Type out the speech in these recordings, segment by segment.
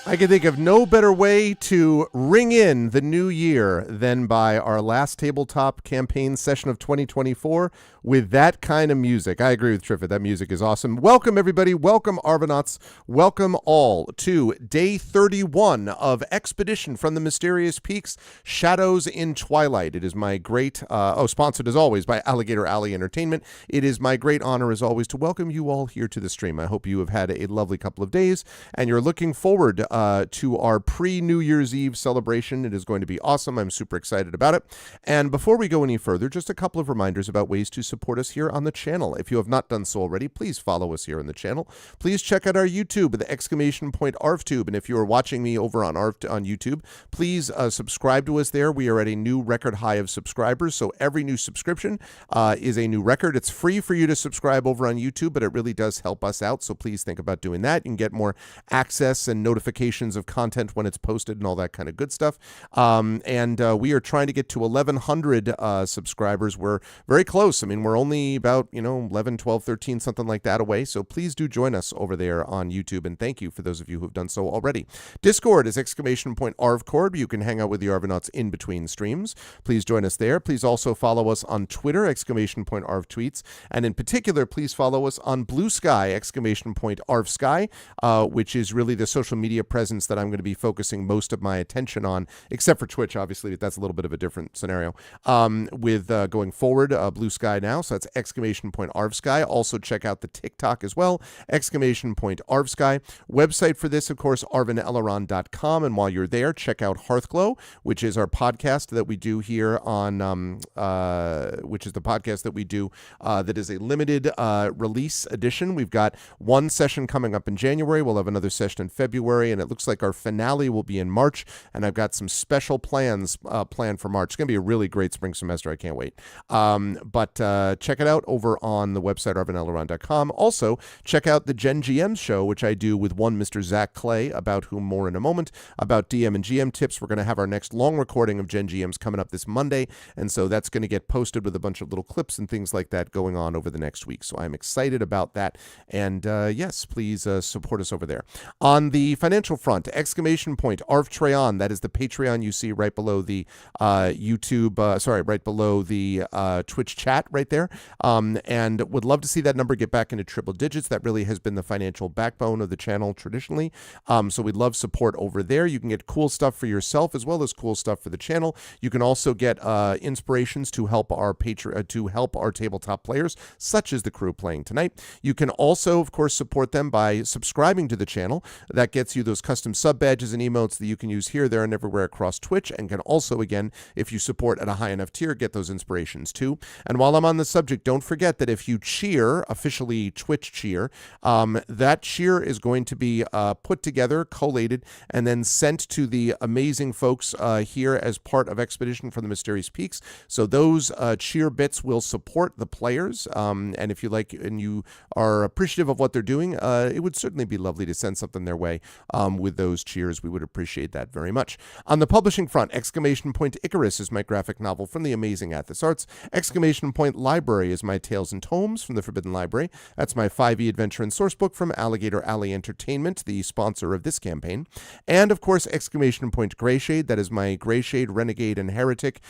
I can think of no better way to ring in the new year than by our last tabletop campaign session of 2024 with that kind of music. I agree with Triffid. That music is awesome. Welcome, everybody. Welcome, Arvanauts. Welcome all to day 31 of Expedition from the Mysterious Peaks, Shadows in Twilight. It is my great, sponsored as always by Alligator Alley Entertainment. It is my great honor as always to welcome you all here to the stream. I hope you have had a lovely couple of days and you're looking forward to our pre-New Year's Eve celebration. It is going to be awesome. I'm super excited about it. And before we go any further, just a couple of reminders about ways to support us here on the channel. If you have not done so already, please follow us here on the channel. Please check out our YouTube with the exclamation point ARVTube. And if you are watching me over on YouTube, please subscribe to us there. We are at a new record high of subscribers. So every new subscription is a new record. It's free for you to subscribe over on YouTube, but it really does help us out. So please think about doing that. You can get more access and notifications of content when it's posted and all that kind of good stuff. We are trying to get to 1,100 subscribers. We're very close. I mean, we're only about, 11, 12, 13, something like that away. So please do join us over there on YouTube. And thank you for those of you who have done so already. Discord is exclamation point ARVCorb. You can hang out with the Arvanauts in between streams. Please join us there. Please also follow us on Twitter, exclamation point ARVTweets. And in particular, please follow us on Blue Sky, exclamation point ARVSky, which is really the social media presence that I'm going to be focusing most of my attention on, except for Twitch, obviously, but that's a little bit of a different scenario. With going forward, Blue Sky now, so that's exclamation point ARVSky. Also check out the TikTok as well, exclamation point ARVSky. Website for this, of course, arvaneleron.com, and while you're there, check out Hearthglow, which is our podcast that we do here on, that is a limited release edition. We've got one session coming up in January. We'll have another session in February, and it looks like our finale will be in March, and I've got some special plans planned for March. It's going to be a really great spring semester. I can't wait. But check it out over on the website, arvaneleron.com. Also, check out the Gen GM show, which I do with one Mr. Zach Clay, about whom more in a moment, about DM and GM tips. We're going to have our next long recording of Gen GMs coming up this Monday, and so that's going to get posted with a bunch of little clips and things like that going on over the next week. So I'm excited about that, and yes, please support us over there. On the financial front, exclamation point ARVTreon, that is the Patreon you see right below the right below the Twitch chat right there, and would love to see that number get back into triple digits. That really has been the financial backbone of the channel traditionally, so we'd love support over there. You can get cool stuff for yourself as well as cool stuff for the channel. You can also get inspirations to help our tabletop players, such as the crew playing tonight. You can also, of course, support them by subscribing to the channel. That gets you those custom sub badges and emotes that you can use here, there, and everywhere across Twitch, and can also, again, if you support at a high enough tier, get those inspirations too. And while I'm on the subject, don't forget that if you cheer, officially Twitch cheer, that cheer is going to be put together, collated, and then sent to the amazing folks here as part of Expedition from the Mysterious Peaks. So those cheer bits will support the players, and if you like and you are appreciative of what they're doing, it would certainly be lovely to send something their way with those cheers. We would appreciate that very much. On the publishing front, exclamation point Icarus is my graphic novel from the amazing Athos Arts. Exclamation point Library is my Tales and Tomes from the Forbidden Library. That's my 5e adventure and source book from Alligator Alley Entertainment, the sponsor of this campaign. And of course, exclamation point Greyshade, that is my Greyshade, Renegade, and Heretic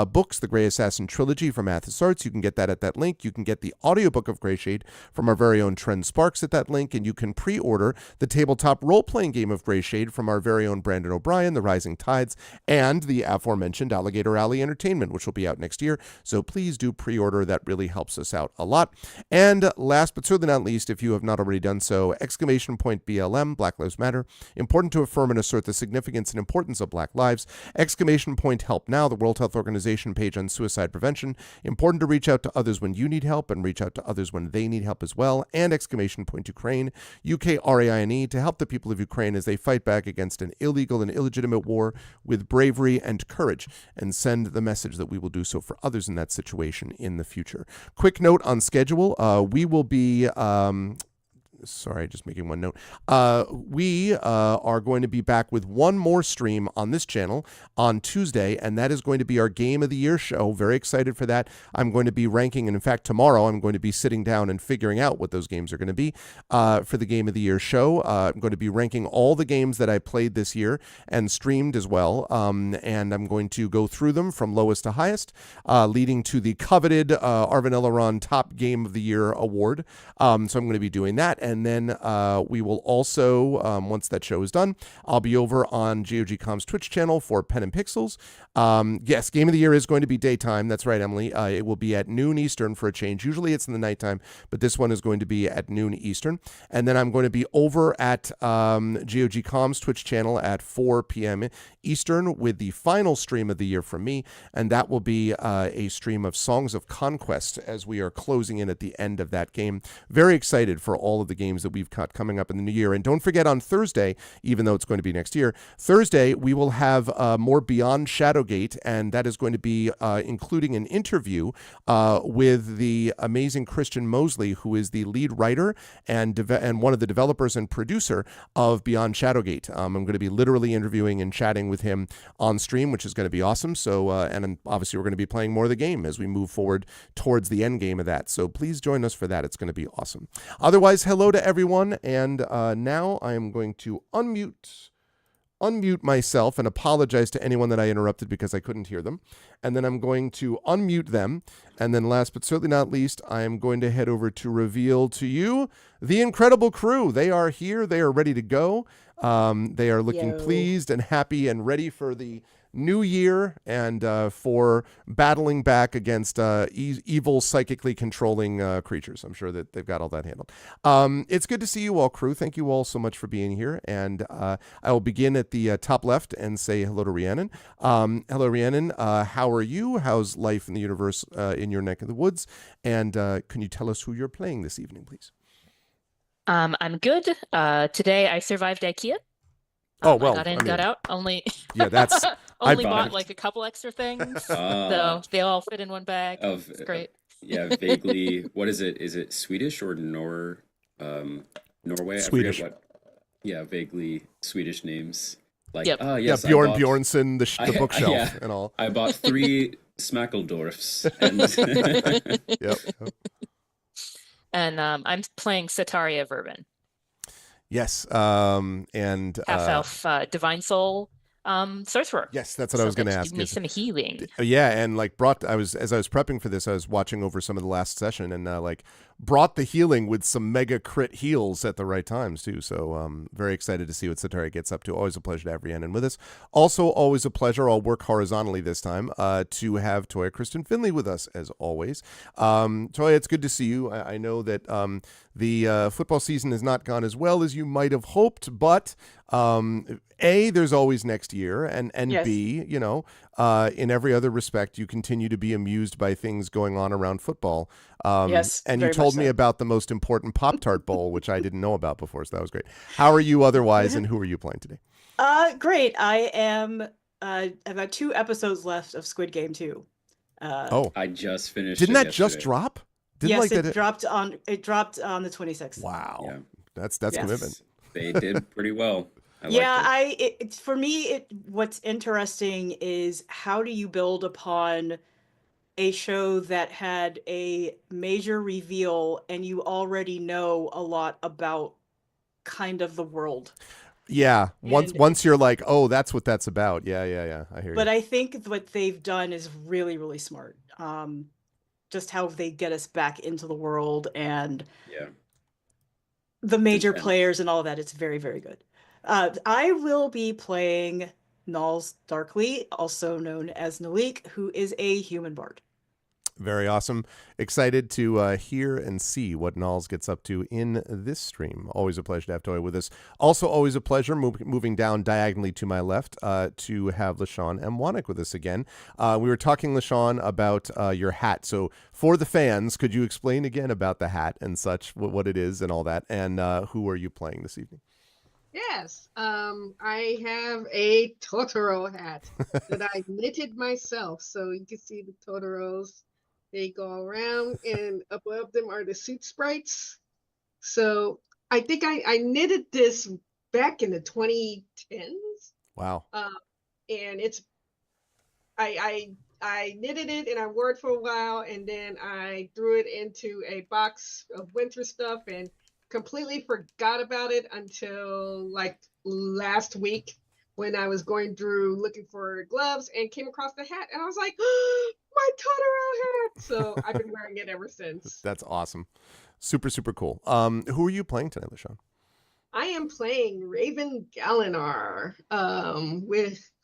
books, the Grey Assassin trilogy from Athos Arts. You can get that at that link. You can get the audiobook of Greyshade from our very own Trent Sparks at that link, and you can pre-order the tabletop role-playing game of Greyshade from our very own Brandon O'Brien, The Rising Tides, and the aforementioned Alligator Alley Entertainment, which will be out next year. So please do pre-order. That really helps us out a lot. And last but certainly not least, if you have not already done so, exclamation point BLM, Black Lives Matter, important to affirm and assert the significance and importance of Black lives. Exclamation point Help Now, the World Health Organization page on suicide prevention, important to reach out to others when you need help and reach out to others when they need help as well. And exclamation point Ukraine, UKRAINE, to help the people of Ukraine as they fight back against an illegal and illegitimate war with bravery and courage, and send the message that we will do so for others in that situation in the future. Quick note on schedule, we will be sorry, just making one note. We are going to be back with one more stream on this channel on Tuesday, and that is going to be our Game of the Year show. Very excited for that. I'm going to be ranking, and in fact, tomorrow I'm going to be sitting down and figuring out what those games are going to be for the Game of the Year show. I'm going to be ranking all the games that I played this year and streamed as well, and I'm going to go through them from lowest to highest, leading to the coveted Arvin Eleron Top Game of the Year award. So I'm going to be doing that, and then we will also, once that show is done, I'll be over on GOG.com's Twitch channel for Pen and Pixels. Yes, Game of the Year is going to be daytime. That's right, Emily. It will be at noon Eastern for a change. Usually it's in the nighttime, but this one is going to be at noon Eastern. And then I'm going to be over at GOG.com's Twitch channel at 4 p.m. Eastern with the final stream of the year from me, and that will be a stream of Songs of Conquest as we are closing in at the end of that game. Very excited for all of the games that we've got coming up in the new year. And don't forget on Thursday, even though it's going to be next year, Thursday we will have more Beyond Shadowgate, and that is going to be including an interview with the amazing Christian Mosley, who is the lead writer and one of the developers and producer of Beyond Shadowgate. I'm going to be literally interviewing and chatting with him on stream, which is going to be awesome. So, and obviously we're going to be playing more of the game as we move forward towards the end game of that. So please join us for that. It's going to be awesome. Otherwise, hello to everyone. And now I am going to unmute myself and apologize to anyone that I interrupted because I couldn't hear them. And then I'm going to unmute them. And then last but certainly not least, I am going to head over to reveal to you the incredible crew. They are here. They are ready to go. They are looking pleased and happy and ready for the new year and for battling back against evil, psychically controlling creatures. I'm sure that they've got all that handled. It's good to see you all, crew. Thank you all so much for being here. And I will begin at the top left and say hello to Rhiannon. Hello, Rhiannon. How are you? How's life in the universe in your neck of the woods? And can you tell us who you're playing this evening, please? I'm good. Today I survived IKEA. Oh, well, I got in, got out. Only yeah, that's only bought like a couple extra things, so they all fit in one bag. It's great. Yeah, vaguely. What is it? Is it Swedish or Norway? Swedish. I forget what. Yeah, vaguely Swedish names. Like Yep. Yes, yeah, Bjorn Bjornsson, the bookshelf and all. I bought 3 Smackledorfs. And Yep. And I'm playing Sataria Verban. Yes, and half elf Divine Soul sorcerer. Yes, that's what I was going to ask. Give me some healing. Yeah, and like as I was prepping for this, I was watching over some of the last session and like brought the healing with some mega crit heals at the right times too. So very excited to see what Sataria gets up to. Always a pleasure to have Rhiannon with us. Also, always a pleasure. I'll work horizontally this time to have Toya Kristen Finley with us as always. Toya, it's good to see you. I know that the football season has not gone as well as you might have hoped, but A, there's always next year, and yes. B, you know, in every other respect, you continue to be amused by things going on around football. Yes, and you told me about the most important Pop-Tart Bowl, which I didn't know about before, so that was great. How are you otherwise, and who are you playing today? Great. I am, I've got 2 episodes left of Squid Game 2. I just finished. Didn't that just drop? Yes, it dropped on the 26th. Wow. Yeah. That's commitment. They did pretty well. For me, what's interesting is how do you build upon a show that had a major reveal and you already know a lot about kind of the world. Yeah. Once you're like, oh, that's what that's about. Yeah. I hear you. But I think what they've done is really, really smart. Just how they get us back into the world and the major players and all of that. It's very, very good. I will be playing Nals Darkly, also known as Nalik, who is a human bard. Very awesome. Excited to hear and see what Nals gets up to in this stream. Always a pleasure to have Toya with us. Also, always a pleasure moving down diagonally to my left to have LaShawn M. Wannick with us again. We were talking, LaShawn, about your hat. So for the fans, could you explain again about the hat and such, what it is and all that, and who are you playing this evening? Yes, I have a Totoro hat that I knitted myself. So you can see the Totoros. They go around, and above them are the suit sprites. So I think I knitted this back in the 2010s. Wow. And I knitted it and I wore it for a while, and then I threw it into a box of winter stuff and completely forgot about it until like last week when I was going through looking for gloves and came across the hat, and I was like, oh, my Totoro hat. So I've been wearing it ever since. That's awesome. Super, super cool. Who are you playing tonight, LaShawn? I am playing Raven Galinar,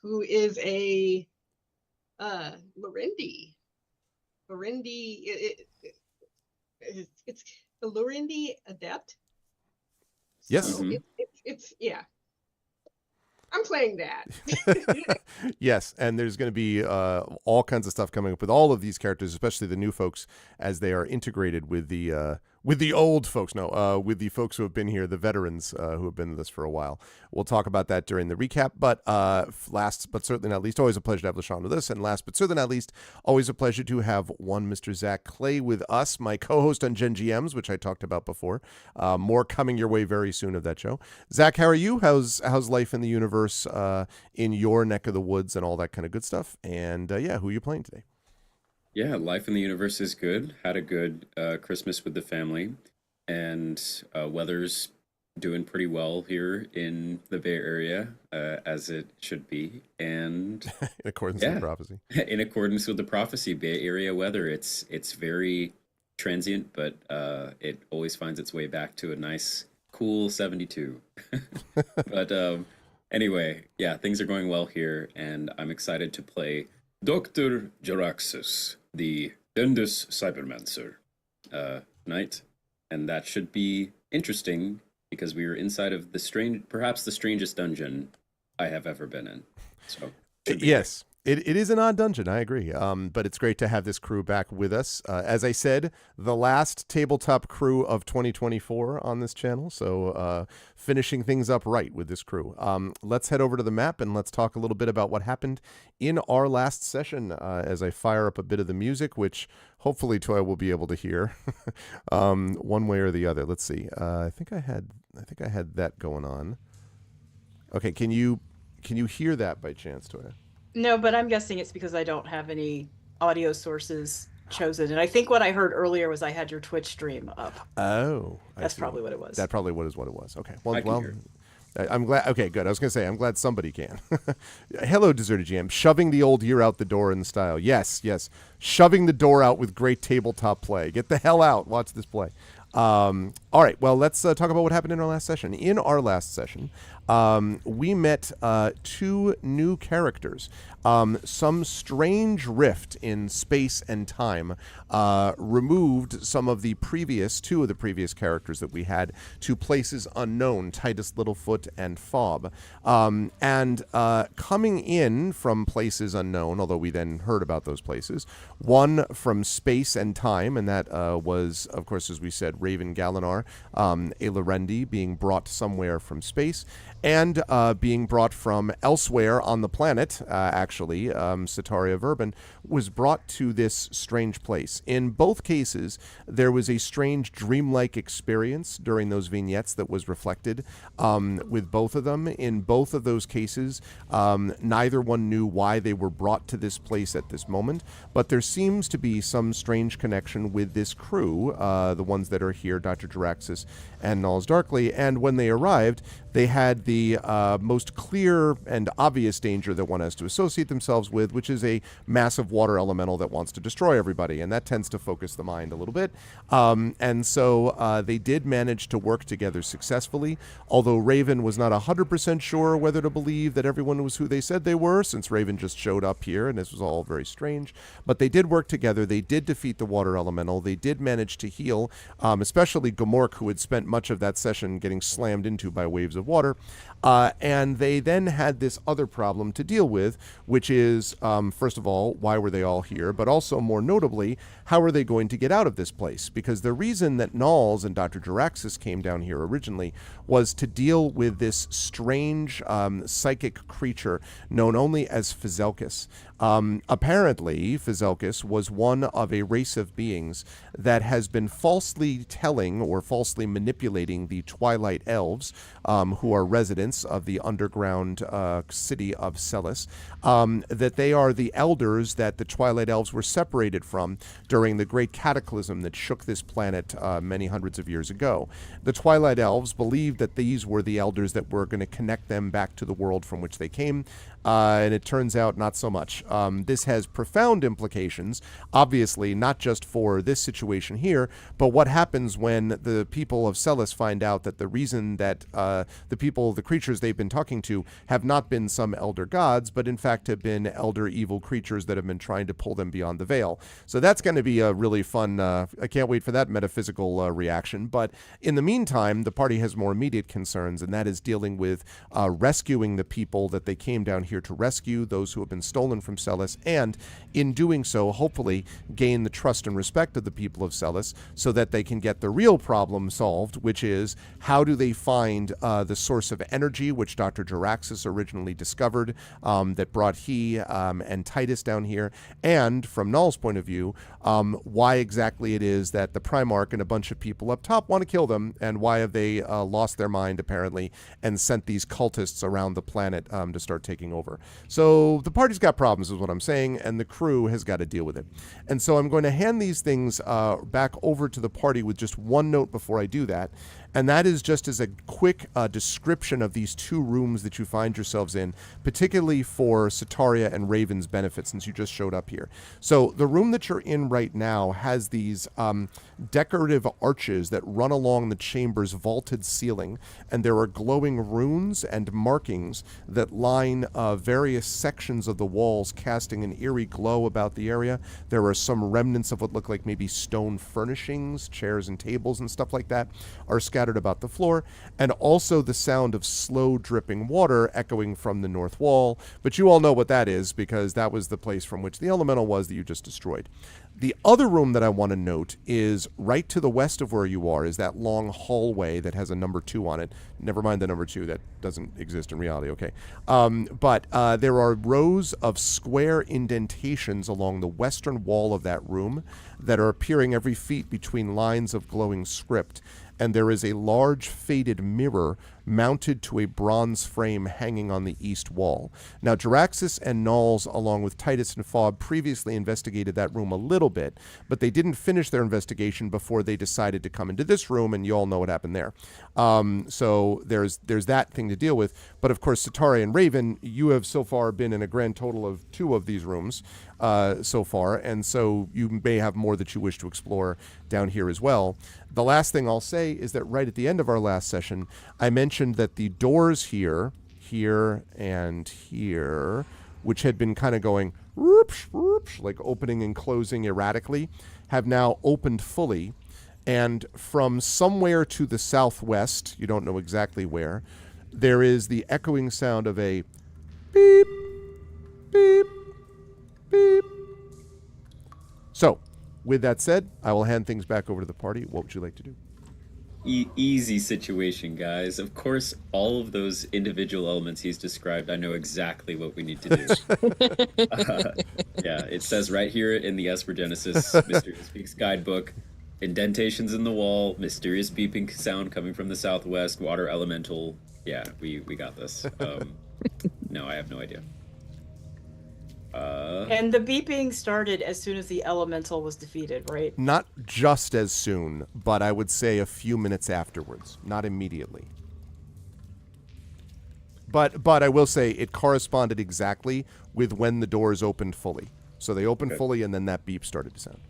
who is a Lorendi. It's a Lorendi adept. Yes. So it's yeah. I'm playing that. Yes, and there's going to be all kinds of stuff coming up with all of these characters, especially the new folks, as they are integrated with the old folks. No, with the folks who have been here, the veterans who have been with us for a while. We'll talk about that during the recap. But last but certainly not least, always a pleasure to have LaShawn with us. And last but certainly not least, always a pleasure to have one Mr. Zach Clay with us, my co-host on Gen GMs, which I talked about before. More coming your way very soon of that show. Zach, how are you? How's life in the universe in your neck of the woods and all that kind of good stuff? And yeah, who are you playing today? Yeah, life in the universe is good. Had a good Christmas with the family, and weather's doing pretty well here in the Bay Area, as it should be. And In accordance with the prophecy. in accordance with the prophecy, Bay Area weather, it's very transient, but it always finds its way back to a nice, cool 72. But anyway, yeah, things are going well here, and I'm excited to play Dr. Jaraxxus, the Dendus Cybermancer, tonight. And that should be interesting because we are inside of perhaps the strangest dungeon I have ever been in. So, yes. It is an odd dungeon, I agree. But it's great to have this crew back with us. As I said, the last tabletop crew of 2024 on this channel. So finishing things up right with this crew. Let's head over to the map and let's talk a little bit about what happened in our last session as I fire up a bit of the music, which hopefully Toya will be able to hear one way or the other. Let's see. I think I had that going on. Okay, can you hear that by chance, Toya? No, but I'm guessing it's because I don't have any audio sources chosen. And I think what I heard earlier was I had your Twitch stream up. Oh, that's probably what it was. That probably was what it was. Okay. I can hear. I'm glad. Okay, good. I was going to say, I'm glad somebody can. Hello, Deserted GM. Shoving the old year out the door in style. Yes. Shoving the door out with great tabletop play. Get the hell out. Watch this play. All right. Well, let's talk about what happened in our last session. In our last session, we met two new characters. Some strange rift in space and time removed two of the previous characters that we had to places unknown, Titus Littlefoot and Fob. And coming in from places unknown, although we then heard about those places, one from space and time, and that was, of course, as we said, Raven Galinar, a Lorendi being brought somewhere from space, and being brought from elsewhere on the planet, actually, Sataria Verban, was brought to this strange place. In both cases, there was a strange dreamlike experience during those vignettes that was reflected with both of them. In both of those cases, neither one knew why they were brought to this place at this moment, but there seems to be some strange connection with this crew, the ones that are here, Dr. Jaraxxus and Nulls Darkly, and when they arrived, they had the most clear and obvious danger that one has to associate themselves with, which is a massive water elemental that wants to destroy everybody, and that tends to focus the mind a little bit. And so they did manage to work together successfully, although Raven was not 100% sure whether to believe that everyone was who they said they were, since Raven just showed up here, and this was all very strange. But they did work together. They did defeat the water elemental. They did manage to heal, especially Gamork, who had spent much of that session getting slammed into by waves of water. And they then had this other problem to deal with, which is, first of all, why were they all here? But also, more notably, how are they going to get out of this place? Because the reason that Knowles and Dr. Jaraxxus came down here originally was to deal with this strange psychic creature known only as Fizelkis. Apparently, Fizelkis was one of a race of beings that has been falsely telling or falsely manipulating the Twilight elves, who are residents of the underground city of Celis, that they are the elders that the Twilight elves were separated from during the great cataclysm that shook this planet many hundreds of years ago. The Twilight elves believed that these were the elders that were going to connect them back to the world from which they came, and it turns out not so much. This has profound implications, obviously, not just for this situation here, but what happens when the people of Celis find out that the reason that the creatures they've been talking to have not been some elder gods, but in fact have been elder evil creatures that have been trying to pull them beyond the veil. So that's going to be a really fun, I can't wait for that metaphysical reaction. But in the meantime, the party has more immediate concerns, and that is dealing with rescuing the people that they came down here to rescue, those who have been stolen from Celis, and in doing so, hopefully gain the trust and respect of the people of Celis so that they can get the real problem solved, which is how do they find the source of energy, which Dr. Jaraxxus originally discovered, that brought he and Titus down here, and from Null's point of view, why exactly it is that the Primarch and a bunch of people up top want to kill them, and why have they lost their mind, apparently, and sent these cultists around the planet to start taking over. So the party's got problems, is what I'm saying, and the crew has got to deal with it. And so I'm going to hand these things back over to the party with just one note before I do that, and that is just as a quick description of these two rooms that you find yourselves in, particularly for Sataria and Raven's benefit, since you just showed up here. So the room that you're in right now has these decorative arches that run along the chamber's vaulted ceiling, and there are glowing runes and markings that line various sections of the walls, casting an eerie glow about the area. There are some remnants of what look like maybe stone furnishings, chairs and tables and stuff like that are scattered about the floor, and also the sound of slow dripping water echoing from the north wall. But you all know what that is, because that was the place from which the elemental was that you just destroyed. The other room that I want to note is right to the west of where you are is that long hallway that has a number 2 on it. Never mind the number 2, that doesn't exist in reality, okay? But there are rows of square indentations along the western wall of that room that are appearing every feet between lines of glowing script. And there is a large faded mirror mounted to a bronze frame hanging on the east wall. Now, Jaraxxus and Knowles, along with Titus and Fob, previously investigated that room a little bit, but they didn't finish their investigation before they decided to come into this room, and you all know what happened there. So there's that thing to deal with. But of course, Satari and Raven, you have so far been in a grand total of 2 of these rooms so far, and so you may have more that you wish to explore down here as well. The last thing I'll say is that right at the end of our last session, I mentioned that the doors here, and here, which had been kind of going whoopsh, whoopsh, like opening and closing erratically, have now opened fully. And from somewhere to the southwest, you don't know exactly where, there is the echoing sound of a beep, beep, beep. So, with that said, I will hand things back over to the party. What would you like to do? Easy situation, guys. Of course, all of those individual elements he's described, I know exactly what we need to do. Yeah, it says right here in the Esper Genesis Mysterious Peaks guidebook, indentations in the wall, mysterious beeping sound coming from the southwest, water elemental. Yeah, we got this. No, I have no idea. And the beeping started as soon as the elemental was defeated, right? Not just as soon, but I would say a few minutes afterwards, not immediately. But I will say it corresponded exactly with when the doors opened fully. So they opened fully, and then that beep started to sound.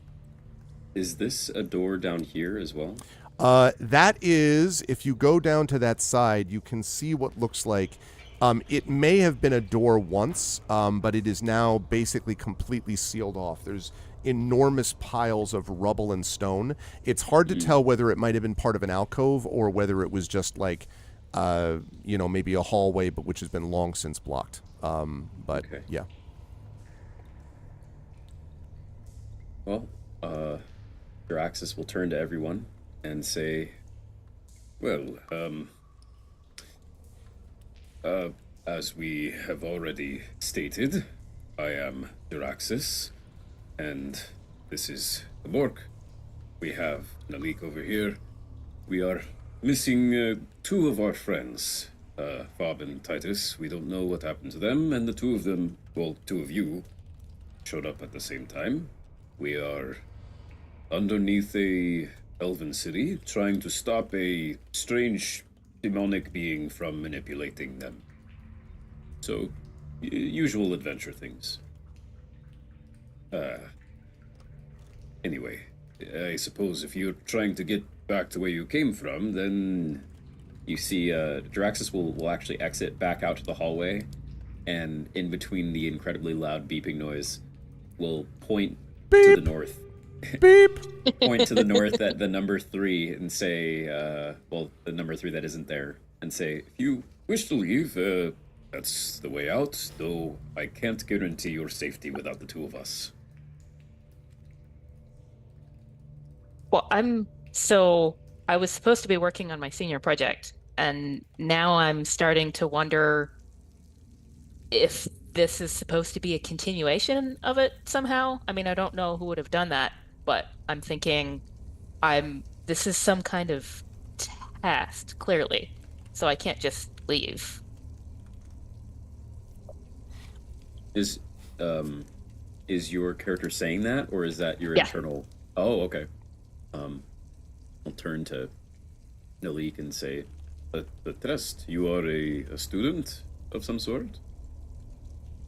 Is this a door down here as well? That is, if you go down to that side, you can see what looks like. It may have been a door once, but it is now basically completely sealed off. There's enormous piles of rubble and stone. It's hard to tell whether it might have been part of an alcove or whether it was just like maybe a hallway, but which has been long since blocked. But Okay. yeah. Well, Jaraxxus will turn to everyone and say, well, as we have already stated, I am Jaraxxus, and this is Bork. We have Nalik over here. We are missing 2 of our friends, Bob and Titus. We don't know what happened to them, and the 2 of them, well, 2 of you, showed up at the same time. We are underneath a elven city, trying to stop a strange demonic being from manipulating them. So, usual adventure things. Anyway, I suppose if you're trying to get back to where you came from, then you see Jaraxxus will actually exit back out to the hallway, and in between the incredibly loud beeping noise, will point to the north. Beep. Point to the north at the number 3 and say, the number 3 that isn't there, and say, if you wish to leave, that's the way out, though I can't guarantee your safety without the 2 of us. Well, I was supposed to be working on my senior project, and now I'm starting to wonder if this is supposed to be a continuation of it somehow. I mean, I don't know who would have done that, but I'm thinking this is some kind of test, clearly. So I can't just leave. Is your character saying that, or is that your Yeah. internal? Oh, okay. I'll turn to Nalik and say, the test. You are a student of some sort.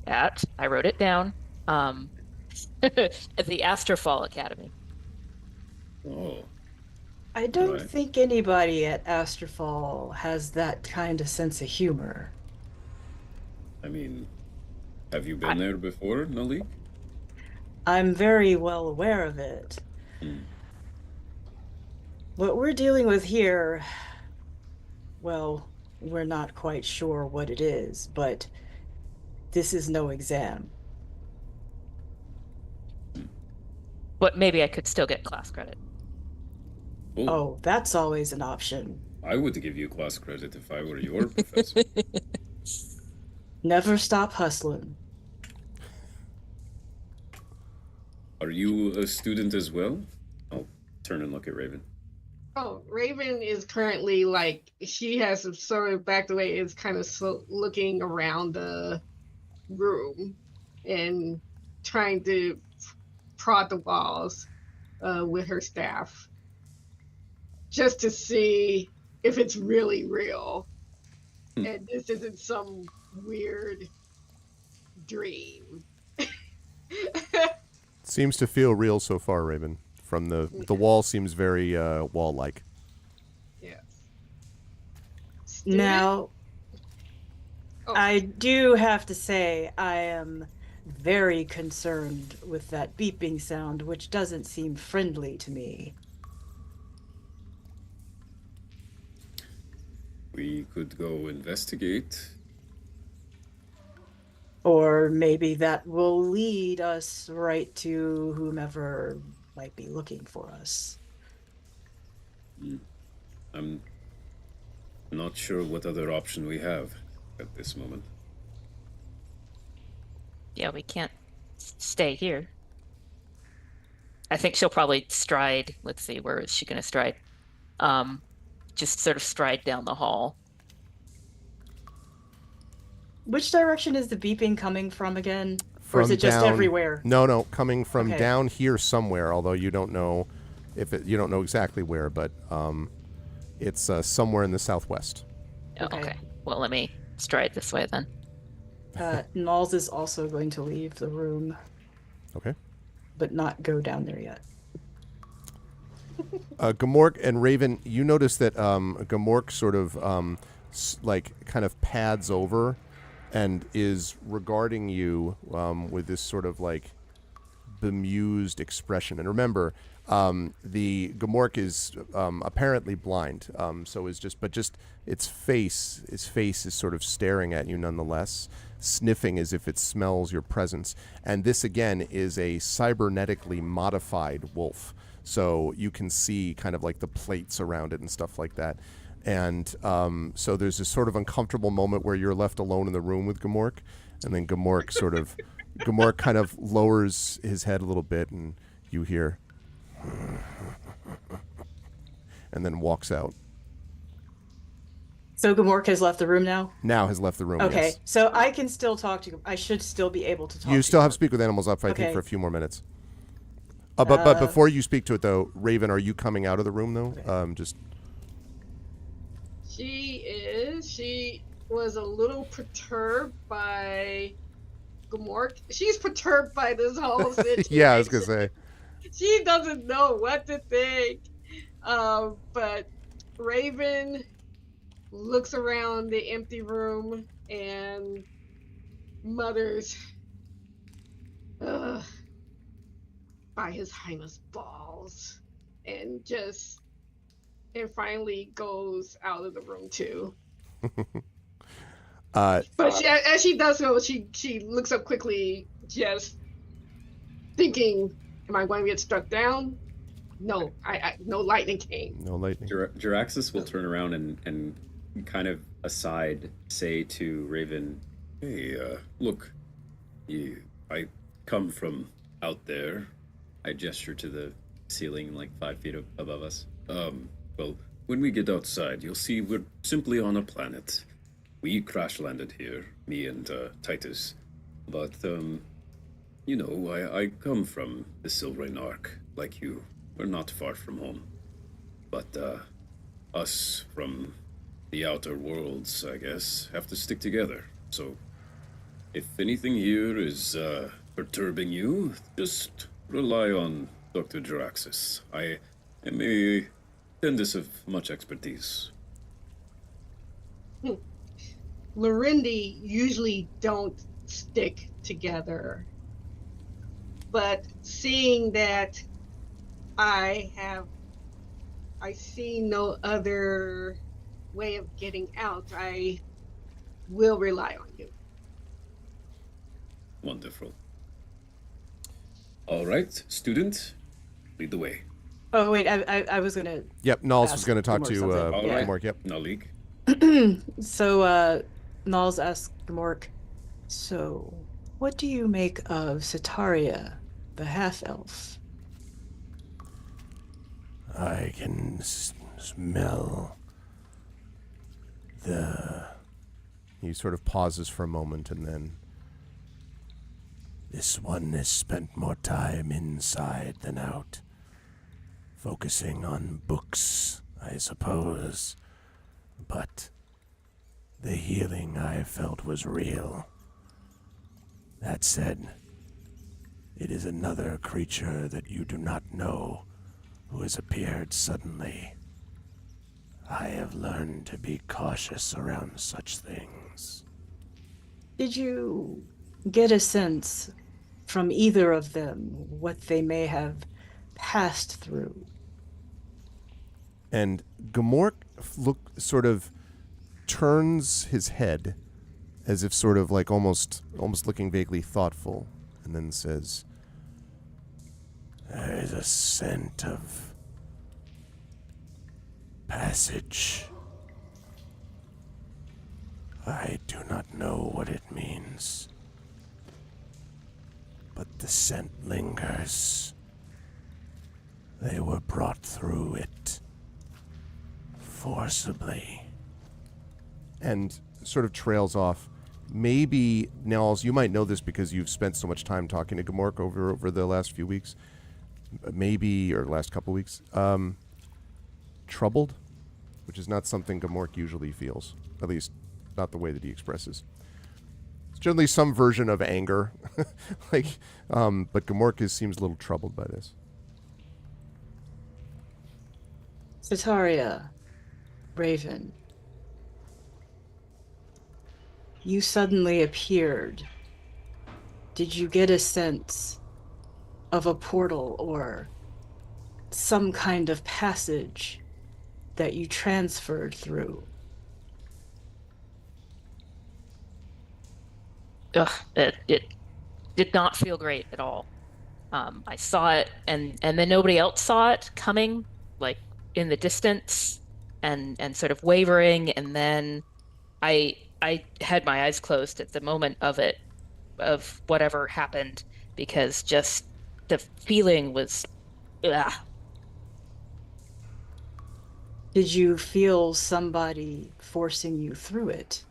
I wrote it down. At the Astrofall Academy. Oh, I don't Right. think anybody at Astrofall has that kind of sense of humor. I mean, have you been there before, Nalik? I'm very well aware of it. Hmm. What we're dealing with here, well, we're not quite sure what it is, but this is no exam. But maybe I could still get class credit. Oh, that's always an option. I would give you class credit if I were your professor. Never stop hustling. Are you a student as well? I'll turn and look at Raven. Oh, Raven is currently she has sort of backed away, is kind of looking around the room and trying to prod the walls with her staff just to see if it's really real and this isn't some weird dream. Seems to feel real so far, Raven. From the wall seems very wall-like. Yes. Now, Oh. I do have to say I am very concerned with that beeping sound, which doesn't seem friendly to me. We could go investigate. Or maybe that will lead us right to whomever might be looking for us. I'm not sure what other option we have at this moment. Yeah, we can't stay here. I think she'll probably stride. Let's see, where is she going to stride? Just sort of stride down the hall. Which direction is the beeping coming from again? Or is From it just down- everywhere? No, coming from Okay. down here somewhere. Although you don't know you don't know exactly where, but it's somewhere in the southwest. Oh, Okay. okay. Well, let me stride this way then. Nalls is also going to leave the room, Okay. but not go down there yet. Gamork and Raven, you notice that Gamork sort of kind of pads over and is regarding you with this sort of bemused expression. And remember, the Gamork is apparently blind, so is just its face is sort of staring at you nonetheless, sniffing as if it smells your presence. And this again is a cybernetically modified wolf, so you can see kind of like the plates around it and stuff like that. And so there's this sort of uncomfortable moment where you're left alone in the room with Gamork, and then Gamork kind of lowers his head a little bit, and you hear, and then walks out. So Gamork has left the room now? Now has left the room. Okay, Yes. so I can still talk to. I should still be able to talk. You to still have Gamork. speak with animals up, I think, Okay. for a few more minutes. But before you speak to it, though, Raven, are you coming out of the room though? Just She is. She was a little perturbed by Gamork. She's perturbed by this whole situation. yeah, I was gonna say. She doesn't know what to think. But Raven looks around the empty room and mutters, "Ugh, by his highness balls," and finally goes out of the room too. But as she does so, she looks up quickly, just thinking, "Am I going to get struck down?" No, I no lightning came. No lightning. Jiraxis will turn around and kind of aside say to Raven, "Hey, look, I come from out there." I gesture to the ceiling like 5 feet above us. Well, when we get outside, you'll see we're simply on a planet. We crash landed here, me and Titus. But, you know, I come from the Silverine Arc, like you. We're not far from home. But, us from the outer worlds, I guess, have to stick together. So, if anything here is perturbing you, just rely on Dr. Jiraxis. I am a dentist of much expertise. Lorendi usually don't stick together. But seeing that I see no other way of getting out, I will rely on you. Wonderful. All right, student, lead the way. Oh wait, I was gonna. Yep, Nulls was Ask going to talk Gamork to something. All right. Gamork. Yep. Nalik. So Nulls asks Gamork, "So, what do you make of Sitaria, the half-elf?" I can smell the... He sort of pauses for a moment and then... This one has spent more time inside than out. Focusing on books, I suppose. But the healing I felt was real. That said, it is another creature that you do not know who has appeared suddenly. I have learned to be cautious around such things. Did you get a sense from either of them what they may have passed through? And Gamork sort of turns his head as if sort of like almost looking vaguely thoughtful, and then says, "There is a scent of passage. I do not know what it means, but the scent lingers. They were brought through it forcibly." And sort of trails off. Maybe, Nels, you might know this because you've spent so much time talking to Gamork over the last few weeks. Maybe, or last couple weeks. Troubled, which is not something Gamork usually feels. At least, not the way that he expresses. It's generally some version of anger. But Gamork seems a little troubled by this. Sitaria, Raven, you suddenly appeared. Did you get a sense of a portal or some kind of passage that you transferred through. Ugh, it did not feel great at all. I saw it, and then nobody else saw it coming, like in the distance, and sort of wavering, and then I had my eyes closed at the moment of it, of whatever happened, because just the feeling was, ugh. Did you feel somebody forcing you through it?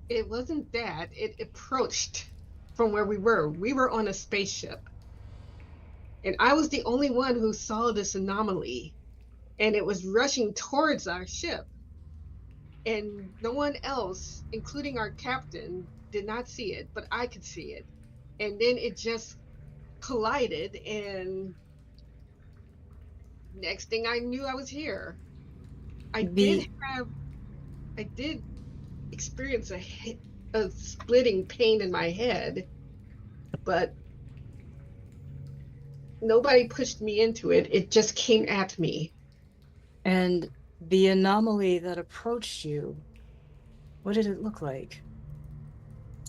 It wasn't that. It approached from where we were. We were on a spaceship. And I was the only one who saw this anomaly. And it was rushing towards our ship. And no one else, including our captain, did not see it, but I could see it. And then it just collided, and next thing I knew, I was here. I did experience a splitting pain in my head, but nobody pushed me into it. It just came at me. And the anomaly that approached you, what did it look like?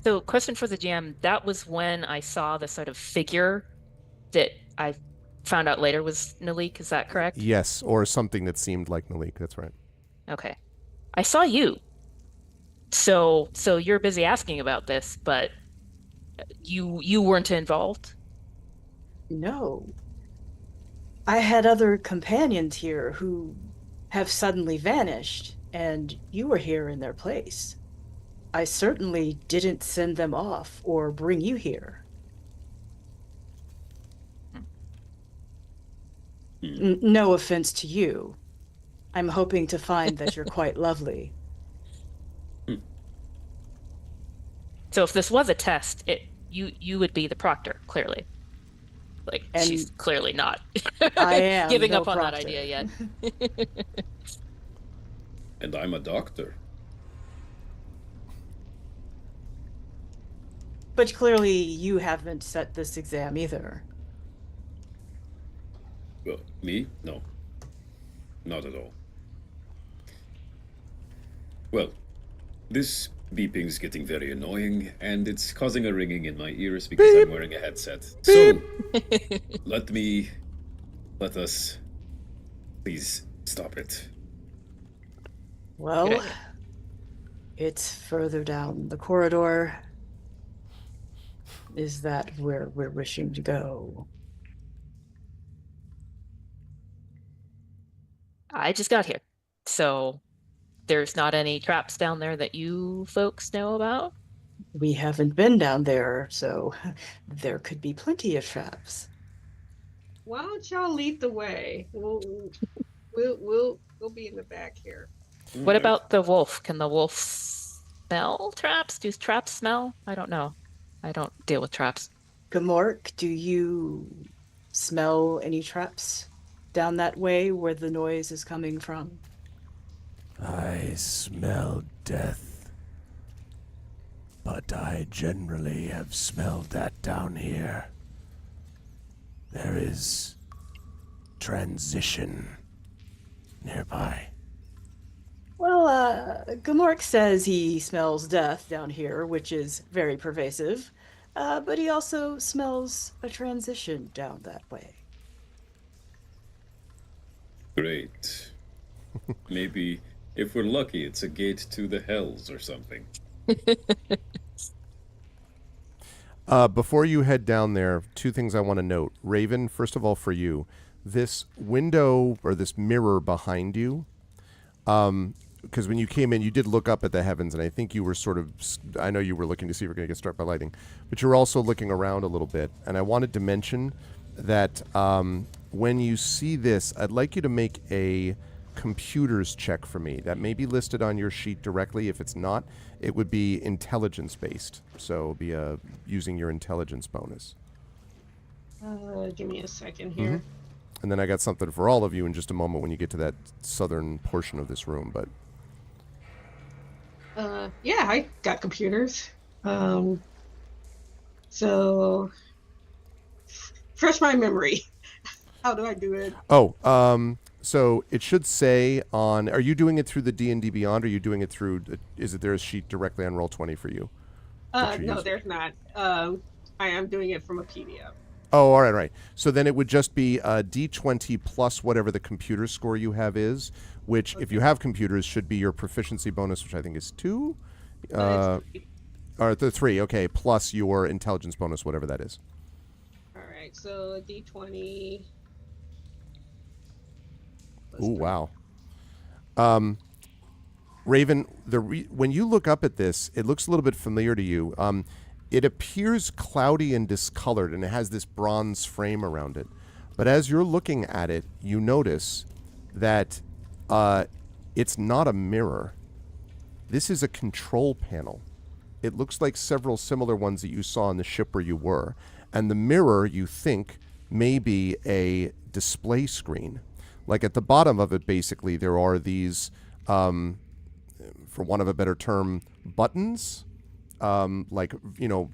So, question for the GM, that was when I saw the sort of figure that I found out later was Nalik, is that correct? Yes, or something that seemed like Malik. That's right. Okay. I saw you. So you're busy asking about this, but you weren't involved? No. I had other companions here who have suddenly vanished, and you were here in their place. I certainly didn't send them off or bring you here. No offense to you. I'm hoping to find that you're quite lovely. So if this was a test, you would be the proctor, clearly. Like, And she's clearly not I am giving no up on that proctor. idea yet. And I'm a doctor. But clearly you haven't set this exam either. Well, me? No. Not at all. Well, this beeping's getting very annoying, and it's causing a ringing in my ears because I'm wearing a headset. So, let us please stop it. Well, Good idea. it's further down the corridor. Is that where we're wishing to go? I just got here. So there's not any traps down there that you folks know about? We haven't been down there, so there could be plenty of traps. Why don't y'all lead the way? We'll be in the back here. What about the wolf? Can the wolf smell traps? Do traps smell? I don't know. I don't deal with traps. Gamork, do you smell any traps down that way where the noise is coming from? I smell death, but I generally have smelled that down here. There is transition nearby. Well, Gamork says he smells death down here, which is very pervasive, but he also smells a transition down that way. Great. Maybe, if we're lucky, it's a gate to the hells or something. Before you head down there, two things I want to note. Raven, first of all, for you, this window or this mirror behind you, because when you came in, you did look up at the heavens, and I think you were I know you were looking to see if we're going to get struck by lightning, but you were also looking around a little bit. And I wanted to mention that when you see this, I'd like you to make a computers check for me. That may be listed on your sheet directly. If it's not, it would be intelligence-based. So it'd be using your intelligence bonus. Give me a second here. And then I got something for all of you in just a moment when you get to that southern portion of this room. But Yeah, I got computers. So, fresh my memory. How do I do it? So it should say on. Are you doing it through the D&D Beyond? Or are you doing it through? Is it there a sheet directly on Roll20 for you? that you're No, using? there's not. I am doing it from a PDF. Oh, all right, right. So then it would just be D20 plus whatever the computer score you have is, which, if you have computers, should be your proficiency bonus, which I think is 2. It's 3. Or the 3, okay, plus your intelligence bonus, whatever that is. All right, so D20. Ooh, wow. Raven, when you look up at this, it looks a little bit familiar to you. It appears cloudy and discolored, and it has this bronze frame around it. But as you're looking at it, you notice that it's not a mirror. This is a control panel. It looks like several similar ones that you saw on the ship where you were. And the mirror, you think, may be a display screen. Like at the bottom of it, basically, there are these, for want of a better term, buttons, like,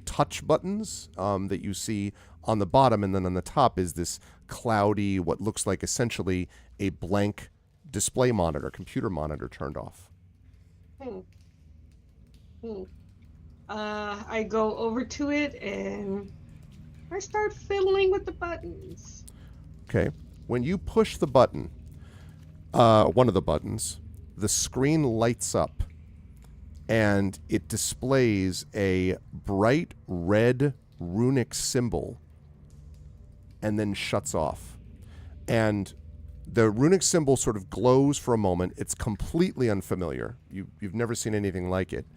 touch buttons that you see on the bottom. And then on the top is this cloudy, what looks like essentially a blank display monitor, computer monitor turned off. I go over to it and I start fiddling with the buttons. Okay. When you push the button, one of the buttons, the screen lights up and it displays a bright red runic symbol and then shuts off. And the runic symbol sort of glows for a moment. It's completely unfamiliar. You've never seen anything like it.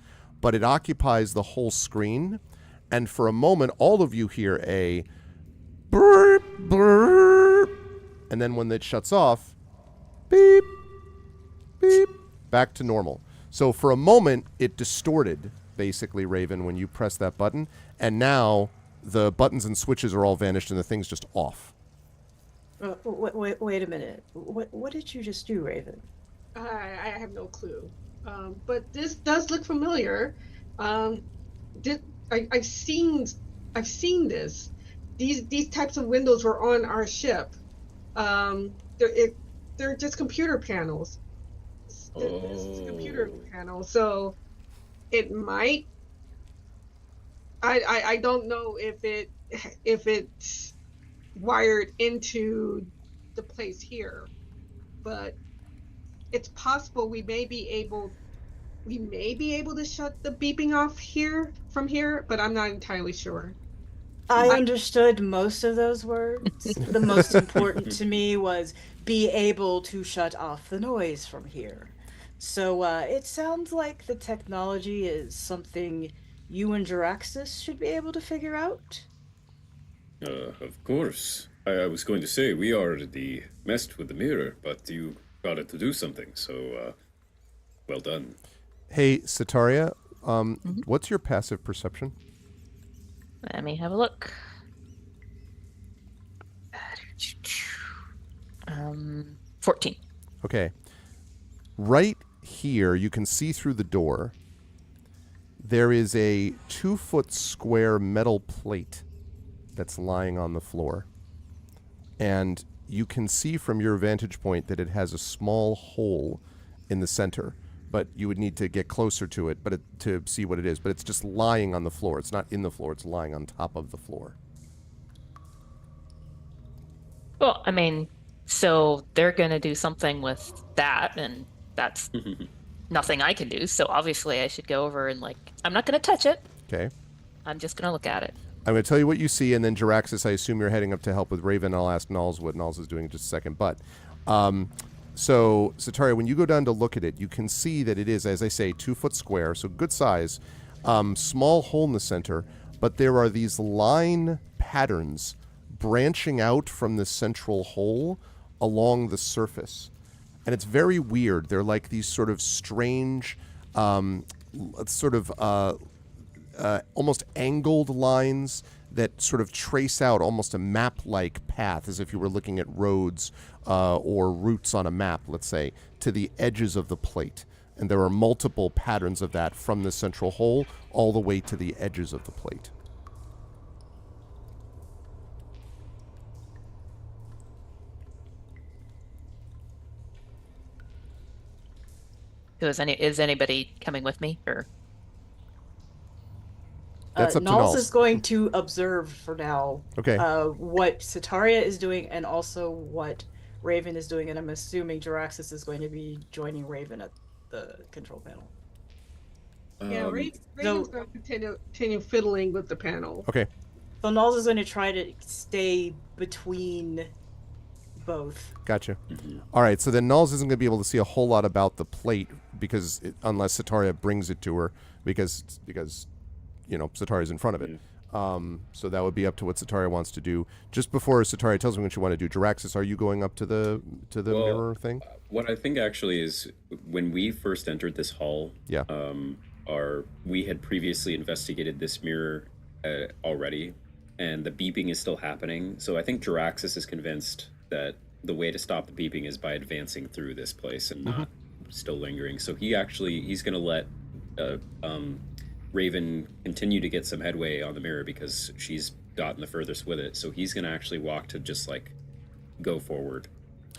But it occupies the whole screen. And for a moment, all of you hear a burp, burp. And then when it shuts off, beep, beep, back to normal. So for a moment, it distorted, basically, Raven, when you press that button. And now the buttons and switches are all vanished and the thing's just off. Wait a minute. What did you just do, Raven? I have no clue. But this does look familiar. I've seen this. These types of windows were on our ship. They're just computer panels. This computer panel. So it might. I don't know if it's wired into the place here, but it's possible we may be able to shut the beeping off from here, but I'm not entirely sure. I understood most of those words. The most important to me was be able to shut off the noise from here. So it sounds like the technology is something you and Jaraxis should be able to figure out. Of course. I was going to say, we already messed with the mirror, but you got it to do something, so well done. Hey, Sataria, what's your passive perception? Let me have a look. 14. Okay. Right here, you can see through the door. There is a 2-foot square metal plate that's lying on the floor. And you can see from your vantage point that it has a small hole in the center. But you would need to get closer to it, to see what it is. But it's just lying on the floor. It's not in the floor. It's lying on top of the floor. Well, I mean, so they're going to do something with that, and that's nothing I can do. So obviously I should go over and, I'm not going to touch it. Okay. I'm just going to look at it. I'm going to tell you what you see, and then Jaraxis, I assume you're heading up to help with Raven. I'll ask Nulls what Nulls is doing in just a second. But, so, Sataria, when you go down to look at it, you can see that it is, as I say, 2-foot square, so good size, small hole in the center, but there are these line patterns branching out from the central hole along the surface. And it's very weird. They're like these sort of strange, almost angled lines that sort of trace out almost a map-like path, as if you were looking at roads or routes on a map, let's say, to the edges of the plate. And there are multiple patterns of that from the central hole all the way to the edges of the plate. So is anybody coming with me or? That's up to Nulls Nulls. is going to observe for now. Okay. What Sataria is doing and also what Raven is doing, and I'm assuming Jaraxxus is going to be joining Raven at the control panel. Yeah, Um, Raven's going to continue fiddling with the panel. Okay. So Nulls is going to try to stay between both. Gotcha. mhm. All right, so then Nulls isn't going to be able to see a whole lot about the plate because unless Sataria brings it to her, because Sataria's in front of it. So that would be up to what Sataria wants to do. Just before Sataria tells me what you want to do, Jaraxxus, are you going up to the Well, mirror thing? What I think actually is when we first entered this hall, Yeah. we had previously investigated this mirror already, and the beeping is still happening. So I think Jaraxxus is convinced that the way to stop the beeping is by advancing through this place and not still lingering. So he's going to let Raven continue to get some headway on the mirror because she's gotten the furthest with it. So he's going to actually walk to just like go forward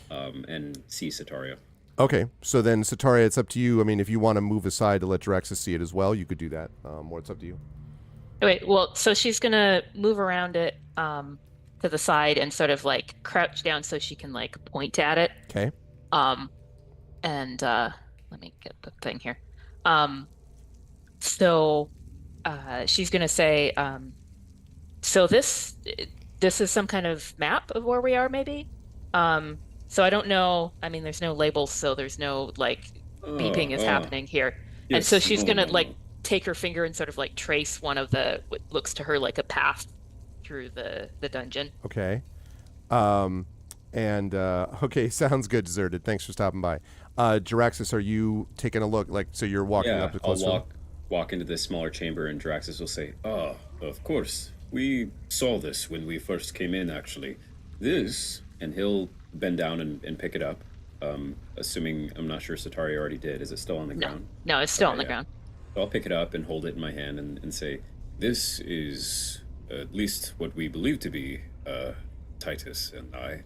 and see Sataria. Okay, so then Sataria, it's up to you. I mean, if you want to move aside to let Jaraxxus see it as well, you could do that. Or it's up to you. Wait, well, so she's gonna move around it to the side and sort of like crouch down so she can like point at it. Okay. And let me get the thing here. So she's gonna say, so this is some kind of map of where we are, maybe. So I don't know. I mean, there's no labels, so there's no like beeping is happening here. And so Yes. she's Oh, gonna no, like no. take her finger and sort of like trace one of what looks to her like a path through the dungeon. Okay. Okay, sounds good, Deserted. Thanks for stopping by. Jaraxxus, are you taking a look? Like, so you're walking Yeah, up to I'll close walk into this smaller chamber, and Jaraxxus will say, Ah, of course. We saw this when we first came in, actually. This, and he'll bend down and pick it up. Assuming, I'm not sure Sataria already did. Is it still on the ground? No, it's still Okay, on the yeah. ground. So I'll pick it up and hold it in my hand and say, this is at least what we believe to be, Titus and I,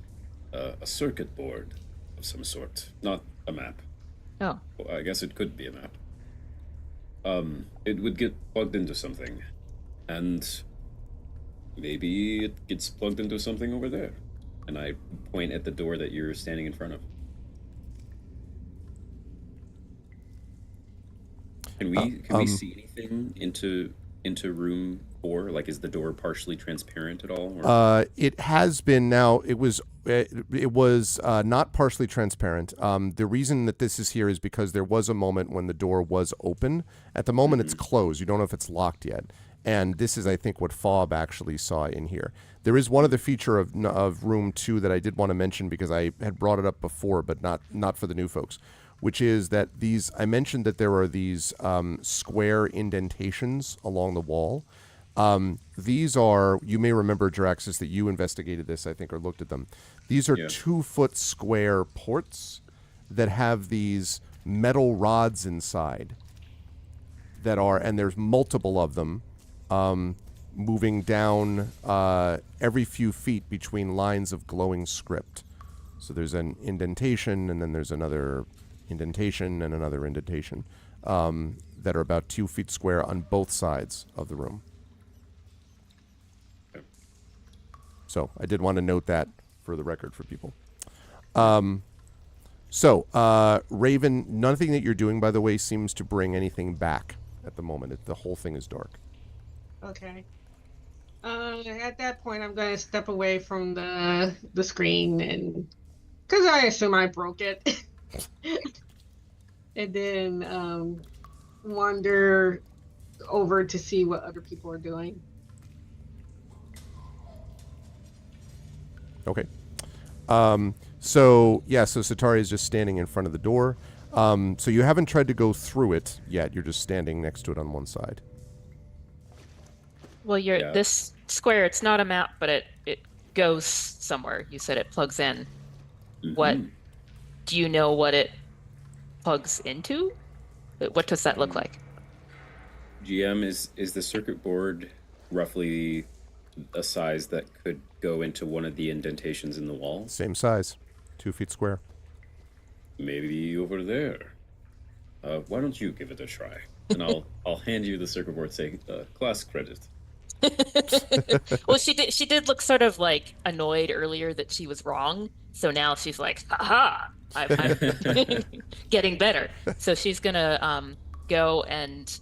a circuit board of some sort. Not a map. Oh, Well, I guess it could be a map. It would get plugged into something, and maybe it gets plugged into something over there. and I point at the door that you're standing in front of. Can we see anything into room 4? Like, is the door partially transparent at all? Or? It has been now. It was not partially transparent. The reason that this is here is because there was a moment when the door was open. At the moment, it's closed. You don't know if it's locked yet. And this is, I think, what Fob actually saw in here. There is one other feature of room 2 that I did want to mention because I had brought it up before, but not for the new folks, which is that I mentioned that there are these square indentations along the wall. These are, you may remember, Jaraxxus, that you investigated this, I think, or looked at them. These are 2-foot square ports that have these metal rods inside and there's multiple of them, moving down every few feet between lines of glowing script. So there's an indentation, and then there's another indentation, and another indentation that are about 2 feet square on both sides of the room. So I did want to note that for the record for people. Raven, nothing that you're doing, by the way, seems to bring anything back at the moment. The whole thing is dark. Okay. At that point, I'm going to step away from the screen, and because I assume I broke it, and then wander over to see what other people are doing. Okay. So Satari is just standing in front of the door. So you haven't tried to go through it yet. You're just standing next to it on one side. well, this square, it's not a map, but it goes somewhere. You said it plugs in. What do you know what it plugs into? What does that look like? GM, is the circuit board roughly a size that could go into one of the indentations in the wall? Same size, 2 feet square. Maybe over there. Why don't you give it a try? And I'll hand you the circuit board saying class credit. Well, she did look sort of like annoyed earlier that she was wrong. So now she's like, haha, I'm getting better. So she's gonna go and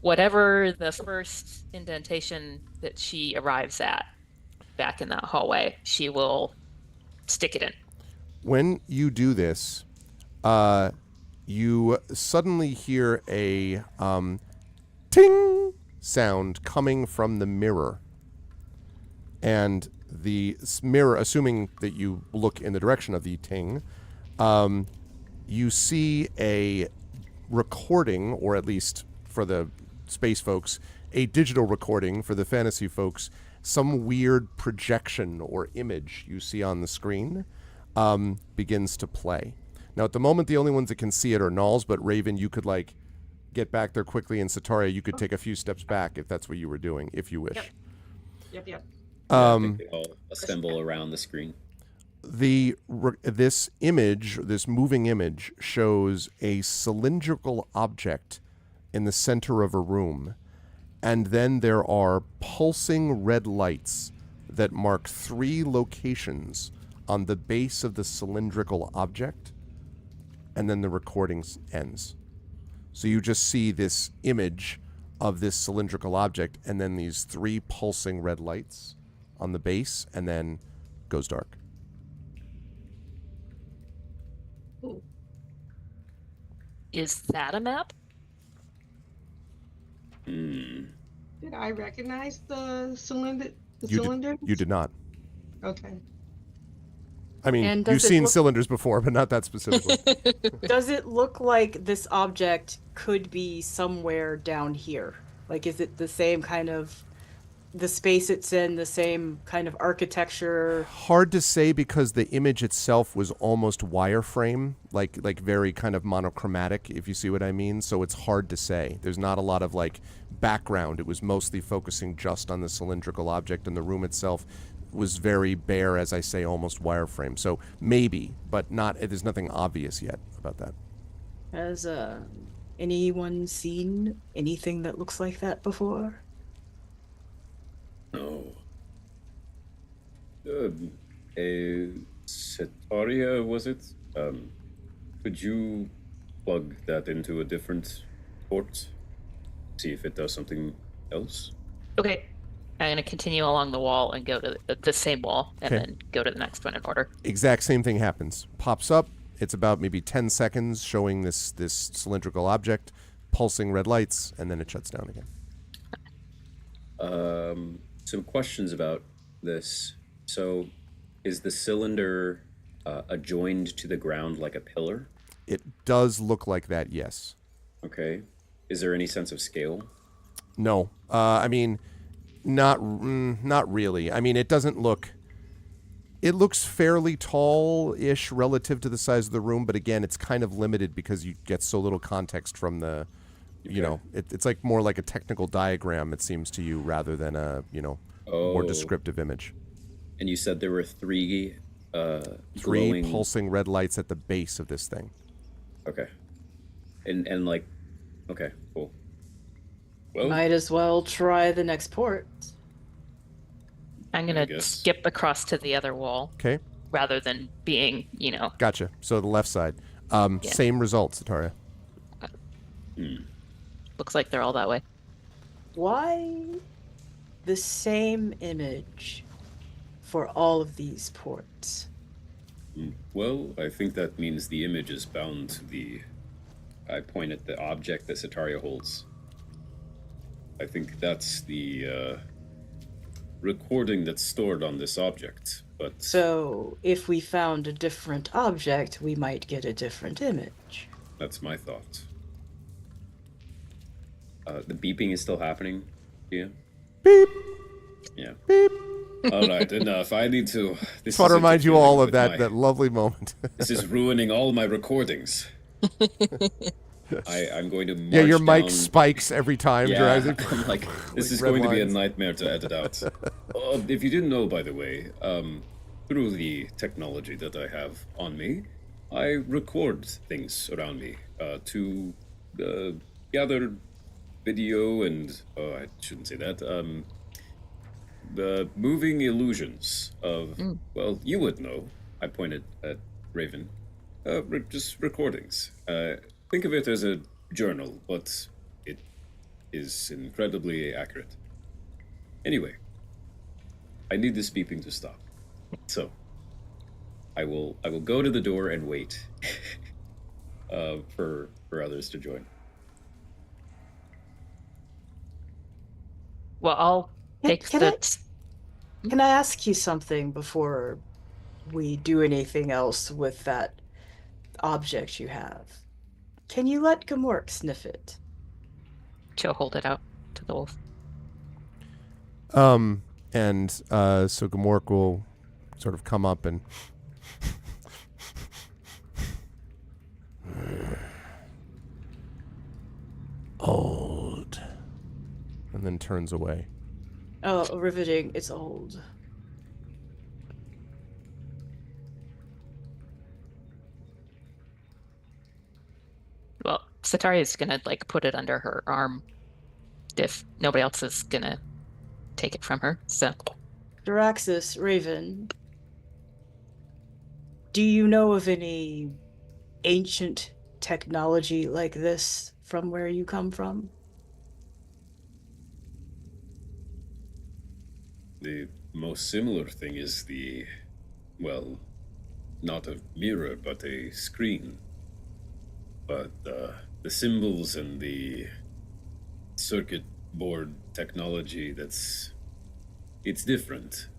whatever the first indentation that she arrives at back in that hallway, she will stick it in. When you do this, you suddenly hear a ting sound coming from the mirror. And the mirror, assuming that you look in the direction of the ting, you see a recording, or at least for the space folks, a digital recording for the fantasy folks, some weird projection or image you see on the screen begins to play. Now, at the moment, the only ones that can see it are Nulls, but Raven, you could, like, get back there quickly, and Sataria, you could take a few steps back if that's what you were doing, if you wish. Yep. I think they all assemble around the screen. This image, this moving image, shows a cylindrical object in the center of a room, and then there are pulsing red lights that mark 3 locations on the base of the cylindrical object, and then the recording ends. So you just see this image of this cylindrical object, and then these 3 pulsing red lights on the base, and then goes dark. Is that a map? Hmm. Did I recognize the cylinder? You did not. Okay. I mean, And does you've it seen look- cylinders before, but not that specifically. Does it look like this object could be somewhere down here? Like, is it the same kind of, the space it's in, the same kind of architecture? Hard to say because the image itself was almost wireframe, like very kind of monochromatic, if you see what I mean. So it's hard to say. There's not a lot of like background. It was mostly focusing just on the cylindrical object, and the room itself was very bare, as I say, almost wireframe. So maybe, but not. There's nothing obvious yet about that. Has anyone seen anything that looks like that before? No. A Setaria, was it? Could you plug that into a different port? See if it does something else? Okay. I'm going to continue along the wall and go to the same wall and Okay. then go to the next one in order. Exact same thing happens. Pops up. It's about maybe 10 seconds showing this cylindrical object, pulsing red lights, and then it shuts down again. Some questions about this. So, is the cylinder adjoined to the ground like a pillar? It does look like that, yes. Okay. Is there any sense of scale? No. I mean, not really. I mean, it doesn't look... It looks fairly tall-ish relative to the size of the room, but again, it's kind of limited because you get so little context from the... You know, it's like more like a technical diagram, it seems to you, rather than a, more descriptive image. And you said there were 3 3 glowing... pulsing red lights at the base of this thing. Okay. And like... Okay, cool. Well, Might as well try the next port. I'm I going to guess. skip across to the other wall Okay, rather than being, gotcha. So the left side. Same results, Ataria. looks like they're all that way. Why the same image for all of these ports? well, I think that means the image is bound to the... I point at the object that Sataria holds. I think that's the recording that's stored on this object, but... So, if we found a different object, we might get a different image. That's my thought. The beeping is still happening. Yeah. Beep, Yeah. beep. All right, enough. I need to. This Just want to is remind you all of interfering with that lovely moment. This is ruining all my recordings. I'm going to. March Yeah, your mic down... spikes every time. Yeah, Isaac. I'm like, this is red going to be a lines. nightmare to edit out. If you didn't know, by the way, through the technology that I have on me, I record things around me to gather video and I shouldn't say that. The moving illusions of well, you would know. I pointed at Raven. Just recordings. Think of it as a journal, but it is incredibly accurate. Anyway, I need this beeping to stop. So, I will go to the door and wait for others to join. Well, I'll take Can I ask you something before we do anything else with that object you have? Can you let Gamork sniff it? She'll hold it out to the wolf. And so Gamork will sort of come up and old, and then turns away. Oh, riveting. It's old. Well, Satari is gonna like put it under her arm if nobody else is gonna take it from her. So Daraxis, Raven, do you know of any ancient technology like this from where you come from? The most similar thing is the, well, not a mirror, but a screen. But the symbols and the circuit board technology, it's different.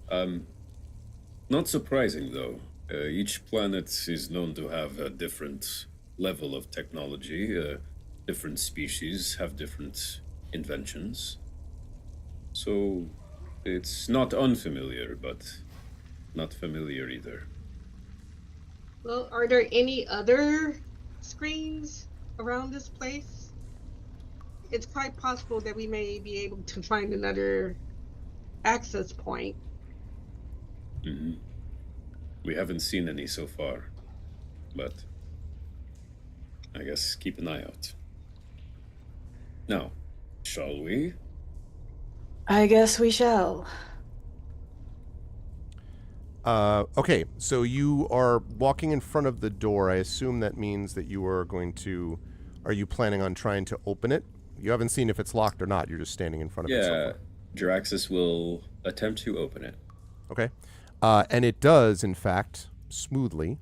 Not surprising, though. Each planet is known to have a different level of technology. Different species have different inventions. So it's not unfamiliar, but not familiar either. Well, are there any other screens around this place? It's quite possible that we may be able to find another access point. Mm-hmm. We haven't seen any so far, but I guess keep an eye out. Now, shall we? I guess we shall. Okay, so you are walking in front of the door. I assume that means that you are going to... Are you planning on trying to open it? You haven't seen if it's locked or not. You're just standing in front of it so Yeah, far. Jaraxxus will attempt to open it. Okay. And it does, in fact, smoothly,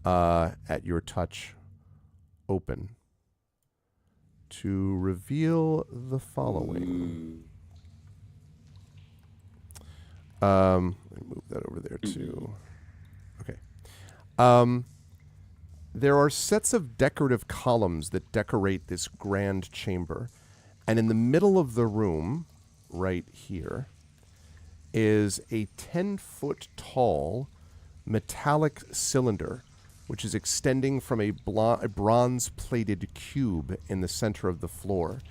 at your touch, open. To reveal the following. Let me move that over there too. Okay. There are sets of decorative columns that decorate this grand chamber. And in the middle of the room, right here, is a 10-foot tall metallic cylinder, which is extending from a bronze-plated cube in the center of the floor.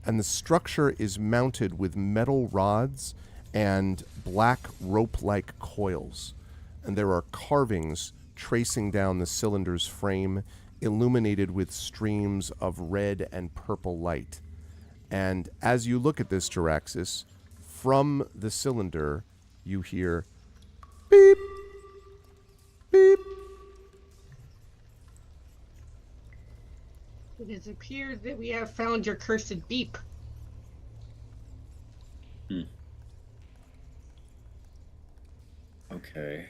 And the structure is mounted with metal rods and black rope-like coils. And there are carvings tracing down the cylinder's frame, illuminated with streams of red and purple light. And as you look at this, Jaraxxus, from the cylinder, you hear beep, beep. It appears that we have found your cursed beep. Okay.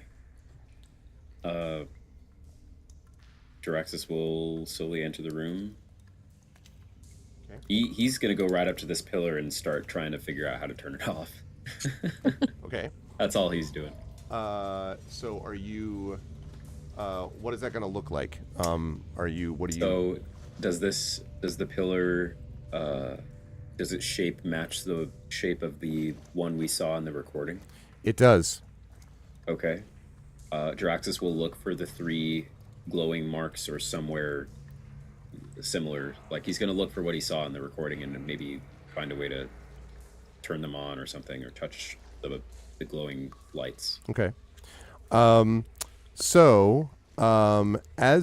Jaraxxus will slowly enter the room. Okay. He's gonna go right up to this pillar and start trying to figure out how to turn it off. Okay. That's all he's doing. So are you... what is that going to look like? What are you... So does the pillar, does its shape match the shape of the one we saw in the recording? It does. Okay. Jaraxxus will look for the 3 glowing marks or somewhere similar. Like, he's going to look for what he saw in the recording and maybe find a way to turn them on or something, or touch the glowing lights. Okay. As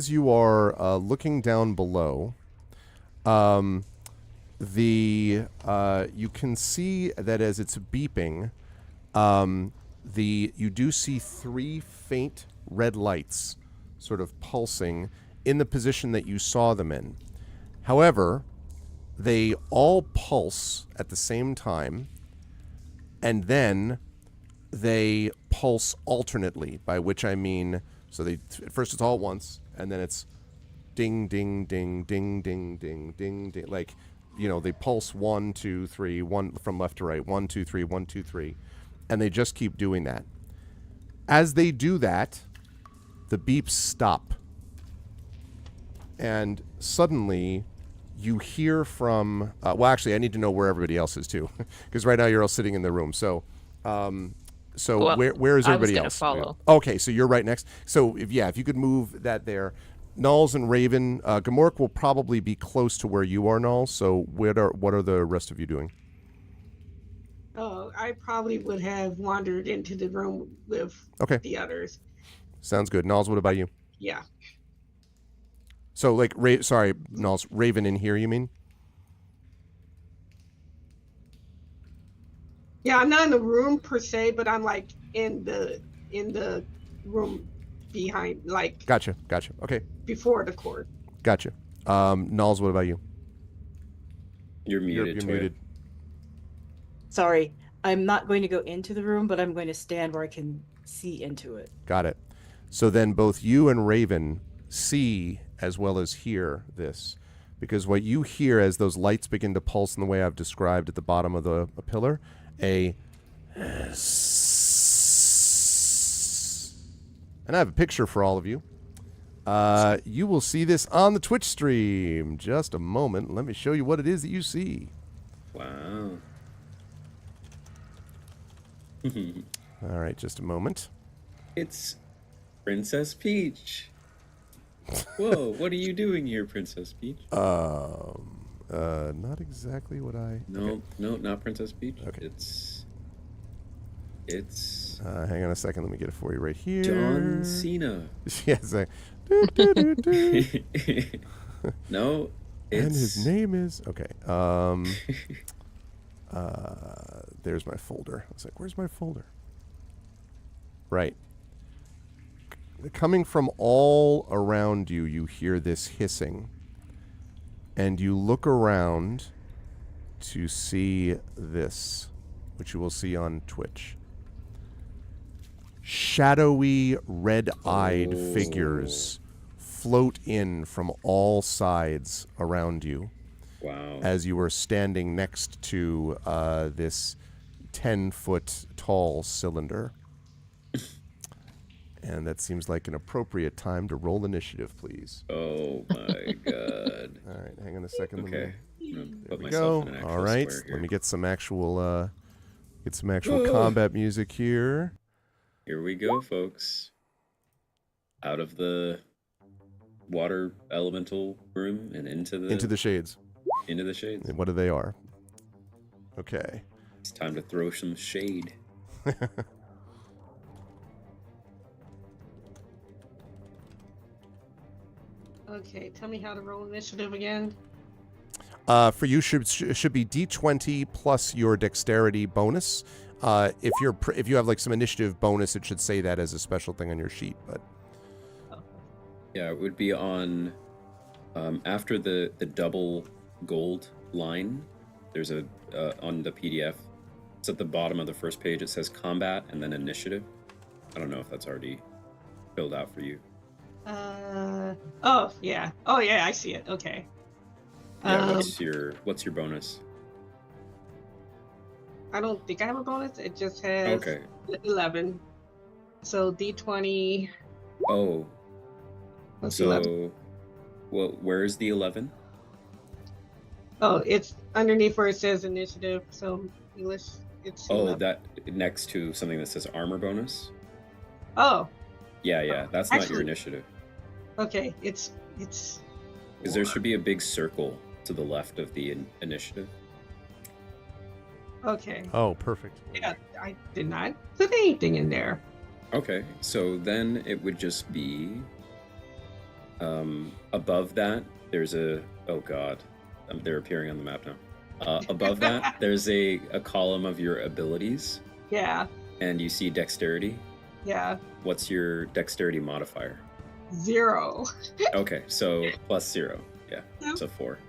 you are looking down below, You can see that as it's beeping, you do see 3 faint red lights sort of pulsing in the position that you saw them in. However, they all pulse at the same time, and then they pulse alternately, by which I mean, so at first it's all at once, and then it's ding, ding, ding, ding, ding, ding, ding, ding, like, they pulse 1, 2, 3, 1 from left to right, 1, 2, 3, 1, 2, 3, and they just keep doing that. As they do that, the beeps stop. And suddenly, you hear from... well, actually, I need to know where everybody else is, too. Because right now, you're all sitting in the room. So Well, where is I was everybody gonna else? follow. Okay, so you're right next. So, if you could move that there. Nulls and Raven. Gamork will probably be close to where you are, Null. So what are the rest of you doing? Oh, I probably would have wandered into the room with the others. Sounds good. Nulls, what about you? Yeah. So, like, sorry, Nulls, Raven in here, you mean? Yeah, I'm not in the room per se, but I'm like in the room behind, like. Gotcha. Okay. Before the court. Gotcha. Nulls, what about you? You're muted. You're muted. Sorry, I'm not going to go into the room, but I'm going to stand where I can see into it. Got it. So then both you and Raven see as well as hear this, because what you hear as those lights begin to pulse in the way I've described at the bottom of a pillar, and I have a picture for all of you. You will see this on the Twitch stream. Just a moment. Let me show you what it is that you see. Wow. All right, just a moment. It's Princess Peach. Whoa, what are you doing here, Princess Peach? Not exactly what I... No, not Princess Peach. Okay. It's hang on a second. Let me get it for you right here. John Cena. Yes. No, and his name is... Okay. There's my folder. I was like, where's my folder? Right. Coming from all around you, you hear this hissing. And you look around to see this, which you will see on Twitch. Shadowy, red-eyed figures float in from all sides around you. Wow. As you are standing next to this 10-foot tall cylinder. And that seems like an appropriate time to roll initiative, please. Oh my god. All right, hang on a second. Okay. There we go. All right, let me get some actual combat music here. Here we go, folks. Out of the water elemental room and into the shades. Into the shades. And what do they are? Okay. It's time to throw some shade. Okay, tell me how to roll initiative again. For you should be D20 plus your dexterity bonus. If you have like some initiative bonus, it should say that as a special thing on your sheet. But yeah, it would be on after the double gold line. There's a on the PDF. It's at the bottom of the first page. It says combat and then initiative. I don't know if that's already filled out for you. Oh yeah, I see it. Okay. Yeah, what's your bonus? I don't think I have a bonus. It just has 11. So D20. Oh. What's so 11? Well, where is the 11? Oh, it's underneath where it says initiative. So English, it's 11. That next to something that says armor bonus. Oh. Yeah, that's not your initiative. Okay, it's. Because there should be a big circle to the left of the initiative. Okay. Oh, perfect. Yeah, I did not put anything in there. Okay, so then it would just be above that. There's a they're appearing on the map now. Above that, there's a column of your abilities, Yeah. and you see dexterity. Yeah. What's your dexterity modifier? 0. Okay, so +0. Yeah, Yep. so 4.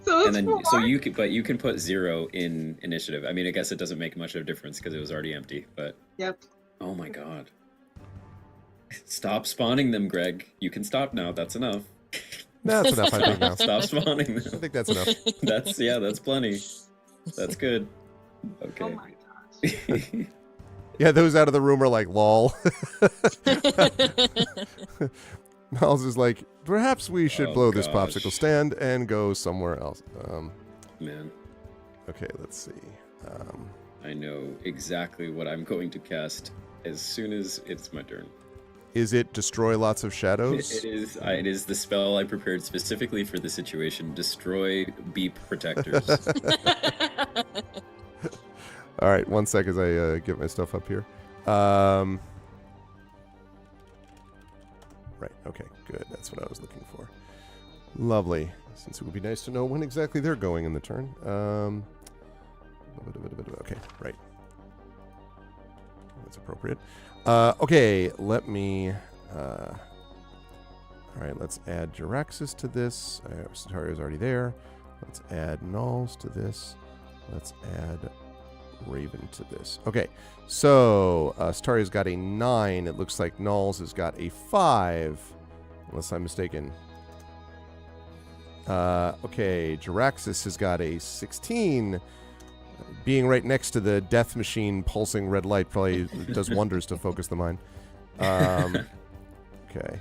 So it's And then 4. so you can put 0 in initiative. I mean, I guess it doesn't make much of a difference because it was already empty. But Yep. oh my god, stop spawning them, Greg. You can stop now. That's enough. That's enough, I think, now. Stop spawning I them. think that's enough. That's plenty. That's good. Okay. Oh my gosh. Yeah, those out of the room are like, lol. Miles is like, perhaps we should Oh, blow this gosh. popsicle stand and go somewhere else. Man, Okay, let's see. I know exactly what I'm going to cast as soon as it's my turn. Is it destroy lots of shadows? It is the spell I prepared specifically for the situation. Destroy beep protectors. All right, 1 sec as I get my stuff up here. Right, okay, good. That's what I was looking for. Lovely. Since it would be nice to know when exactly they're going in the turn. Okay, right. That's appropriate. Okay, let me... all right, let's add Jiraxis to this. Satario's already there. Let's add Nulls to this. Let's add Raven to this. Okay, so Satario's got a 9. It looks like Nulls has got a 5, unless I'm mistaken. Okay, Jiraxis has got a 16. Being right next to the death machine pulsing red light probably does wonders to focus the mind. Okay.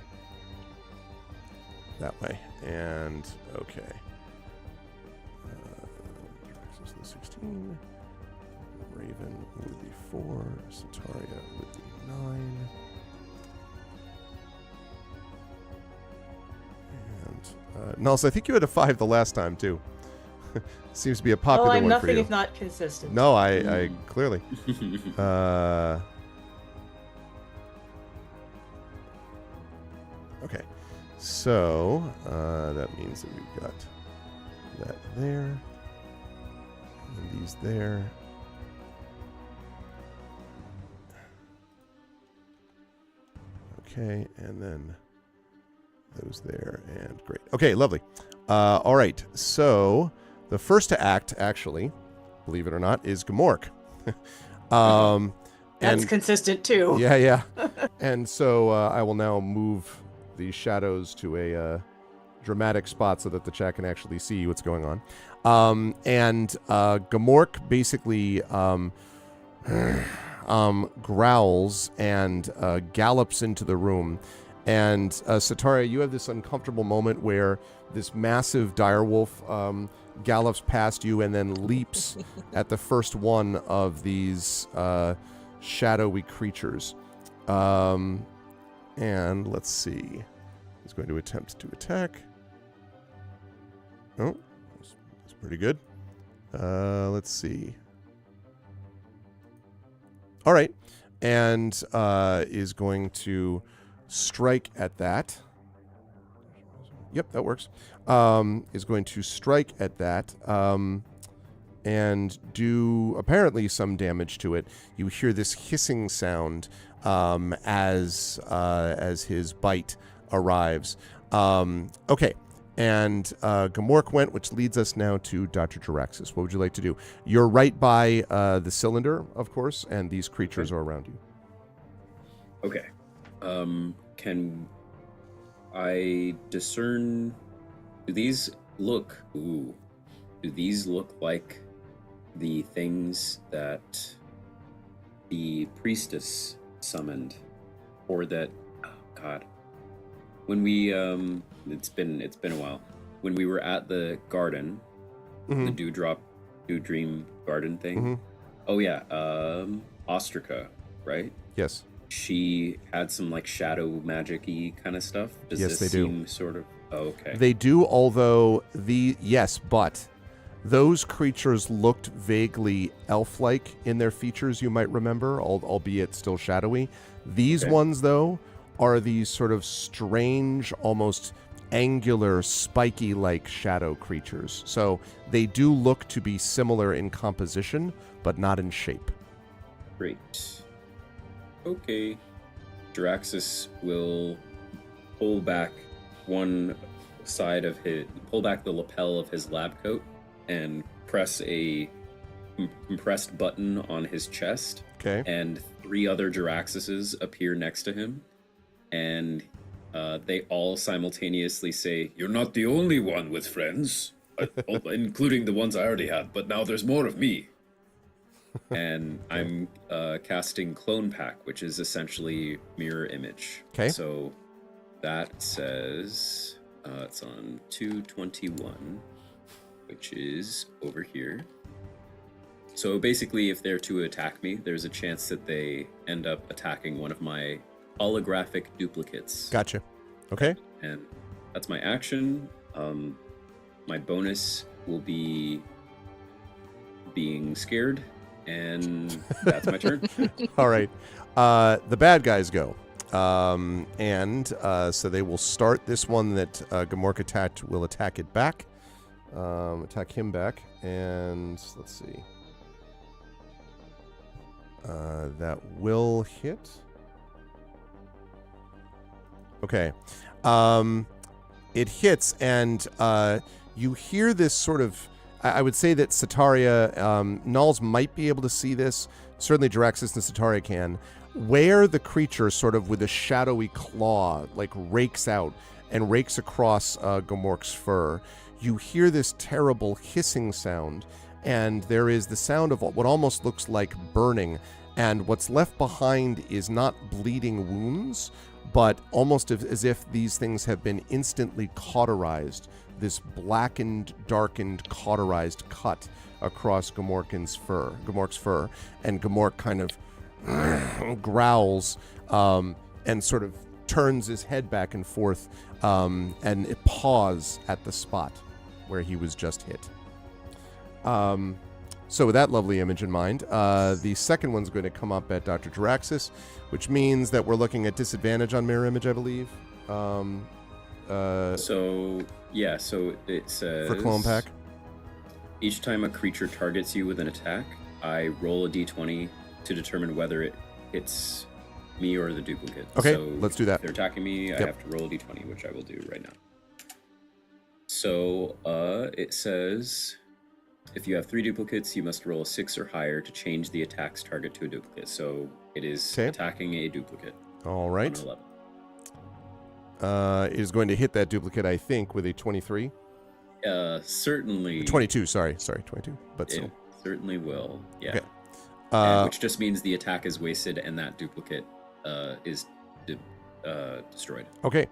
That way. And, okay. Jiraxis with the 16. Raven with the 4. Sataria with the 9. And, Nels, I think you had a 5 the last time, too. Seems to be a popular Well, I'm one for nothing you. if not consistent. No, I clearly. Okay. So, that means that we've got that there. And these there. Okay, and then those there, and great. Okay, lovely. All right, so the first to act, actually, believe it or not, is Gamork. That's and consistent too. yeah. And so I will now move these shadows to a dramatic spot so that the chat can actually see what's going on. And Gamork basically growls and gallops into the room. And Sataria, you have this uncomfortable moment where this massive direwolf gallops past you and then leaps at the first one of these shadowy creatures. And let's see. He's going to attempt to attack. Oh, that's pretty good. Let's see. All right. And is going to strike at that. Yep, that works. Is going to strike at that and do apparently some damage to it. You hear this hissing sound as his bite arrives. Okay, and Gamork went, which leads us now to Dr. Jiraxis. What would you like to do? You're right by the cylinder, of course, and these creatures are around you. Okay. Can I discern? Do these look like the things that the priestess summoned, or that? Oh God. When we it's been a while. When we were at the garden, the Dew Dream garden thing. Mm-hmm. Oh yeah, Ostrika, right? Yes. She had some like shadow magic-y kind of stuff. Does Yes, this they do. seem sort of okay? They do, although but those creatures looked vaguely elf-like in their features, you might remember, albeit still shadowy. These Okay. ones, though, are these sort of strange, almost angular, spiky-like shadow creatures. So they do look to be similar in composition, but not in shape. Great. Okay. Jaraxxus will pull back one side of pull back the lapel of his lab coat and press a compressed button on his chest. Okay. And 3 other Jaraxxuses appear next to him, and they all simultaneously say, "You're not the only one with friends, including the ones I already had, but now there's more of me." And I'm casting Clone Pack, which is essentially mirror image. Okay. So that says it's on 221, which is over here. So basically, if they're to attack me, there's a chance that they end up attacking one of my holographic duplicates. Gotcha. Okay. And that's my action. My bonus will be being scared, and that's my turn. All right. The bad guys go. So they will start this one that Gamork attacked, will attack it back. Attack him back. And let's see. That will hit. Okay. It hits, and you hear this sort of... I would say that Sataria, Nulls might be able to see this. Certainly Jaraxxus and Sataria can. Where the creature sort of with a shadowy claw, like rakes out and rakes across Gamork's fur, you hear this terrible hissing sound, and there is the sound of what almost looks like burning, and what's left behind is not bleeding wounds, but almost as if these things have been instantly cauterized. This blackened, darkened, cauterized cut across Gamork's fur, and Gamork kind of growls and sort of turns his head back and forth, and it paws at the spot where he was just hit. So with that lovely image in mind, the second one's going to come up at Dr. Jaraxxus, which means that we're looking at disadvantage on mirror image, I believe. So it says... For Clone Pack? Each time a creature targets you with an attack, I roll a d20 to determine whether it hits me or the duplicate. Okay, so let's do that. If they're attacking me, Yep. I have to roll a d20, which I will do right now. So it says... If you have 3 duplicates, you must roll a 6 or higher to change the attack's target to a duplicate. So it is attacking a duplicate. All right. On 11. It is going to hit that duplicate, I think, with a 23. Certainly. 22, sorry, 22. But It still. certainly will. Yeah. Okay. Which just means the attack is wasted and that duplicate is destroyed. Okay.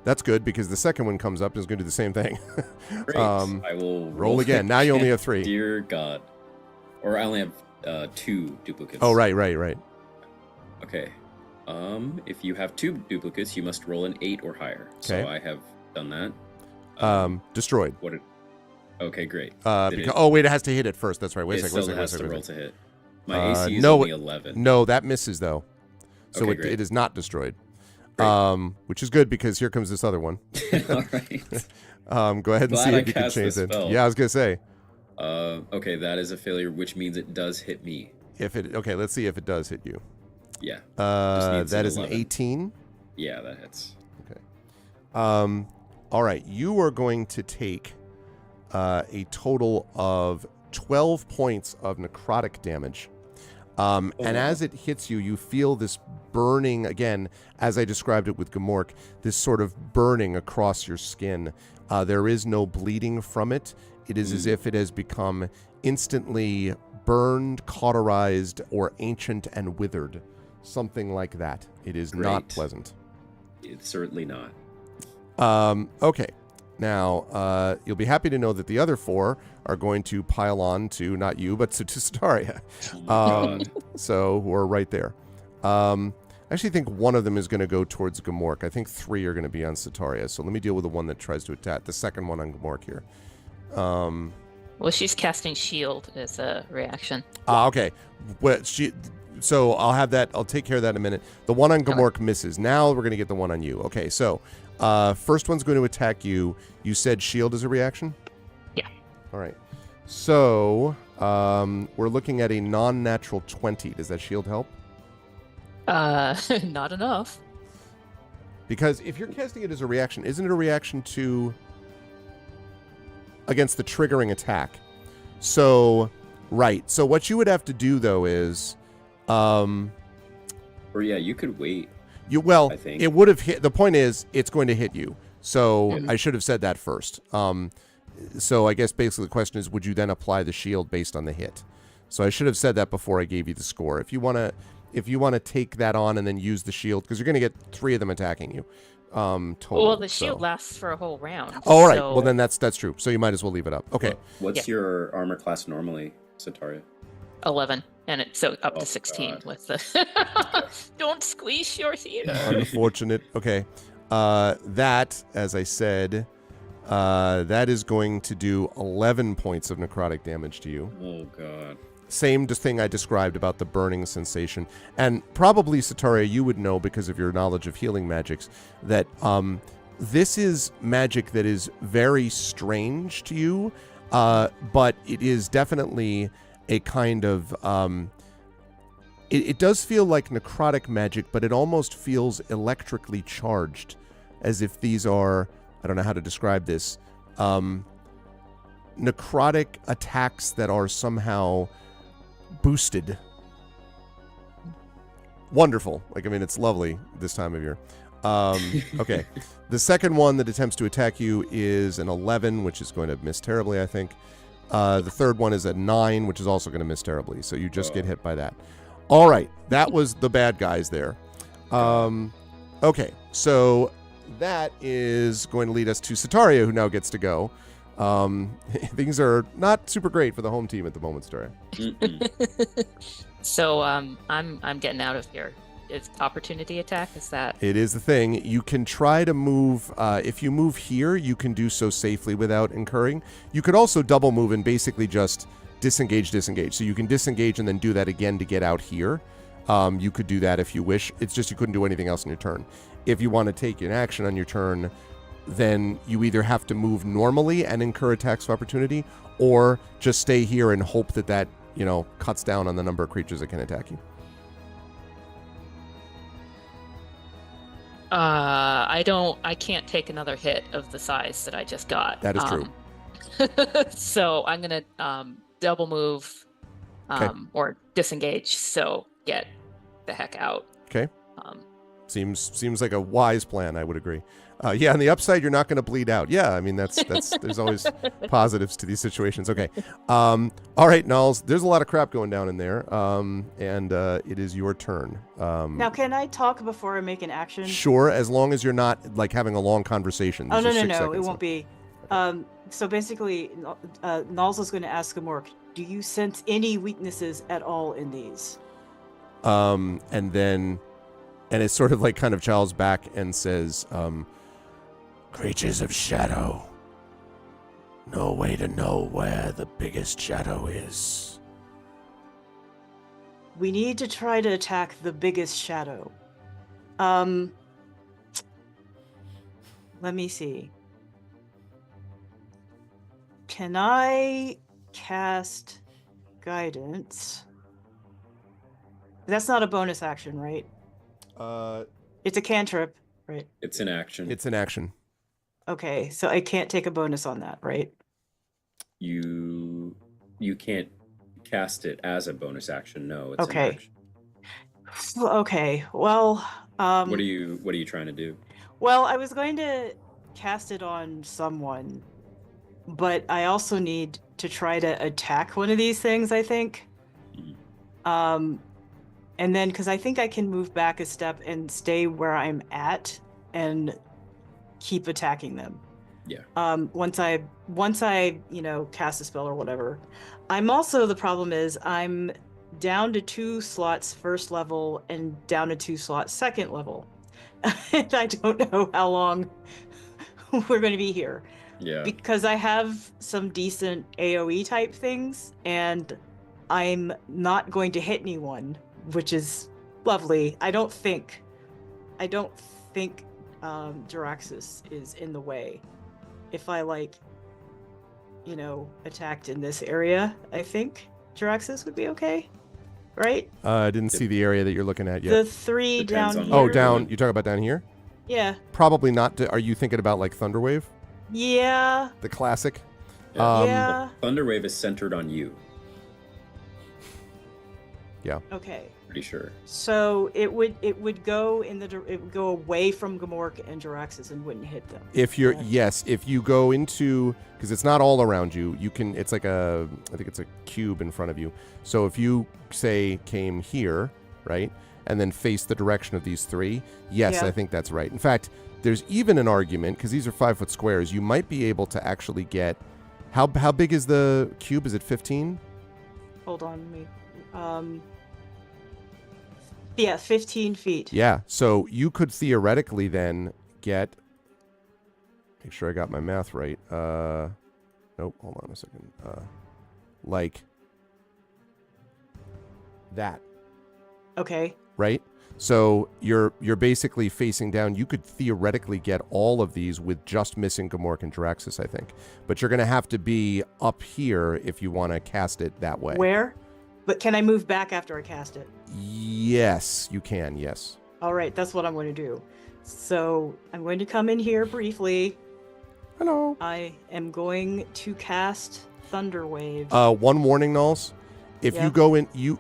That's good because the second one comes up and is going to do the same thing. Great. I will roll again. Now you only have 3. Dear God. Or I only have 2 duplicates. Oh, right. Okay. If you have 2 duplicates, you must roll an 8 or higher. Okay. So I have done that. Destroyed. Okay, great. Wait, it has to hit it first. That's right. Wait a second. It has to roll to hit. My AC is no, only 11. No, that misses though. So Okay, it is not destroyed. Great. Which is good because here comes this other one. All right. Go ahead and Glad see I if you can cast change the it. spell. Yeah, I was gonna say. Okay, that is a failure, which means it does hit me. Let's see if it does hit you. Yeah. That is an 11. 18. Yeah, that hits. Okay. All right, you are going to take a total of 12 points of necrotic damage. And as it hits you, you feel this burning, again, as I described it with Gamork, this sort of burning across your skin. There is no bleeding from it. It is as if it has become instantly burned, cauterized, or ancient and withered. Something like that. It is not pleasant. It's certainly not. Okay. Now, you'll be happy to know that the other 4 are going to pile on to, not you, but to Staria. So, who are right there. I actually think one of them is going to go towards Gamork. I think 3 are going to be on Sataria. So let me deal with the one that tries to attack. The second one on Gamork here. Well, she's casting shield as a reaction. Okay. Well, So I'll take care of that in a minute. The one on Gamork misses. Now we're going to get the one on you. Okay, so first one's going to attack you. You said shield is a reaction? Yeah. All right. So we're looking at a non-natural 20. Does that shield help? Not enough. Because if you're casting it as a reaction, isn't it a reaction to against the triggering attack? So, right. So what you would have to do though is, Or yeah, you could wait. I think. It would have hit. The point is, it's going to hit you. So I should have said that first. So I guess basically the question is, would you then apply the shield based on the hit? So I should have said that before I gave you the score. If you want to take that on and then use the shield, because you're going to get 3 of them attacking you. Total. Well, the shield lasts for a whole round. Oh, all right. So... Well, then that's true. So you might as well leave it up. Okay. What's your armor class normally, Sataria? 11, and it's so up to 16 God. with the. Don't squeeze your theater. Unfortunate. Okay. That, as I said, that is going to do 11 points of necrotic damage to you. Oh God. Same thing I described about the burning sensation. And probably, Sataria, you would know because of your knowledge of healing magics that this is magic that is very strange to you, but it is definitely a kind of... It does feel like necrotic magic, but it almost feels electrically charged, as if these are... I don't know how to describe this. Necrotic attacks that are somehow... boosted. Wonderful. It's lovely this time of year. Okay. The second one that attempts to attack you is an 11, which is going to miss terribly, I think. The third one is a 9, which is also going to miss terribly. So you just get hit by that. All right. That was the bad guys there. Okay. So that is going to lead us to Sataria, who now gets to go. Things are not super great for the home team at the moment, Sataria. So I'm getting out of here. Is opportunity attack? Is that? It is the thing. You can try to move. If you move here, you can do so safely without incurring. You could also double move and basically just disengage. So you can disengage and then do that again to get out here. You could do that if you wish. It's just you couldn't do anything else on your turn. If you want to take an action on your turn, then you either have to move normally and incur attacks of opportunity, or just stay here and hope that cuts down on the number of creatures that can attack you. I can't take another hit of the size that I just got. That is true. So I'm gonna double move, or disengage. So get the heck out. Okay. Seems like a wise plan. I would agree. On the upside, you're not going to bleed out. Yeah, that's there's always positives to these situations. Okay. All right, Nulls. There's a lot of crap going down in there, and it is your turn. Now, can I talk before I make an action? Sure, as long as you're not having a long conversation. Oh, no, it won't be. So basically, Nulls is going to ask Gamork, do you sense any weaknesses at all in these? And it's sort of kind of Charles back and says, creatures of shadow. No way to know where the biggest shadow is. We need to try to attack the biggest shadow. Let me see. Can I cast guidance? That's not a bonus action, right? It's a cantrip, right? It's an action. It's an action. Okay, so I can't take a bonus on that, right? You can't cast it as a bonus action. No, it's okay. An action. Okay. Well, what are you trying to do? Well, I was going to cast it on someone, but I also need to try to attack one of these things, I think. And then, because I think I can move back a step and stay where I'm at and keep attacking them. Yeah. Once I cast a spell or whatever. The problem is I'm down to 2 slots first level and down to 2 slots second level. And I don't know how long we're going to be here. Yeah. Because I have some decent AoE type things and I'm not going to hit anyone which is lovely. I don't think Jaraxxus is in the way. If I attacked in this area, I think Jaraxxus would be okay, right? I didn't see the area that you're looking at yet. The 3 Depends down on here. Oh, down. You talk about down here? Yeah. Probably not. Are you thinking about like Thunderwave, Yeah. the classic? Yeah. Yeah. Thunderwave is centered on you. Yeah. Okay. Pretty sure. So it would go away from Gamork and Jaraxxus and wouldn't hit them. If you're correct? if you go into, because it's not all around you, you can. It's like I think it's a cube in front of you. So if you say came here, right, and then face the direction of these 3, yes, Yeah. I think that's right. In fact, there's even an argument, because these are 5-foot squares. You might be able to actually get. How big is the cube? Is it 15? Hold on, me. Yeah, 15 feet. Yeah. So you could theoretically then get. Make sure I got my math right. Nope. Hold on a second. Like that. Okay. Right. So you're basically facing down. You could theoretically get all of these with just missing Gamork and Jaraxxus, I think. But you're going to have to be up here if you want to cast it that way. Where? But can I move back after I cast it? Yes, you can. Yes. All right, that's what I'm going to do. So I'm going to come in here briefly. Hello. I am going to cast Thunderwave. One warning, Nulls. If Yeah. you go in, you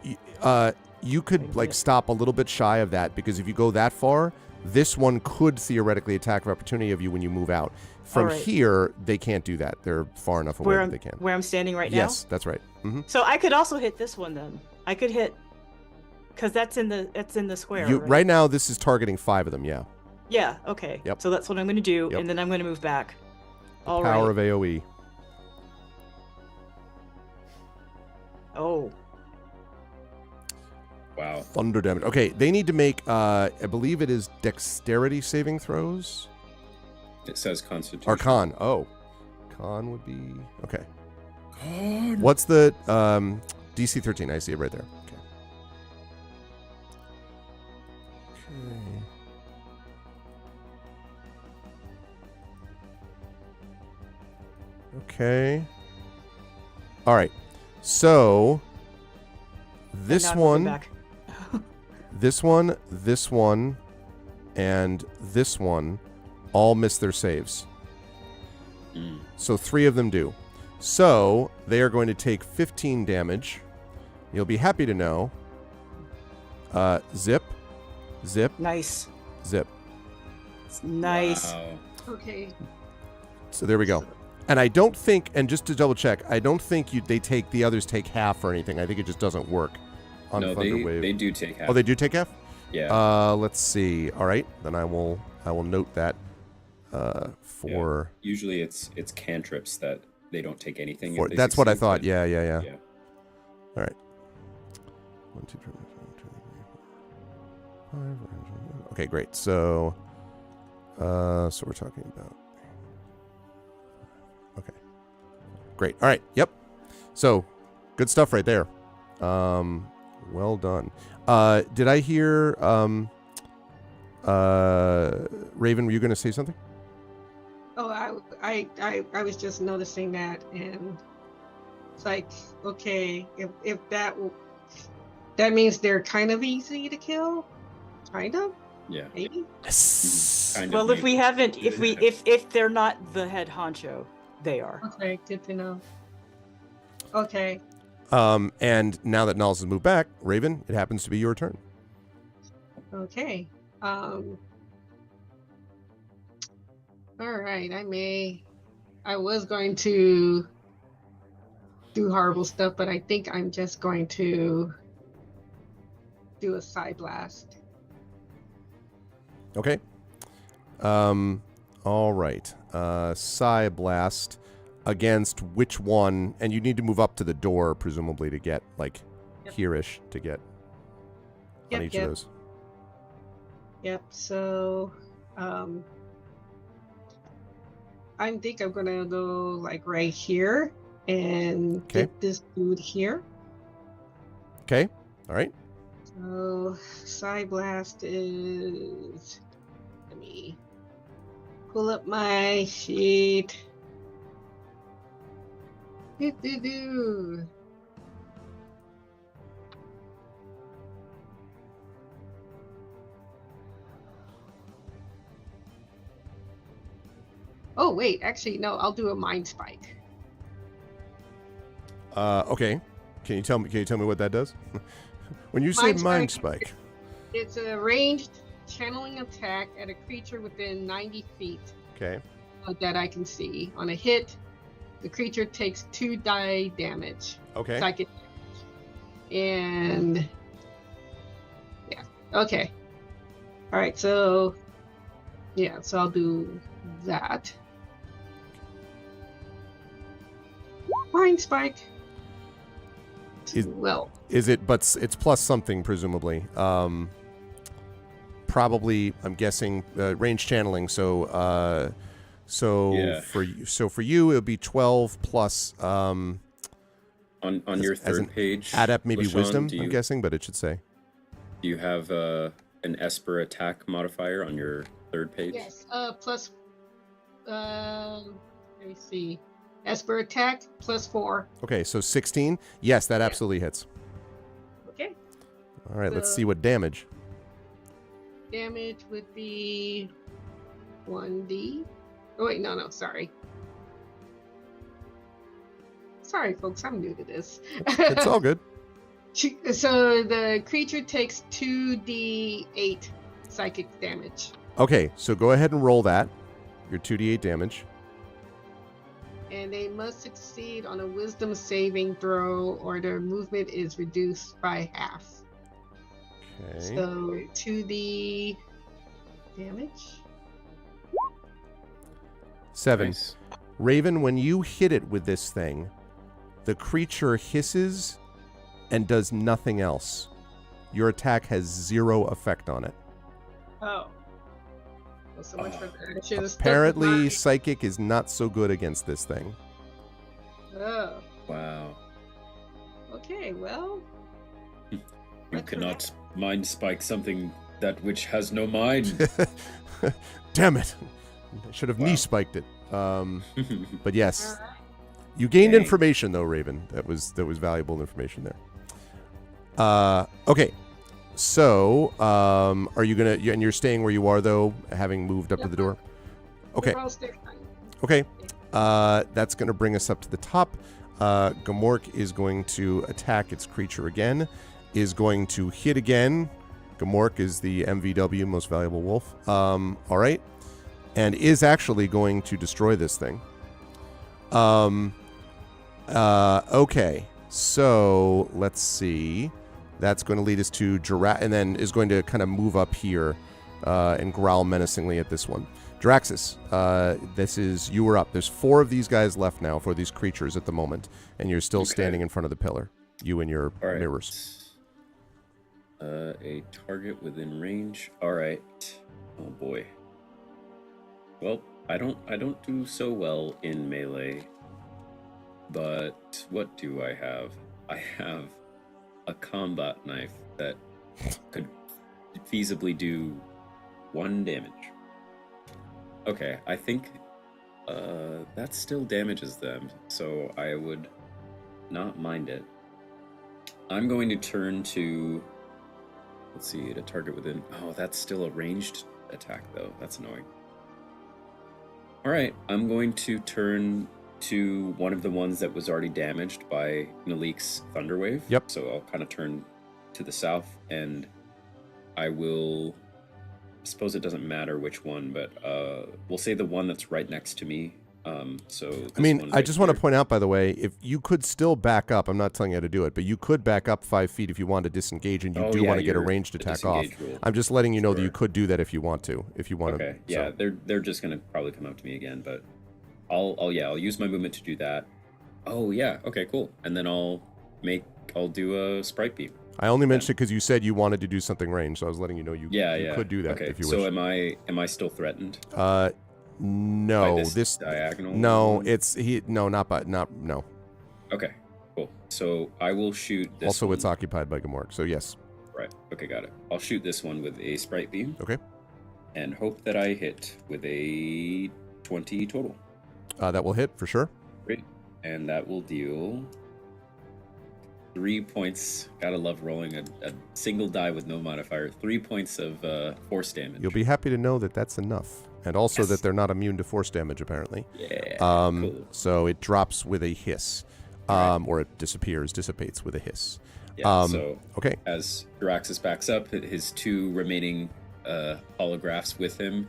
could Wait a like minute. stop a little bit shy of that, because if you go that far, this one could theoretically attack of opportunity of you when you move out. From All right. here, they can't do that. They're far enough away that they can. Where I'm standing right now? Yes, that's right. Mm-hmm. So I could also hit this one then. I could hit, because that's in the square. You, right? right now, this is targeting 5 of them. Yeah. Yeah. Okay. Yep. So that's what I'm going to do, Yep. and then I'm going to move back. All right. Power of AOE. Oh. Wow. Thunder damage. Okay, they need to make, I believe it is dexterity saving throws? It says Constitution. Or con. Oh. Con would be... Okay. Con. What's the DC 13? I see it right there. Okay. Okay. All right. So this Now I'm moving one, back. this one, and this one all miss their saves. Mm. So 3 of them do. So they are going to take 15 damage. You'll be happy to know. Zip, zip, Nice. zip. Nice. Wow. Okay. So there we go. And I don't think, and just to double check, I don't think the others take half or anything. I think it just doesn't work on No, Thunderwave. they do take half. Oh, they do take half? Yeah. Let's see. All right, then I will note that for. Yeah. Usually it's cantrips that they don't take anything. For if they that's what I succeed, thought. but- Yeah. Yeah. All right. 1, 2, 3, 4, 5. Okay, great. So we're talking about. Okay. Great. All right. Yep. So, good stuff right there. Well done. Did I hear Raven, were you going to say something? Oh, I was just noticing that, and it's like, okay, if that means they're kind of easy to kill, kind of, Yeah. maybe. Yes. Kind of Well, if you- we haven't, if they're not the head honcho, they are. Okay, good to know. Okay. And now that Nulls has moved back, Raven, it happens to be your turn. Okay. All right. I was going to do horrible stuff, but I think I'm just going to do a side blast. Okay. All right. Psi Blast against which one? And you need to move up to the door, presumably, to get, like, Yep. here-ish to get on each of those. Yep. So, I think I'm gonna go like right here and Okay. get this dude here. Okay. All right. So Psy Blast is. Let me pull up my sheet. Do. Oh wait, actually no, I'll do a Mind Spike. Okay. Can you tell me what that does? When you say Mind Spike. It's a ranged channeling attack at a creature within 90 feet. Okay. That I can see. On a hit, the creature takes 2 die damage. Okay. Psychic damage. And yeah. Okay. All right. So yeah. So I'll do that. Mind Spike. Is it? But it's plus something presumably. Probably. I'm guessing range channeling. So. For you, it would be 12 plus. On your third page. Adept, maybe LaShawn, wisdom. I'm guessing, but it should say. Do you have an Esper attack modifier on your third page? Yes. Plus. Let me see. Esper attack plus 4. Okay, so 16. Yes, that absolutely hits. Okay. All right, let's see what damage. Damage would be 1d. Oh wait, no, sorry. Sorry, folks, I'm new to this. It's all good. So the creature takes 2d8 psychic damage. Okay, so go ahead and roll that. Your 2d8 damage. And they must succeed on a wisdom saving throw or their movement is reduced by half. Okay. So 2d damage. 7. Nice. Raven, when you hit it with this thing, the creature hisses and does nothing else. Your attack has 0 effect on it. Oh. Well, so much for that. I should have stuck with Apparently, mine. Psychic is not so good against this thing. Oh. Wow. Okay, well. You But for cannot mind spike something that which has no mind. Damn it. I should have Wow. knee spiked it. But yes. You gained Dang. information though, Raven. That was valuable information there. Okay. So, are you gonna? And you're staying where you are though, having moved up to the door. Okay. I'll stay fine. Okay. That's gonna bring us up to the top. Gamork is going to attack its creature again. Is going to hit again. Gamork is the MVW, most valuable wolf. All right. And is actually going to destroy this thing. Okay. So let's see. That's going to lead us to Jirax, and then is going to kind of move up here and growl menacingly at this one. Jiraxis, this is, you were up. There's 4 of these guys left now, for these creatures at the moment, and you're still standing in front of the pillar. You and your All right. mirrors. A target within range. All right. Oh boy. Well, I don't do so well in melee. But what do I have? I have a combat knife that could feasibly do 1 damage. Okay, I think that still damages them, so I would not mind it. I'm going to turn to, let's see, a target within, oh, that's still a ranged attack though. That's annoying. All right, I'm going to turn to one of the ones that was already damaged by Nalik's Thunderwave. Yep. So I'll kind of turn to the south, and I will, I suppose it doesn't matter which one, but we'll say the one that's right next to me. So I mean, one I right just want to here. point out, by the way, if you could still back up, I'm not telling you how to do it, but you could back up 5 feet if you want to disengage, and you Oh, do yeah, want to get a your- ranged the attack off. disengage rule. I'm just letting you know that you Sure. could do that if you want to. If you want Okay, to. yeah, they're just gonna probably come up to me again, but I'll use my movement to do that. Oh yeah, okay, cool. And then I'll do a sprite beam. I only mentioned it because you said you wanted to do something ranged, so I was letting you know you could do that okay, if you so wish. am I still threatened? No, by this diagonal. no, one? no. Okay, cool. So I will shoot this. Also, one. it's occupied by Gamork, so yes. Right. Okay, got it. I'll shoot this one with a sprite beam. Okay. And hope that I hit with a 20 total. That will hit for sure. Great. And that will deal 3 points. Gotta love rolling a single die with no modifier. 3 points of force damage. You'll be happy to know that that's enough. And also Yes. that they're not immune to force damage, apparently. Yeah. Cool. So it drops with a hiss. Or it dissipates with a hiss. Yeah, so okay. as Jaraxxus backs up, his 2 remaining holographs with him,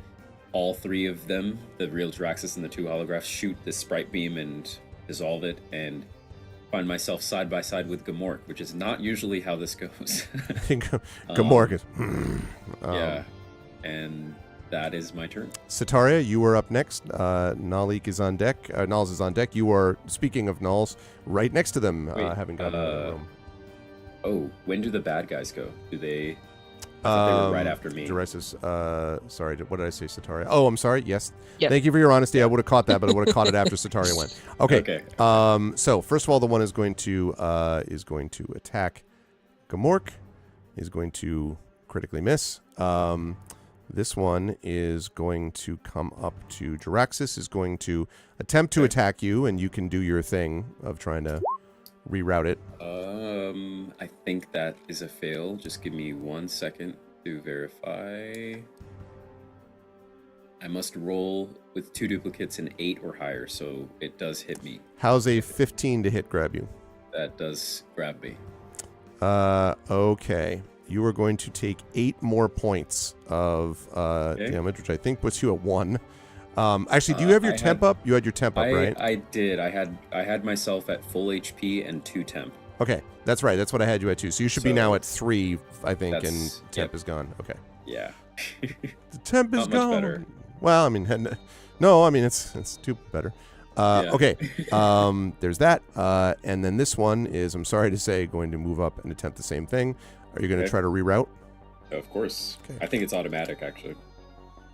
all 3 of them, the real Jaraxxus and the 2 holographs, shoot the sprite beam and dissolve it, and find myself side by side with Gamork, which is not usually how this goes. I think Gamork is... yeah, and that is my turn. Sataria, you are up next. Nalik is on deck. Nulls is on deck. You are, speaking of Nulls, right next to them, Wait, having gotten out of the room. Oh, when do the bad guys go? Do they... I thought they were right after me. Jurasis, sorry, what did I say, Sataria? Oh, I'm sorry, yes. Yep. Thank you for your honesty. I would have caught that, but I would have caught it after Sataria went. Okay. Okay. So, first of all, the one is going to attack Gamork. Is going to critically miss. This one is going to come up to Jaraxxus, is going to attempt to attack you, and you can do your thing of trying to reroute it. I think that is a fail. Just give me 1 second to verify. I must roll with 2 duplicates and 8 or higher, so it does hit me. How's a 15 to hit grab you? That does grab me. Okay. You are going to take 8 more points of damage, which I think puts you at 1. Actually, do you have your temp up? You had your temp up, right? I did. I had myself at full HP and 2 temp. Okay, that's right. That's what I had you at 2. So you should be now at 3, I think, and That's- temp yep. is gone. Okay. Yeah. The temp is Not much gone. better. Well, I mean, no, I mean it's too better. Yeah. Okay. There's that. And then this one is, I'm sorry to say, going to move up and attempt the same thing. Are you going to Okay. try to reroute? Of course. Okay. I think it's automatic, actually.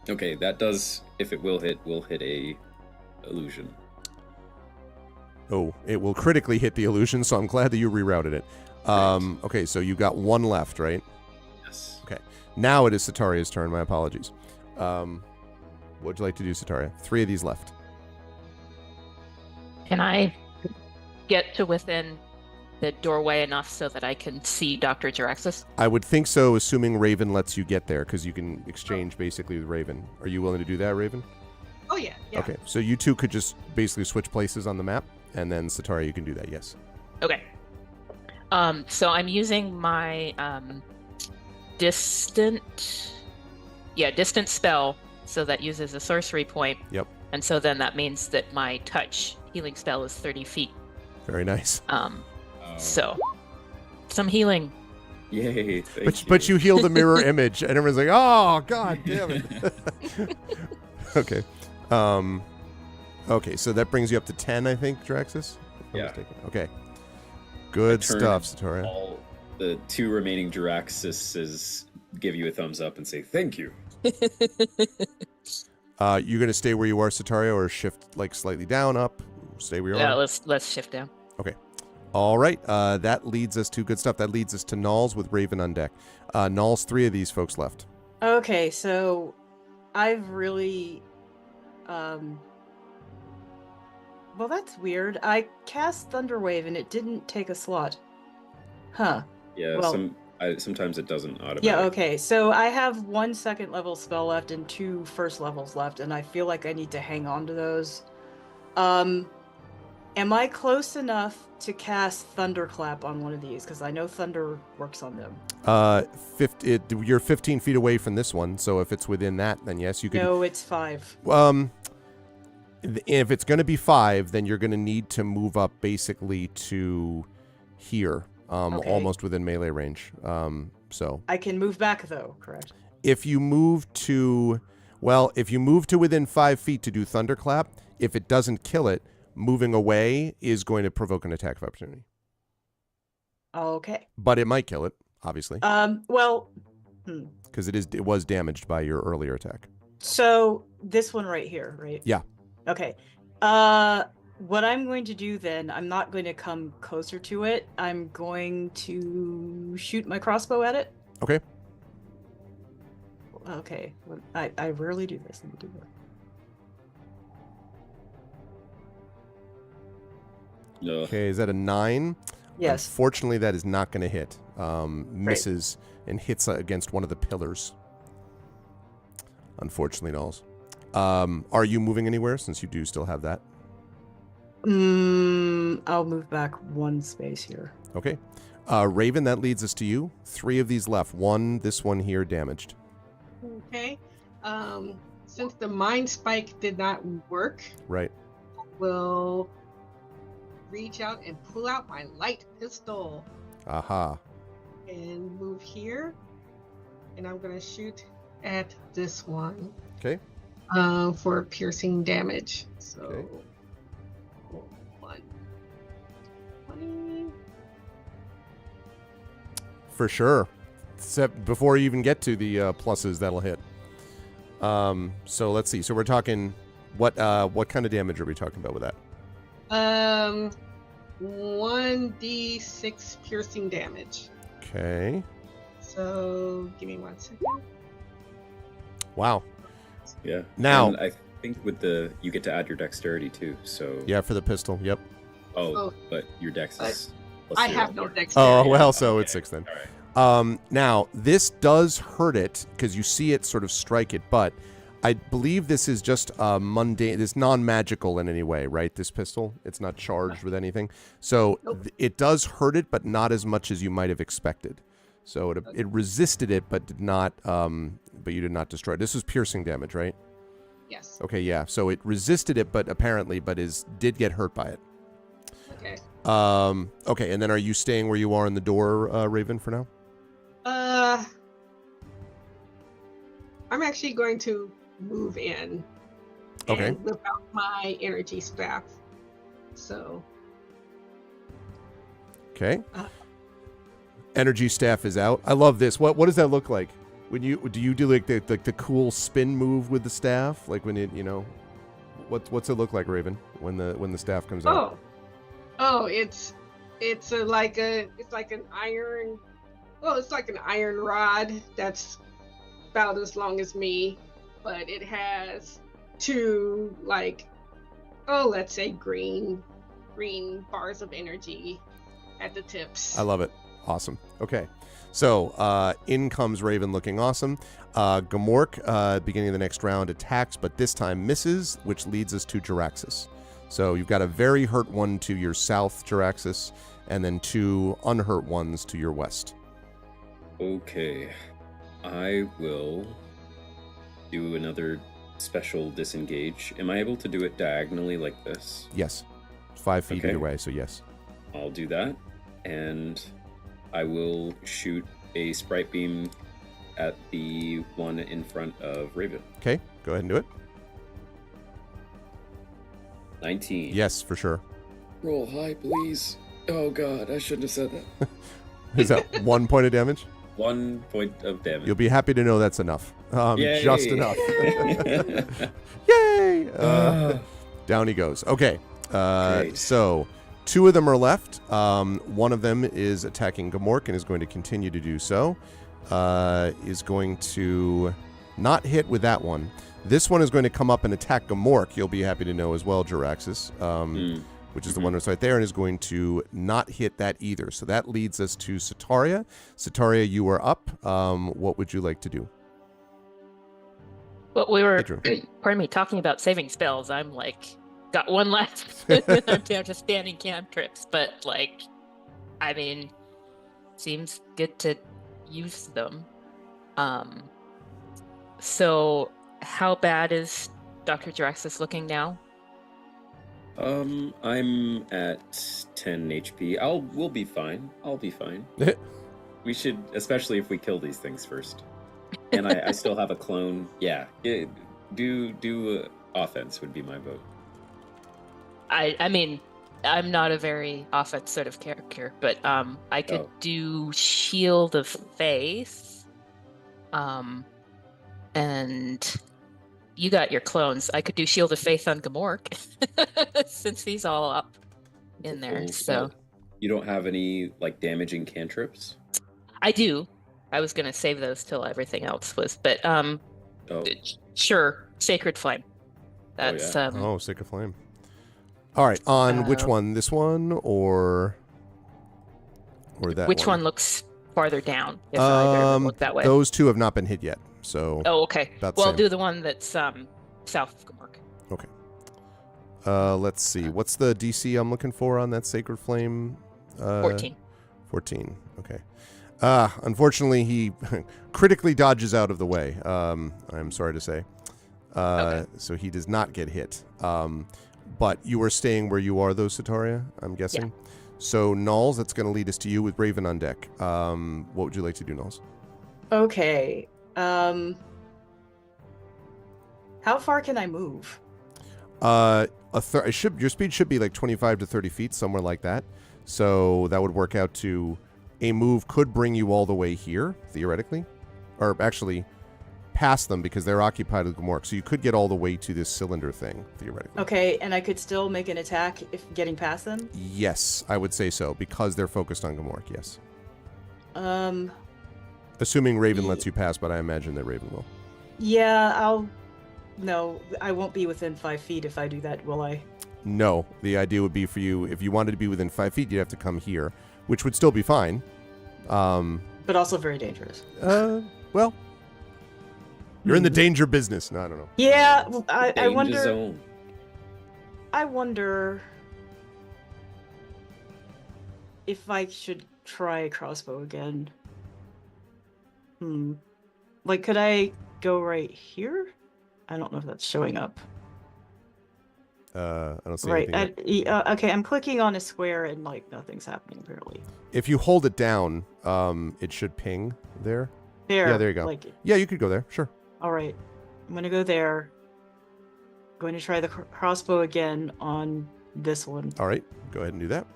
Okay, that does, if it will hit a illusion. Oh, it will critically hit the illusion, so I'm glad that you rerouted it. Okay, so you got 1 left, right? Yes. Okay. Now it is Sataria's turn. My apologies. What'd you like to do, Sataria? 3 of these left. Can I get to within the doorway enough so that I can see Dr. Jaraxxus? I would think so, assuming Raven lets you get there, because you can exchange basically with Raven. Are you willing to do that, Raven? Oh yeah, yeah. Okay, so you two could just basically switch places on the map, and then Sataria, you can do that, yes. Okay. So I'm using my distant spell, so that uses a sorcery point. Yep. And so then that means that my touch healing spell is 30 feet. Very nice. So some healing. Yay. But you heal the mirror image, and everyone's like, oh, god damn it. Okay. Okay, so that brings you up to 10, I think, Draxus? If I'm Yeah. mistaken. Okay. Good Turn stuff, Sataria. All the 2 remaining Jaraxxuses give you a thumbs up and say thank you. You going to stay where you are, Sataria, or shift like slightly down, up? Stay where you Yeah, are? let's shift down. Okay. All right. That leads us to good stuff. That leads us to Nulls with Raven on deck. Nulls, 3 of these folks left. Okay, so I've really well, that's weird. I cast Thunderwave and it didn't take a slot. Huh. Yeah, Well- sometimes it doesn't automatically. Yeah, okay. So I have 1 second level spell left and 2 first levels left, and I feel like I need to hang on to those. Am I close enough to cast Thunderclap on one of these? Because I know Thunder works on them. You're 15 feet away from this one, so if it's within that, then yes, you could. No, it's 5. If it's going to be 5, then you're going to need to move up basically to here, Okay. almost within melee range. So I can move back though, correct? if you move to within 5 feet to do Thunderclap, if it doesn't kill it, moving away is going to provoke an attack of opportunity. Okay. But it might kill it, obviously, Well, because it was damaged by your earlier attack. so this one right here, right? Yeah. Okay. What I'm going to do then, I'm not going to come closer to it. I'm going to shoot my crossbow at it. Okay. Okay. I rarely do this. Let me do that. No. Okay, is that a 9? Yes. Unfortunately, that is not going to hit. Misses and hits against one of the pillars. Unfortunately, Knowles. Are you moving anywhere since you do still have that? I'll move back 1 space here. Okay. Raven, that leads us to you. 3 of these left. This one here damaged. Okay. Since the mind spike did not work, Right. we'll reach out and pull out my light pistol Aha. and move here. And I'm gonna shoot at this one. Okay. For piercing damage. So Okay. 1, 20. For sure. Except before you even get to the pluses, that'll hit. So let's see. So we're talking what kind of damage are we talking about with that? 1d6 piercing damage. Okay. So give me 1 second. Wow. Yeah. Now- And I think with you get to add your dexterity too. So Yeah, for the pistol. Yep. Oh, but your dex is. plus I 0. have no dexterity. Oh, well, so it's Okay. 6 then. All right. Now, this does hurt it because you see it sort of strike it, but I believe this is just mundane. It's non-magical in any way, right? This pistol, it's not charged with anything, so Nope. it does hurt it, but not as much as you might have expected. So it resisted it, but did not. But you did not destroy it. This was piercing damage, right? Yes. Okay, yeah. So it resisted it, but did get hurt by it. Okay. Okay, and then are you staying where you are in the door, Raven, for now? I'm actually going to move in. Okay. And whip out my energy staff. So. Okay. Uh, Energy staff is out. I love this. What does that look like? When do you do like the cool spin move with the staff? Like when it, what's it look like, Raven, when the staff comes out? it's like an iron. Well, it's like an iron rod that's about as long as me, but it has 2 let's say green bars of energy at the tips. I love it. Awesome. Okay. So in comes Raven looking awesome. Gamork, beginning of the next round, attacks, but this time misses, which leads us to Jaraxxus. So you've got a very hurt one to your south, Jaraxxus, and then 2 unhurt ones to your west. Okay. I will do another special disengage. Am I able to do it diagonally like this? Yes. 5 feet Okay. either way, so yes. I'll do that. And I will shoot a sprite beam at the one in front of Raven. Okay, go ahead and do it. 19. Yes, for sure. Roll high, please. Oh god, I shouldn't have said that. Is that 1 point of damage? 1 point of damage. You'll be happy to know that's enough. Yay. Just enough. Yay! Down he goes. Okay. Great. So 2 of them are left. One of them is attacking Gamork and is going to continue to do so. Is going to not hit with that one. This one is going to come up and attack Gamork. You'll be happy to know as well, Jaraxxus, which is the one that's right there, and is going to not hit that either. So that leads us to Sataria. Sataria, you are up. What would you like to do? Well, we were, Hey, Drew. pardon me, talking about saving spells. I'm got 1 left. I'm down to standing cantrips, but seems good to use them. So how bad is Dr. Jaraxxus looking now? I'm at 10 HP. We'll be fine. I'll be fine. We should, especially if we kill these things first. And I still have a clone. Yeah, do offense would be my vote. I mean, I'm not a very offense sort of character, but I could do Shield of Faith. And you got your clones. I could do Shield of Faith on Gamork since he's all up in there. Cool. So You don't have any damaging cantrips? I do. I was gonna save those till everything else was, but Oh, sure, Sacred Flame. That's Oh, Sacred Flame. All right, on which one? This one or that which one looks farther down? If either look that way. Those two have not been hit yet, so. Oh, okay. About Well, the I'll same. do the one that's south of Gamork. Okay. Let's see. What's the DC I'm looking for on that Sacred Flame? 14. 14. Okay. Unfortunately, he critically dodges out of the way. I'm sorry to say. Okay. So he does not get hit. But you are staying where you are, though, Sataria, I'm guessing. Yeah. So, Nulls, that's going to lead us to you with Raven on deck. What would you like to do, Nulls? Okay. How far can I move? Your speed should be like 25 to 30 feet, somewhere like that. So that would work out to a move could bring you all the way here, theoretically. Or actually, past them because they're occupied with Gamork. So you could get all the way to this cylinder thing, theoretically. Okay, and I could still make an attack if getting past them? Yes, I would say so, because they're focused on Gamork, yes. Um, Assuming Raven lets you pass, but I imagine that Raven will. yeah, No, I won't be within 5 feet if I do that, will I? No, the idea would be for you, if you wanted to be within 5 feet, you'd have to come here, which would still be fine. But also very dangerous. Well, you're in the danger business. No, I don't know. Yeah, I danger wonder. zone. I wonder if I should try a crossbow again. Like, could I go right here? I don't know if that's showing up. I don't see Right. anything. Okay, I'm clicking on a square and like nothing's happening apparently. If you hold it down, it should ping there. There. Yeah, there you go. Like, Yeah, you could go there. Sure. all right. I'm gonna go there. Going to try the crossbow again on this one. All right. Go ahead and do that.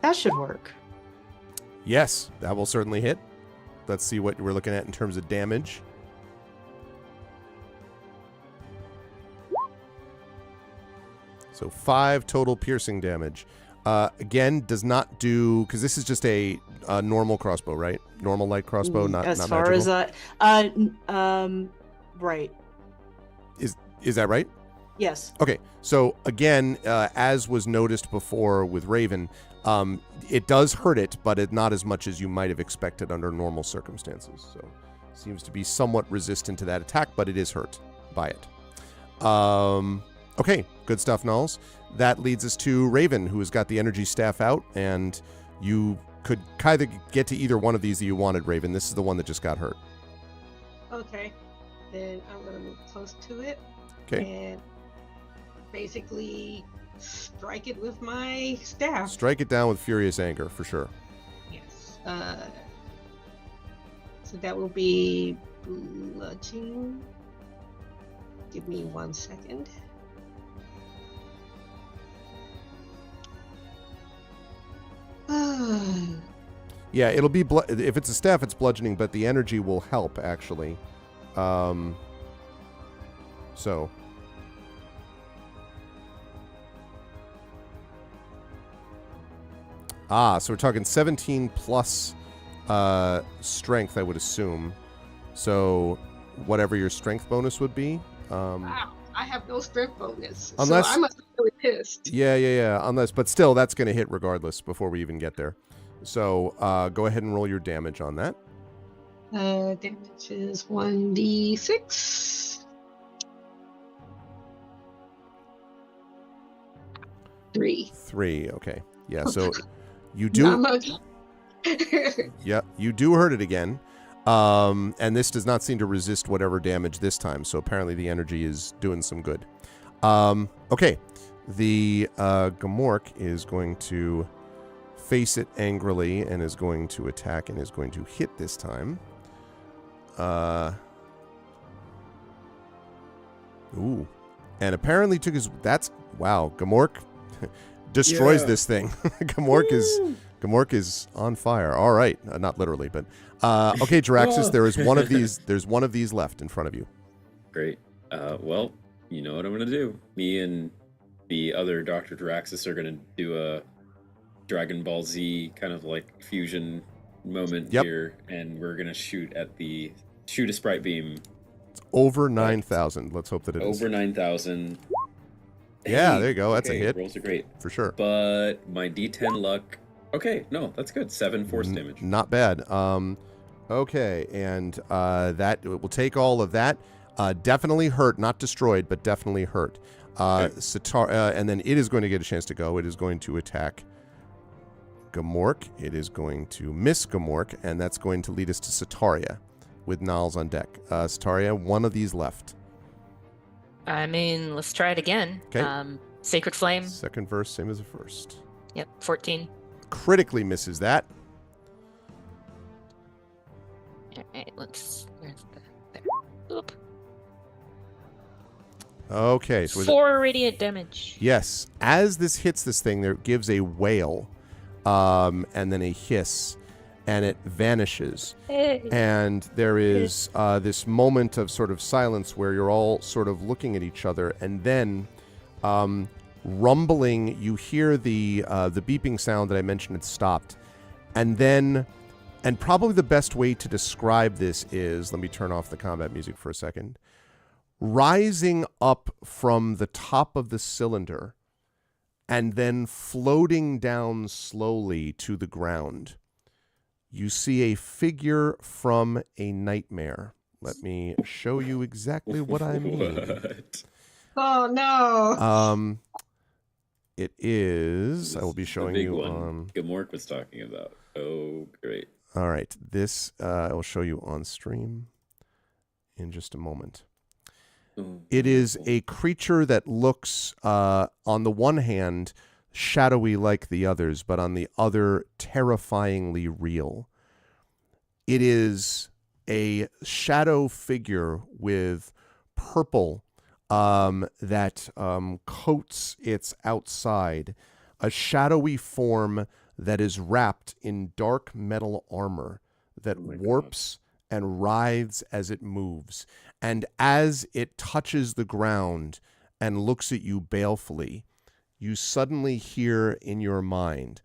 That should work. Yes, that will certainly hit. Let's see what we're looking at in terms of damage. So 5 total piercing damage. Again, does not do, because this is just a normal crossbow, right? Normal light crossbow, not as not far magical. as I right. Is that right? Yes. Okay, so again, as was noticed before with Raven, it does hurt it, but not as much as you might have expected under normal circumstances. So seems to be somewhat resistant to that attack, but it is hurt by it. Okay, good stuff, Nulls. That leads us to Raven, who has got the energy staff out, and you could kind of get to either one of these that you wanted, Raven. This is the one that just got hurt. Okay. Then I'm gonna move close to it. Okay. And basically strike it with my staff. Strike it down with furious anger, for sure. Yes. So that will be bludgeoning. Give me 1 second. Yeah, it'll be if it's a staff, it's bludgeoning, but the energy will help actually. So we're talking 17 plus strength, I would assume. So whatever your strength bonus would be. Wow, I have no strength bonus. Unless- so I must be really pissed. Yeah. But still, that's going to hit regardless before we even get there. So go ahead and roll your damage on that. Damage is 1d6. 3. 3. Okay. Yeah. So you do. Not much. Yeah, you do hurt it again. And this does not seem to resist whatever damage this time, so apparently the energy is doing some good. Okay, the Gamork is going to face it angrily and is going to attack and is going to hit this time. Ooh. And apparently took his... Wow, Gamork destroys this thing. Gamork is on fire. All right, not literally, but okay, Jaraxxus, there is one of these. There's one of these left in front of you. Great. Well, you know what I'm gonna do. Me and the other Dr. Draxus are gonna do a Dragon Ball Z kind of like fusion moment here, and we're gonna shoot a sprite beam. It's over 9,000. Let's hope that it is. Over 9,000. Yeah, there you go. That's a hit. Rolls are great. For sure. But my D10 luck. Okay, no, that's good. 7 force damage. Not bad. Okay, and that will take all of that. Definitely hurt, not destroyed, but definitely hurt. And then it is going to get a chance to go. It is going to attack Gamork. It is going to miss Gamork, and that's going to lead us to Sataria with Niles on deck. Sataria, one of these left. I mean, let's try it again. Okay. Sacred Flame. Second verse, same as the first. Yep, 14. Critically misses that. All right, where's there. Oop. Okay. So 4 radiant damage. yes. As this hits this thing, there gives a wail, and then a hiss, and it vanishes. Hey. And there is this moment of sort of silence where you're all sort of looking at each other, and then rumbling, you hear the beeping sound that I mentioned had stopped. And then, and probably the best way to describe this is, let me turn off the combat music for a second. Rising up from the top of the cylinder and then floating down slowly to the ground, you see a figure from a nightmare. Let me show you exactly what I mean. What? Oh no. It is. I will be showing you on. Gamork was talking about. Oh, great. All right, this I will show you on stream in just a moment. It is a creature that looks, on the one hand, shadowy like the others, but on the other, terrifyingly real. It is a shadow figure with purple that coats its outside, a shadowy form that is wrapped in dark metal armor that warps and writhes as it moves. And as it touches the ground and looks at you balefully, you suddenly hear in your mind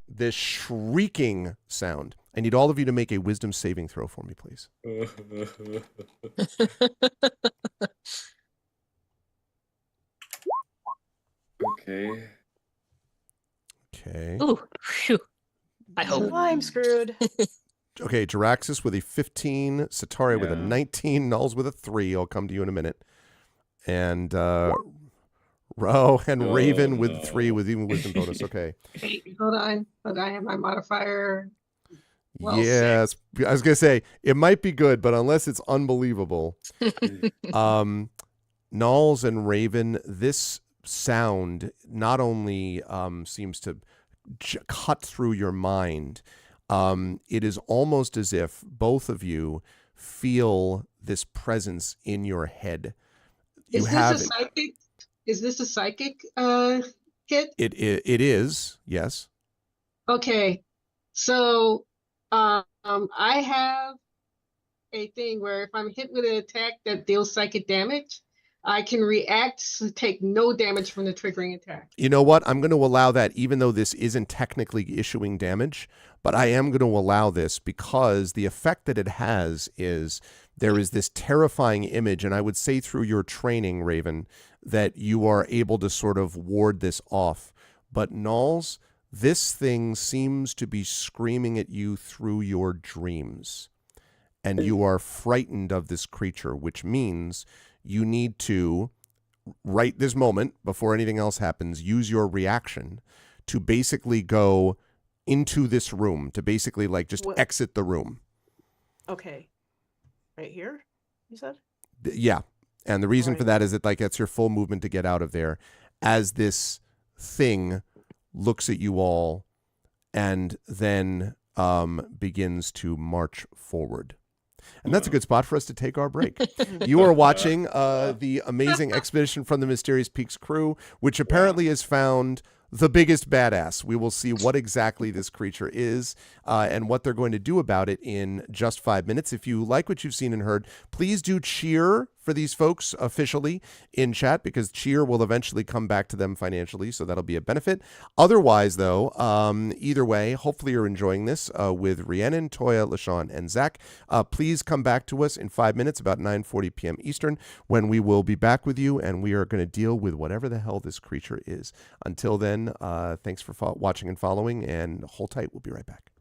this shrieking sound. I need all of you to make a wisdom saving throw for me, please. Okay. Okay. Ooh, phew. I hope. I'm screwed. Okay, Jaraxxus with a 15, Sataria with a 19, Nulls with a 3. I'll come to you in a minute. And Ro and Raven with 3 with even wisdom bonus. Okay. Wait, hold on. I have my modifier. Well, Yes. I was going to say, it might be good, but unless it's unbelievable. Nulls and Raven, this sound not only seems to cut through your mind, it is almost as if both of you feel this presence in your head. Is this a psychic hit? It is, yes. Okay. So I have a thing where if I'm hit with an attack that deals psychic damage, I can react to take no damage from the triggering attack. You know what? I'm going to allow that, even though this isn't technically issuing damage, but I am going to allow this because the effect that it has is there is this terrifying image, and I would say through your training, Raven, that you are able to sort of ward this off. But Nulls, this thing seems to be screaming at you through your dreams, and you are frightened of this creature, which means you need to, right this moment, before anything else happens, use your reaction to basically go into this room, to basically like just exit the room. Okay. Right here, you said? Yeah. And the reason for that is that like that's your full movement to get out of there as this thing looks at you all and then begins to march forward. And that's a good spot for us to take our break. You are watching the amazing Expedition from the Mysterious Peaks crew, which apparently has found the biggest badass. We will see what exactly this creature is and what they're going to do about it in just 5 minutes. If you like what you've seen and heard, please do cheer for for these folks officially in chat because Cheer will eventually come back to them financially, so that'll be a benefit. Otherwise, though, either way, hopefully you're enjoying this with Rhiannon, Toya, LaShawn, and Zach. Please come back to us in 5 minutes, about 9:40 p.m. Eastern, when we will be back with you, and we are going to deal with whatever the hell this creature is. Until then, thanks for watching and following, and hold tight. We'll be right back.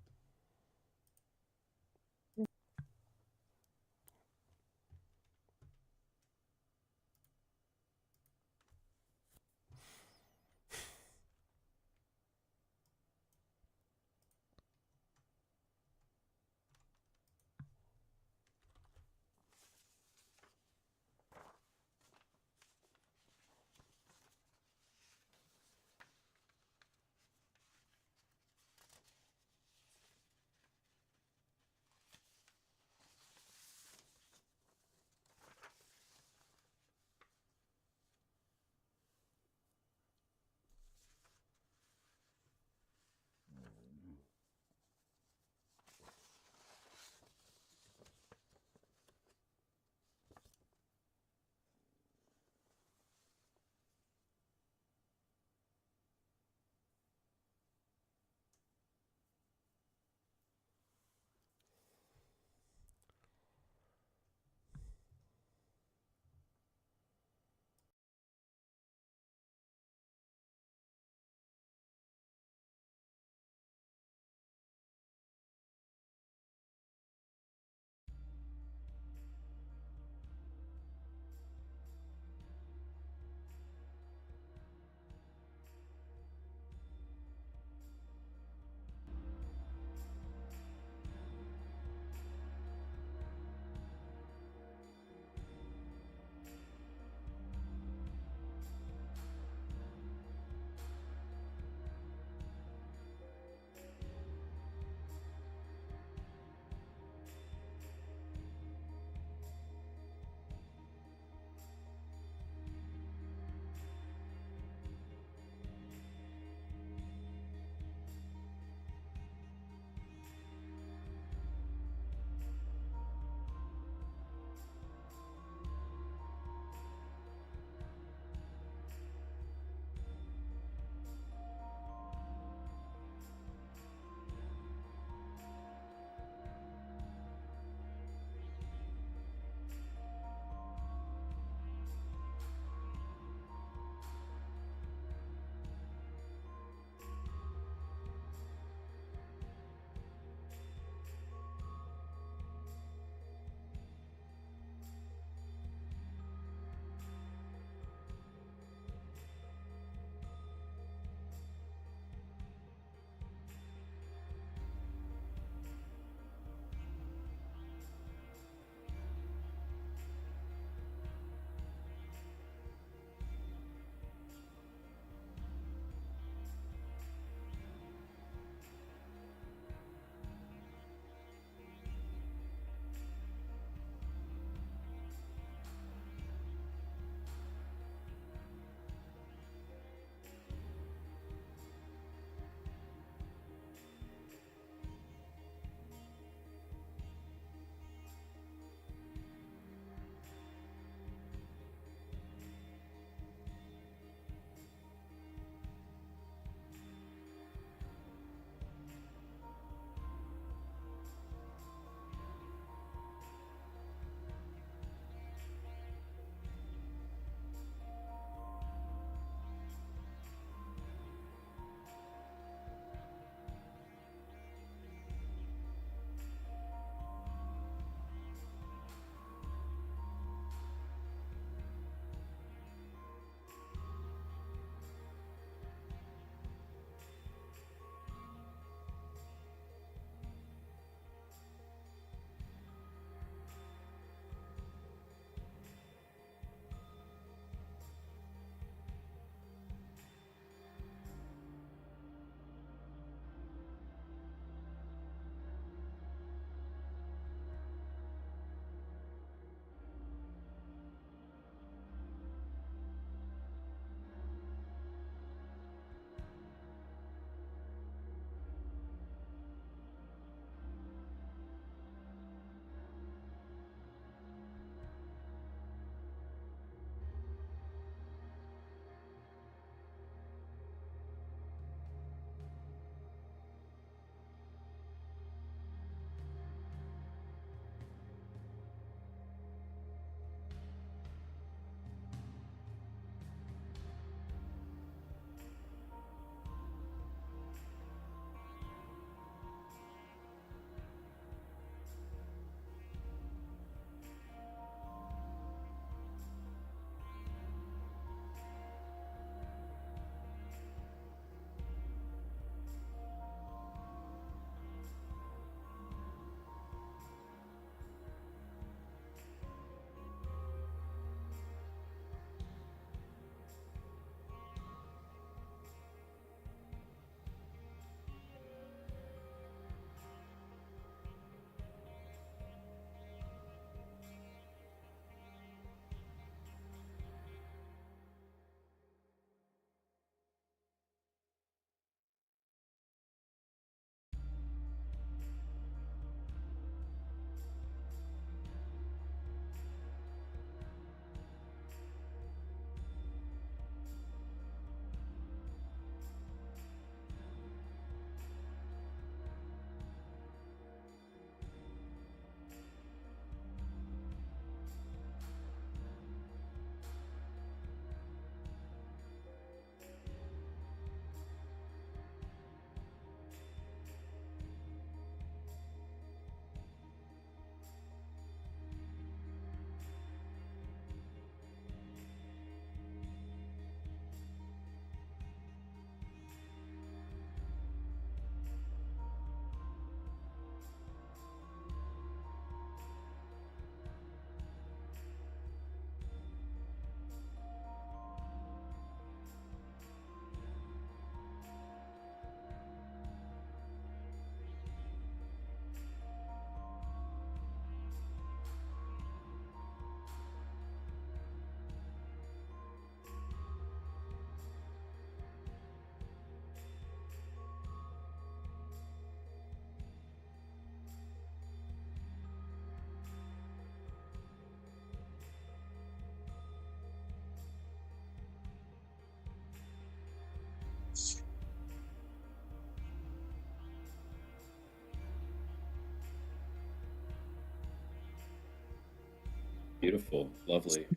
Beautiful. Lovely.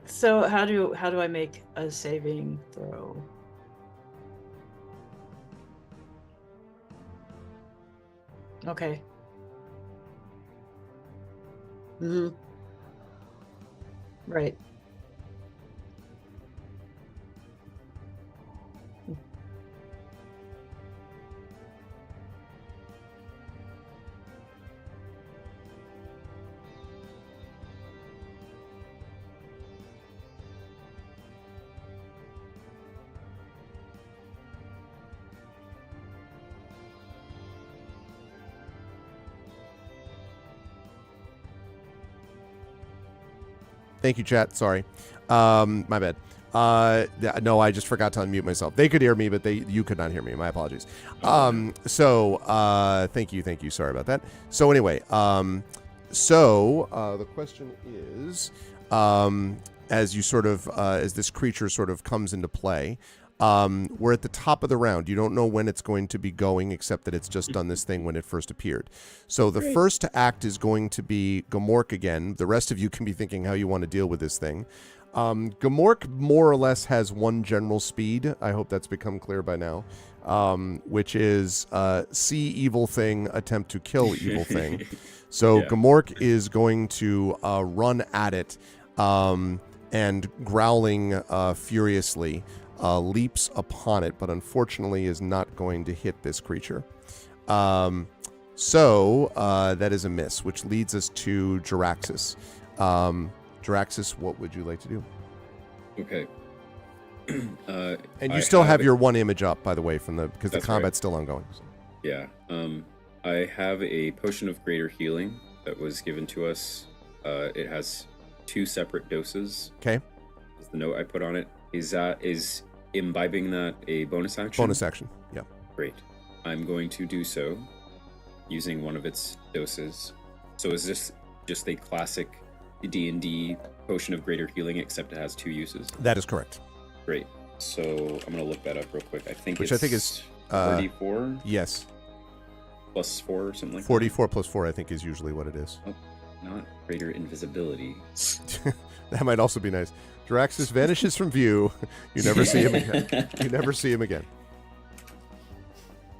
So how do I make a saving throw? Okay. Right. Thank you, chat. Sorry. My bad. No, I just forgot to unmute myself. They could hear me, but you could not hear me. My apologies. Thank you. Sorry about that. So anyway, the question is, as you sort of, as this creature sort of comes into play, we're at the top of the round. You don't know when it's going to be going, except that it's just done this thing when it first appeared. So the first to act is going to be Gamork again. The rest of you can be thinking how you want to deal with this thing. Gamork more or less has one general speed. I hope that's become clear by now, which is see evil thing, attempt to kill evil thing. So yeah. Gamork is going to run at it and growling furiously. Leaps upon it, but unfortunately is not going to hit this creature. That is a miss, which leads us to Jaraxxus. Jaraxxus, what would you like to do? Okay. And you still have your one image up, by the way, because the combat's still ongoing. So. Yeah. I have a potion of greater healing that was given to us. It has 2 separate doses. Okay. Is the note I put on it. Is imbibing that a bonus action? Bonus action, yeah. Great. I'm going to do so using one of its doses. So is this just a classic D&D potion of greater healing, except it has 2 uses? That is correct. Great. So I'm going to look that up real quick. I think is 44? Yes. Plus 4 or something like 44 plus 4, I think, is usually what it is. Oh, not greater invisibility. That might also be nice. Jaraxxus vanishes from view. You never see him again.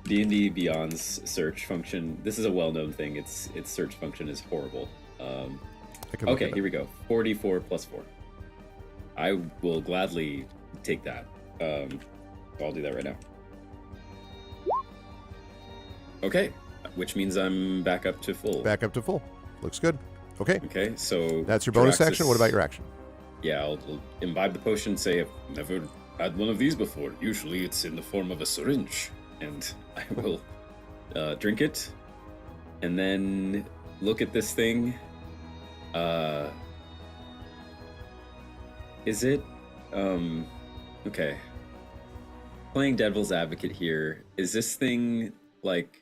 D&D Beyond's search function. This is a well-known thing. Its search function is horrible. Okay, here we go. 44 plus 4. I will gladly take that. I'll do that right now. Okay, which means I'm back up to full. Back up to full. Looks good. Okay. Okay, so that's your bonus action. What about your action? Yeah, I'll imbibe the potion, say I've never had one of these before. Usually it's in the form of a syringe. And I will drink it, and then look at this thing. Is it... okay. Playing devil's advocate here, is this thing, like...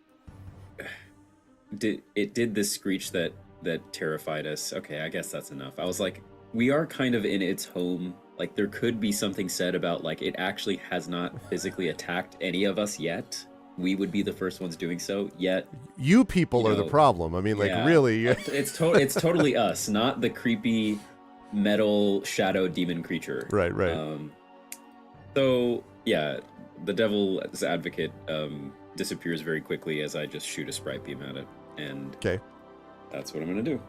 Did this screech that terrified us? Okay, I guess that's enough. I was like, we are kind of in its home. Like, there could be something said about, like, it actually has not physically attacked any of us yet. We would be the first ones doing so, yet... You people are the problem. I mean, like, yeah, really... It's totally us, not the creepy metal shadow demon creature. Right. So, yeah, the devil's advocate disappears very quickly as I just shoot a sprite beam at it. And okay. That's what I'm going to do.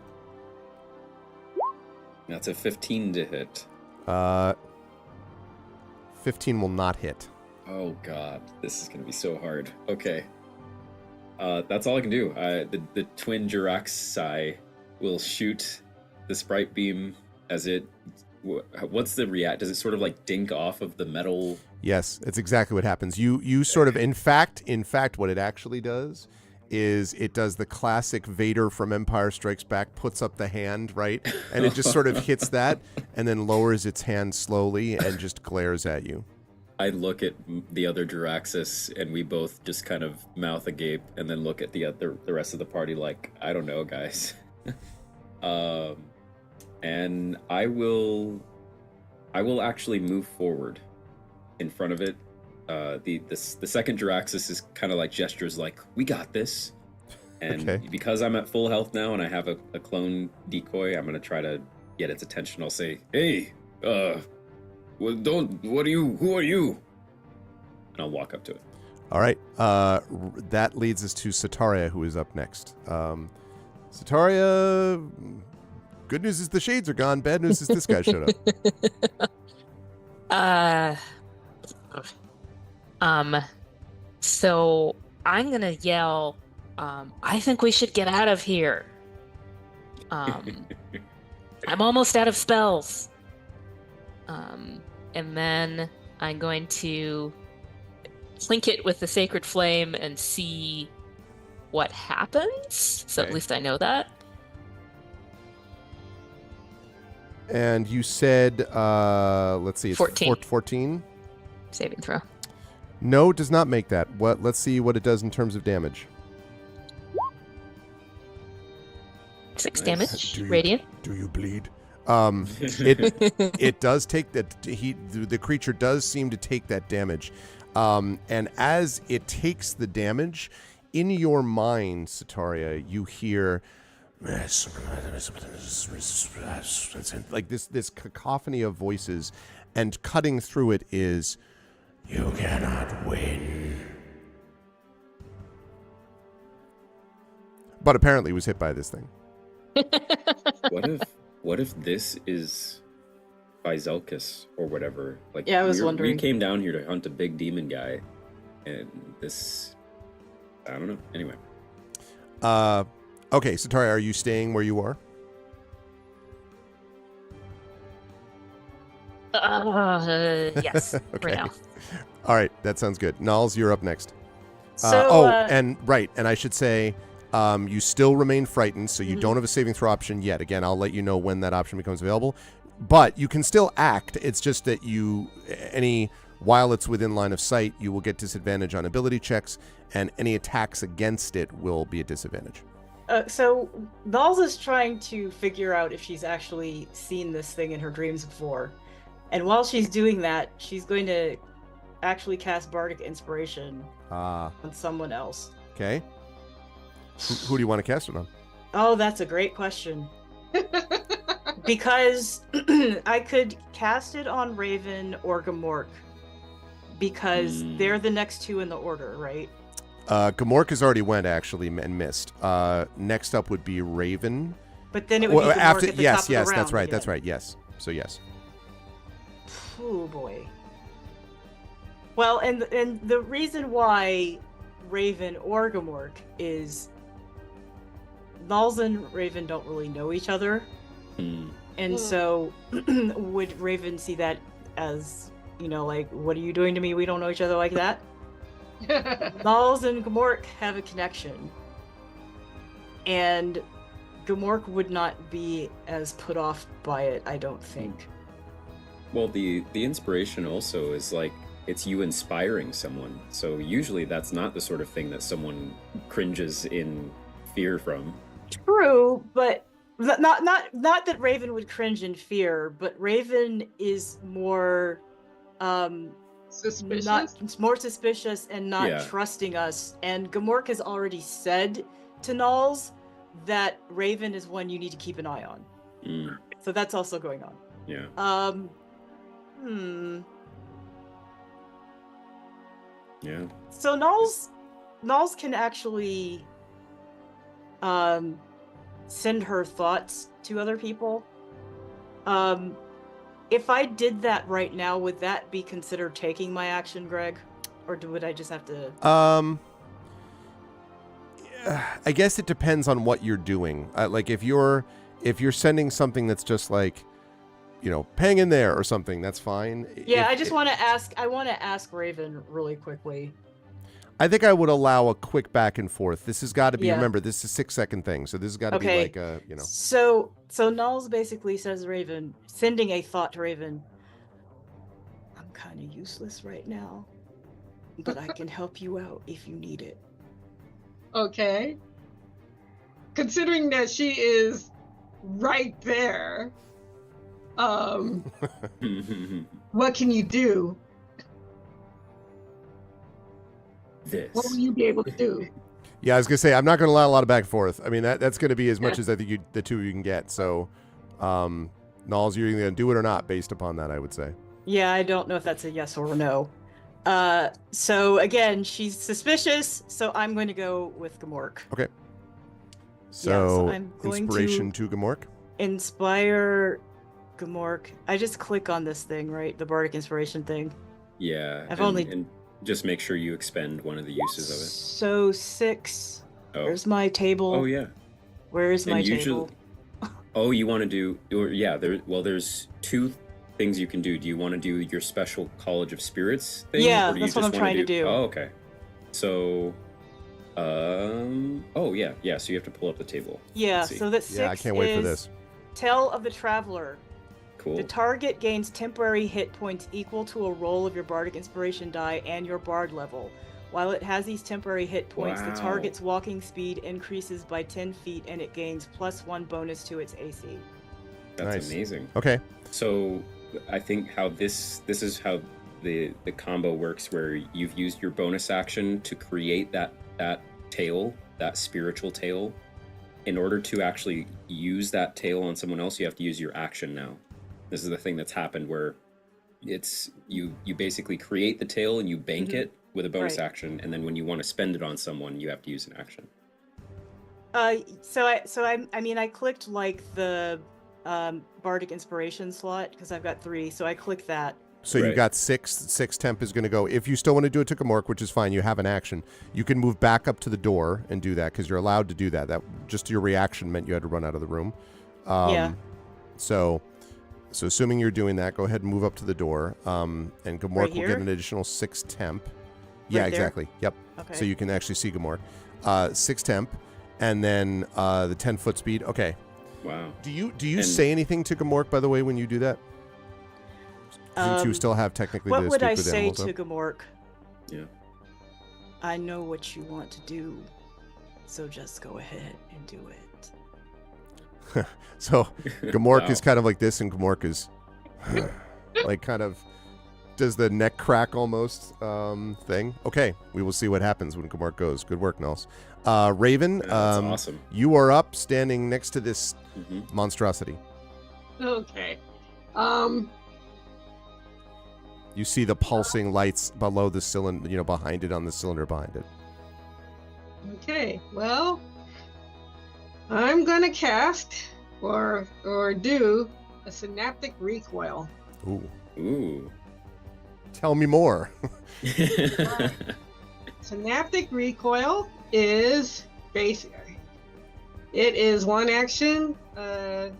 That's a 15 to hit. 15 will not hit. Oh god, this is going to be so hard. Okay. That's all I can do. The twin Jiraxi will shoot the sprite beam as it. What's the react? Does it sort of like dink off of the metal? Yes, it's exactly what happens. You sort of, in fact, what it actually does is it does the classic Vader from Empire Strikes Back, puts up the hand, right? And it just sort of hits that and then lowers its hand slowly and just glares at you. I look at the other Jiraxis and we both just kind of mouth agape and then look at the rest of the party like, I don't know, guys. And I will actually move forward in front of it. The second Jiraxis is kind of like gestures like, we got this. And Okay. because I'm at full health now and I have a clone decoy, I'm gonna try to get its attention. I'll say, hey, who are you? And I'll walk up to it. All right. That leads us to Sataria, who is up next. Sataria, good news is the shades are gone. Bad news is this guy showed up. So I'm gonna yell, I think we should get out of here. I'm almost out of spells. And then I'm going to link it with the sacred flame and see what happens. So Okay. at least I know that. And you said, let's see, it's 14. 14? Saving throw. No, it does not make that. Let's see what it does in terms of damage. 6 Nice. damage. Do you- Radiant. Do you bleed? It does take that. The creature does seem to take that damage, and as it takes the damage, in your mind, Sataria, you hear like this cacophony of voices, and cutting through it is, "You cannot win." But apparently, he was hit by this thing. What if this is Bizelkus or whatever? Like, Yeah, I was we wondering. came down here to hunt a big demon guy, and this, I don't know. Anyway, Okay, Sataria, are you staying where you are? Yes. Okay. Right now. All right, that sounds good. Nals, you're up next. So, and I should say, you still remain frightened, so you Mhm. don't have a saving throw option yet. Again, I'll let you know when that option becomes available. But you can still act. It's just that while it's within line of sight, you will get disadvantage on ability checks, and any attacks against it will be a disadvantage. So Nals is trying to figure out if she's actually seen this thing in her dreams before. And while she's doing that, she's going to actually cast Bardic Inspiration on someone else. Okay. Who do you want to cast it on? Oh, that's a great question. Because I could cast it on Raven or Gamork. Because they're the next two in the order, right? Gamork has already went, actually, and missed. Next up would be Raven. But then it would be Gamork at the top yes, of the that's round right, again. that's right, yes. So yes. Oh boy. Well, and the reason why Raven or Gamork is Nals and Raven don't really know each other. And so would Raven see that as, like, what are you doing to me? We don't know each other like that. Nals and Gamork have a connection. And Gamork would not be as put off by it, I don't think. well, the inspiration also is like it's you inspiring someone. So usually that's not the sort of thing that someone cringes in fear from. True, but not that Raven would cringe in fear, but Raven is more Suspicious. more suspicious and not Yeah. trusting us. And Gamork has already said to Nals that Raven is one you need to keep an eye on. Mm, So that's also going on. yeah. Yeah. So Nals can actually send her thoughts to other people. If I did that right now, would that be considered taking my action, Greg? Or would I just have to I guess it depends on what you're doing. Like if you're sending something that's just like, hang in there or something, that's fine. Yeah, I want to ask Raven really quickly. I think I would allow a quick back and forth. This has got to be, Yeah. remember, this is a 6-second thing. So this has got to be Okay. like a, So Nulls basically says Raven, sending a thought to Raven. I'm kind of useless right now, but I can help you out if you need it. Okay. Considering that she is right there, what can you do? This. What will you be able to do? Yeah, I was gonna say I'm not gonna allow a lot of back and forth. I mean that's gonna be as much as I think the two of you can get. So, Nulls, you're either gonna do it or not based upon that, I would say. Yeah, I don't know if that's a yes or a no. So again, she's suspicious, so I'm going to go with Gamork. Okay. So, I'm going inspiration to Gamork. Inspire Gamork. I just click on this thing, right? The Bardic Inspiration thing. Yeah. and just make sure you expend one of the uses of it. So 6. Oh. Where's my table? Oh yeah. Where's my usually, table? Oh, you want to do? Yeah. There's 2 things you can do. Do you want to do your special College of Spirits thing? Yeah, or do you that's what just I'm wanna trying to do. Oh, okay. So, oh yeah. So you have to pull up the table. Yeah. Let's see. So that 6 Yeah, I can't wait for this. Tell of the Traveler. Cool. The target gains temporary hit points equal to a roll of your Bardic Inspiration die and your Bard level. While it has these temporary hit points, the Wow. target's walking speed increases by 10 feet and it gains +1 bonus to its AC. That's Nice. amazing. Okay. So I think how this is how the combo works, where you've used your bonus action to create that tail, that spiritual tail. In order to actually use that tail on someone else, you have to use your action now. This is the thing that's happened where it's you basically create the tail and you bank it with a bonus Right. action, and then when you want to spend it on someone, you have to use an action. I clicked like the Bardic Inspiration slot because I've got 3, so I clicked that. So you Right. got 6 temp is going to go. If you still want to do it to Gamork, which is fine, you have an action. You can move back up to the door and do that because you're allowed to do that. That just your reaction meant you had to run out of the room. Yeah. So assuming you're doing that, go ahead and move up to the door. And Gamork Right will here? get an additional 6 temp. Yeah, Right there? exactly. Yep. Okay. So you can actually see Gamork. 6 temp, and then the 10-foot speed. Okay. Wow. Do you And- say anything to Gamork, by the way, when you do that? Since you still have technically what the would speak I with say animals to up. Gamork? Yeah. I know what you want to do, so just go ahead and do it. So Gamork is Wow. kind of like this, and Gamork is like kind of does the neck crack almost thing. Okay, we will see what happens when Gamork goes. Good work, Nulls. Raven, That's awesome. you are up standing next to this Mhm. monstrosity. Okay. You see the pulsing lights below the cylinder, behind it on the cylinder behind it. Okay. Well, I'm gonna cast or do a synaptic recoil. Ooh. Ooh. Tell me more. Synaptic recoil is basically it is 1 action, and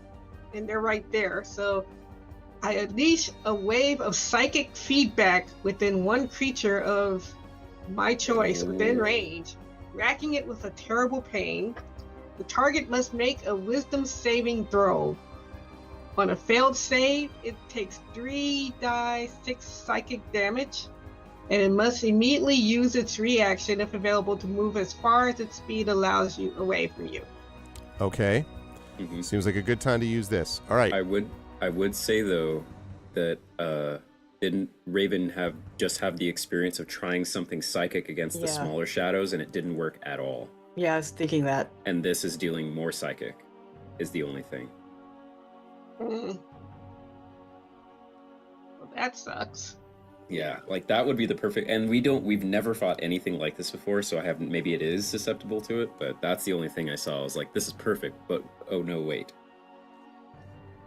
they're right there. So I unleash a wave of psychic feedback within 1 creature of my choice within range, racking it with a terrible pain. The target must make a wisdom saving throw. On a failed save, it takes 3d6 psychic damage, and it must immediately use its reaction, if available, to move as far as its speed allows you away from you. Okay. Mhm. Seems like a good time to use this. All right. I would say though that didn't Raven have the experience of trying something psychic against the Yeah. smaller shadows, and it didn't work at all. Yeah, I was thinking that. And this is dealing more psychic, is the only thing. Well, that sucks. Yeah, like that would be the perfect. And we've never fought anything like this before, so I haven't. Maybe it is susceptible to it, but that's the only thing I saw. I was like, this is perfect, but oh no, wait.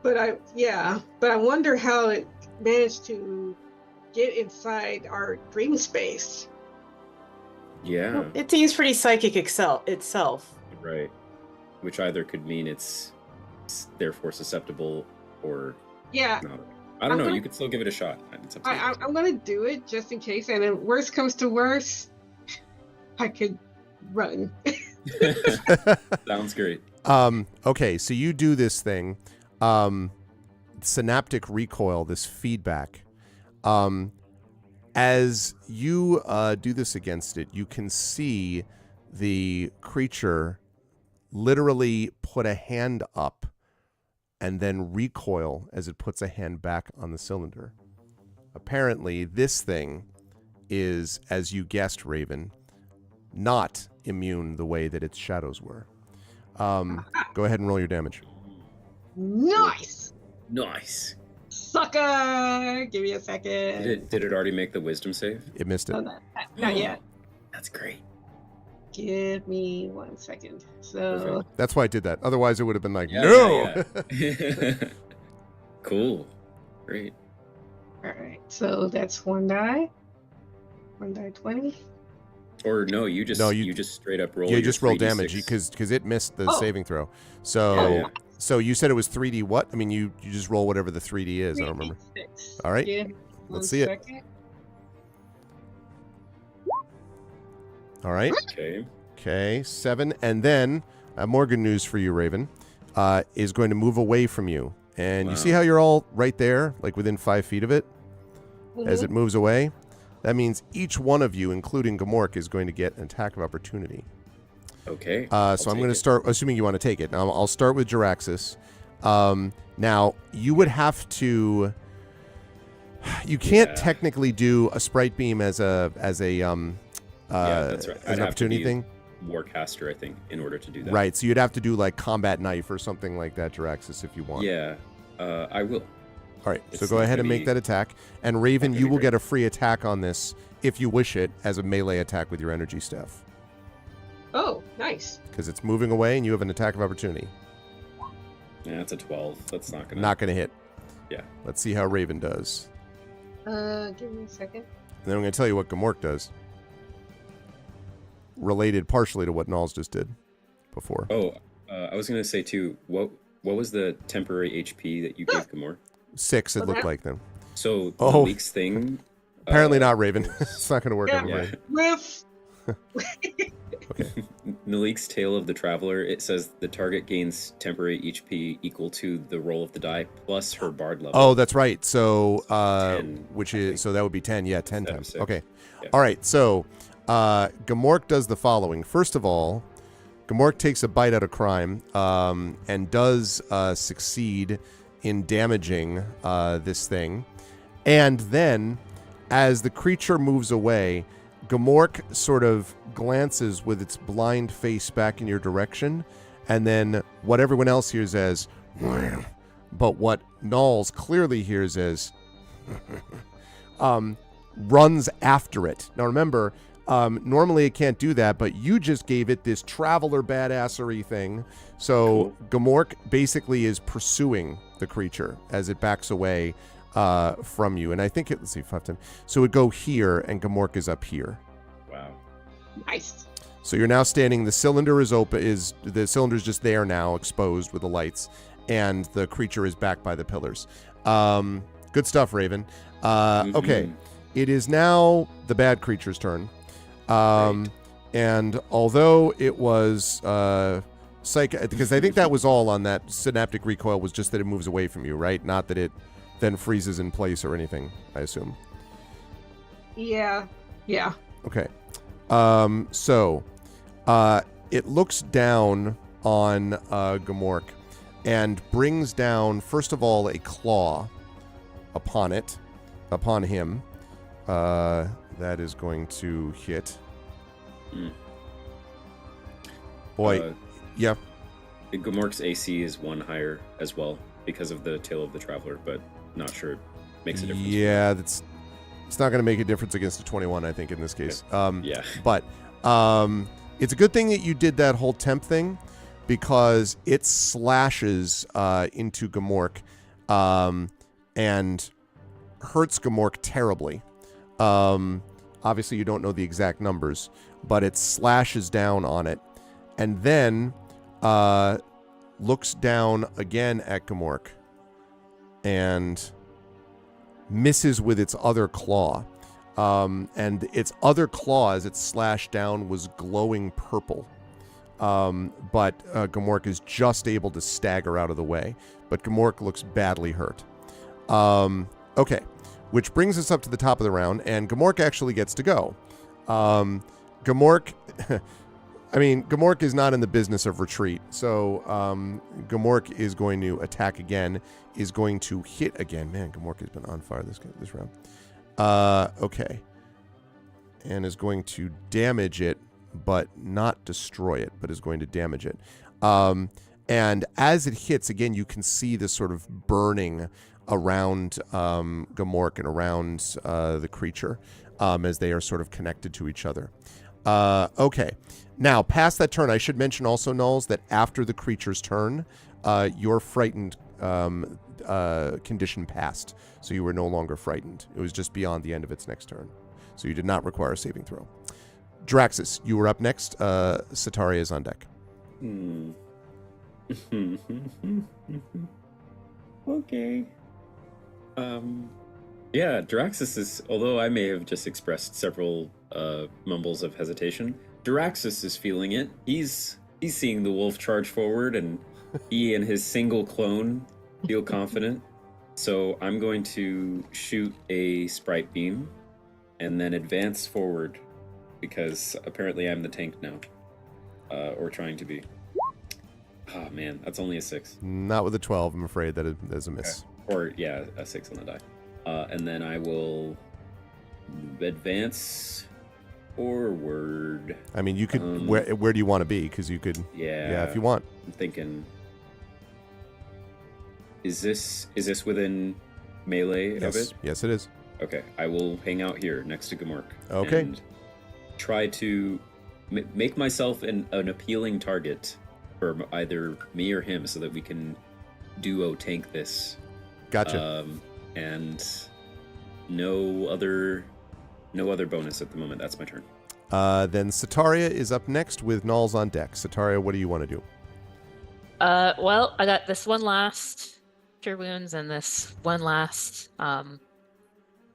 But I wonder how it managed to get inside our dream space. Yeah, It seems pretty psychic itself. right. Which either could mean it's therefore susceptible or Yeah, not. I don't I'm know. gonna- You could still give it a shot. It's up to you. I'm gonna do it just in case, and then worst comes to worst, I could run. Sounds great. Okay, so you do this thing, synaptic recoil, this feedback. As you do this against it, you can see the creature literally put a hand up and then recoil as it puts a hand back on the cylinder. Apparently, this thing is, as you guessed, Raven, not immune the way that its shadows were. Go ahead and roll your damage. Nice, Nice. sucker. Give me a second. Did it already make the wisdom save? It missed it. No, not yet. That's great. Give me 1 second. So Perfect. That's why I did that. Otherwise, it would have been like, Yeah, no. yeah. Cool. Great. all right. So that's 1 die. 1 die 20. Or no, you just No, you just straight up roll. You your just roll 3d6. damage because it missed the Oh. saving throw. So Yeah. so you said it was 3D what? I mean, you just roll whatever the 3D is. I don't remember. 3d6. All right. Give me Let's 1 see it. second. All right. Okay. Okay, 7. And then, more good news for you, Raven, is going to move away from you. And you Wow. see how you're all right there, like within 5 feet of it? As it moves away? That means each one of you, including Gamork, is going to get an attack of opportunity. Okay. So I'm going to start, assuming you want to take it. Now, I'll start with Jiraxis. Now, you would have to... You can't Yeah. technically do a Sprite Beam as a that's right. as I'd an have to opportunity be thing. Warcaster, I think, in order to do that. Right, so you'd have to do like Combat Knife or something like that, Jiraxis, if you want. Yeah. I will. All right, so It's go not ahead gonna and make be- that attack. And Raven, gonna you be will great. get a free attack on this, if you wish it, as a melee attack with your energy staff. Oh, nice. Because it's moving away and you have an attack of opportunity. Yeah, that's a 12. That's not gonna. Not going to hit. Yeah. Let's see how Raven does. Give me a second. And then I'm going to tell you what Gamork does. Related partially to what Nalls just did before. Oh, I was gonna say too. What was the temporary HP that you gave Gamor? 6, it Oh, looked that- like then. So Oh. the leaks thing. Apparently not, Raven. It's not going to work Yeah. out. Yeah. Right. Riff. Nalik's Tale of the Traveler, it says the target gains temporary HP equal to the roll of the die plus her bard level. Oh, that's right. So, 10, which I is, think. so that would be 10. Yeah, 10 Instead of times. 6. Okay. Yeah. All right. So, Gamork does the following. First of all, Gamork takes a bite out of crime and does succeed in damaging this thing. And then, as the creature moves away, Gamork sort of glances with its blind face back in your direction, and then what everyone else hears as, but what Nalls clearly hears as, runs after it. Now remember, normally it can't do that, but you just gave it this traveler badassery thing. So Gamork basically is pursuing the creature as it backs away from you. And I think let's see, 5 times. So it would go here, and Gamork is up here. Wow. Nice. So you're now standing. The cylinder is open. The cylinder's just there now, exposed with the lights, and the creature is back by the pillars. Good stuff, Raven. Okay, it is now the bad creature's turn. And although it was because I think that was all on that synaptic recoil was just that it moves away from you, right? Not that it then freezes in place or anything, I assume. Yeah. Yeah. Okay. So it looks down on Gamork and brings down, first of all, a claw upon him. That is going to hit. Boy, yeah. Gamork's AC is 1 higher as well because of the Tale of the Traveler, but not sure it makes a difference. Yeah, it's not going to make a difference against a 21, I think, in this case. Yeah. But it's a good thing that you did that whole temp thing, because it slashes into Gamork and hurts Gamork terribly. Obviously, you don't know the exact numbers, but it slashes down on it, and then looks down again at Gamork and misses with its other claw. And its other claw, as it slashed down, was glowing purple. But Gamork is just able to stagger out of the way. But Gamork looks badly hurt. Okay, which brings us up to the top of the round, and Gamork actually gets to go. Gamork... Gamork is not in the business of retreat, so Gamork is going to attack again, is going to hit again. Man, Gamork has been on fire this round. Okay. And is going to damage it, but not destroy it, but is going to damage it. And as it hits, again, you can see this sort of burning around Gamork and around the creature as they are sort of connected to each other. Okay. Now, past that turn, I should mention also, Nulls, that after the creature's turn, your frightened condition passed. So you were no longer frightened. It was just beyond the end of its next turn. So you did not require a saving throw. Draxus, you were up next. Sataria is on deck. Okay. Yeah, Draxus is, although I may have just expressed several mumbles of hesitation, Draxus is feeling it. He's seeing the wolf charge forward, and he and his single clone feel confident. So I'm going to shoot a sprite beam and then advance forward, because apparently I'm the tank now. Or trying to be. Oh man, that's only a 6. Not with a 12, I'm afraid. That is a miss. Okay. Or, yeah, a 6 on the die. And then I will advance forward. I mean, you could... where do you want to be? Because you could... Yeah, if you want. I'm thinking... Is this within melee of it? Yes, it is. Okay, I will hang out here next to Gamork. Okay. And try to make myself an appealing target for either me or him, so that we can duo tank this. Gotcha. And no other bonus at the moment. That's my turn. Then Sataria is up next with Nulls on deck. Sataria, what do you want to do? Well, I got this one last cure wounds and this one last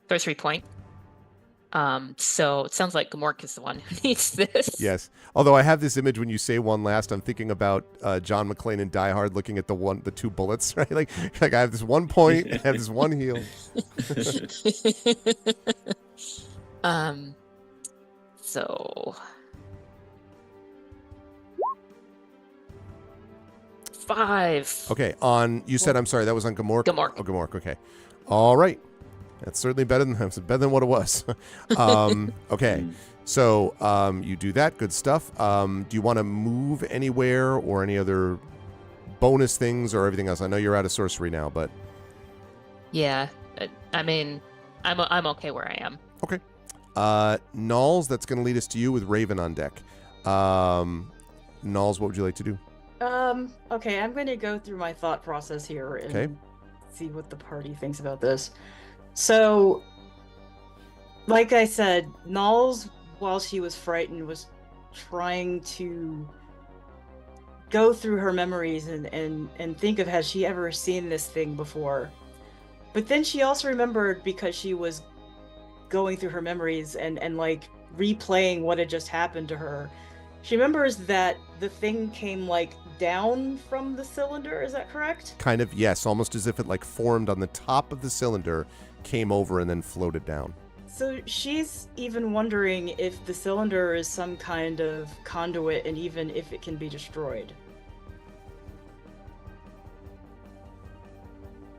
sorcery point. So it sounds like Gamork is the one who needs this. Yes. Although I have this image when you say one last, I'm thinking about John McClane in Die Hard looking at the 2 bullets, right? Like I have this one point, I have this one heal. So 5. Okay, you said, I'm sorry, that was on Gamork? Gamork. Oh, Gamork, okay. All right. That's certainly better than what it was. Okay, so you do that. Good stuff. Do you want to move anywhere or any other bonus things or everything else? I know you're out of sorcery now, but... Yeah, I mean, I'm okay where I am. Okay. Nulls, that's going to lead us to you with Raven on deck. Nulls, what would you like to do? Okay, I'm going to go through my thought process here and see what the party thinks about this. So, like I said, Nulls, while she was frightened, was trying to go through her memories and think of, has she ever seen this thing before? But then she also remembered, because she was going through her memories and like replaying what had just happened to her, she remembers that the thing came like down from the cylinder. Is that correct? Kind of, yes. Almost as if it like formed on the top of the cylinder, came over, and then floated down. So she's even wondering if the cylinder is some kind of conduit, and even if it can be destroyed.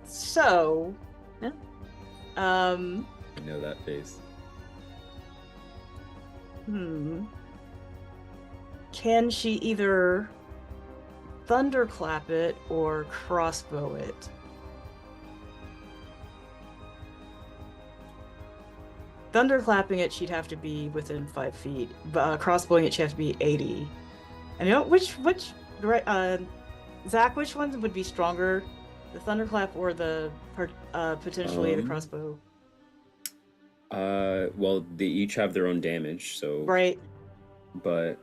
So, yeah. I know that face. Can she either thunderclap it or crossbow it? Thunderclapping it, she'd have to be within 5 feet. But crossbowing it, she'd have to be 80. And you know, which Zach, which one would be stronger? The thunderclap or the potentially the crossbow? Well, they each have their own damage, so Right. but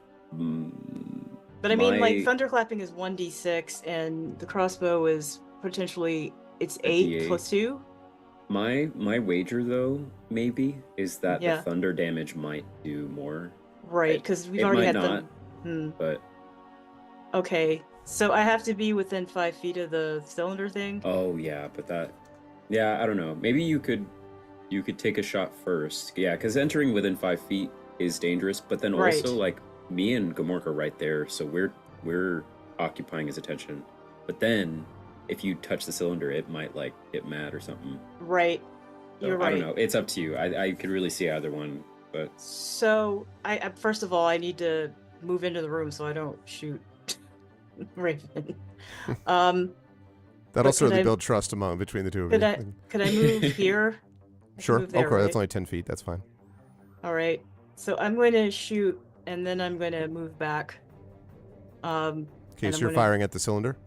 But I mean, like, my thunderclapping is 1d6, and the crossbow is potentially it's A 8 D8. plus 2. my wager though maybe is that Yeah. the thunder damage might do more. Right, It- because we've it already might had not, them. but Okay, so I have to be within 5 feet of the cylinder thing. oh yeah, but I don't know. Maybe you could take a shot first. Yeah, because entering within 5 feet is dangerous, but then Right. also like me and Gamork are right there, so we're occupying his attention. But then if you touch the cylinder, it might like get mad or something. Right, So, you're I right. don't know. It's up to you. I could really see either one, but So I first of all, I need to move into the room so I don't shoot Raven. That'll But certainly could I- build trust between the two of Could you. I could I move here? I can Sure. move there, Okay, that's right? only 10 feet. That's fine. All right. So I'm going to shoot, and then I'm going to move back. Okay, And so I'm you're gonna- firing at the cylinder?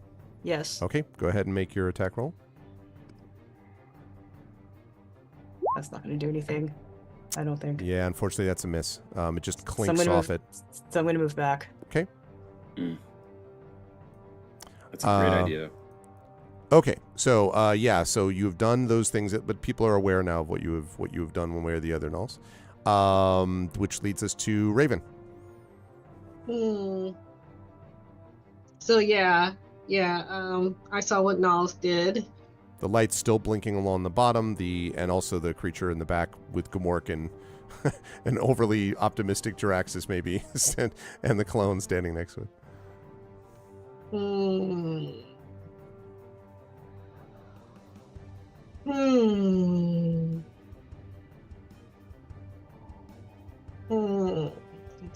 Yes, Okay, go ahead and make your attack roll. that's not going to do anything. I don't think. Yeah, unfortunately, that's a miss. It just So I'm clinks gonna off move, it. So I'm going to move back. Okay. that's a great Uh, idea. Okay, so yeah, so you've done those things, but people are aware now of what you have done one way or the other, Nulls. Which leads us to Raven. So yeah. I saw what Niles did. The light's still blinking along the bottom, and also the creature in the back with Gamork and an overly optimistic Jaraxxus maybe, and the clone standing next to it. Let's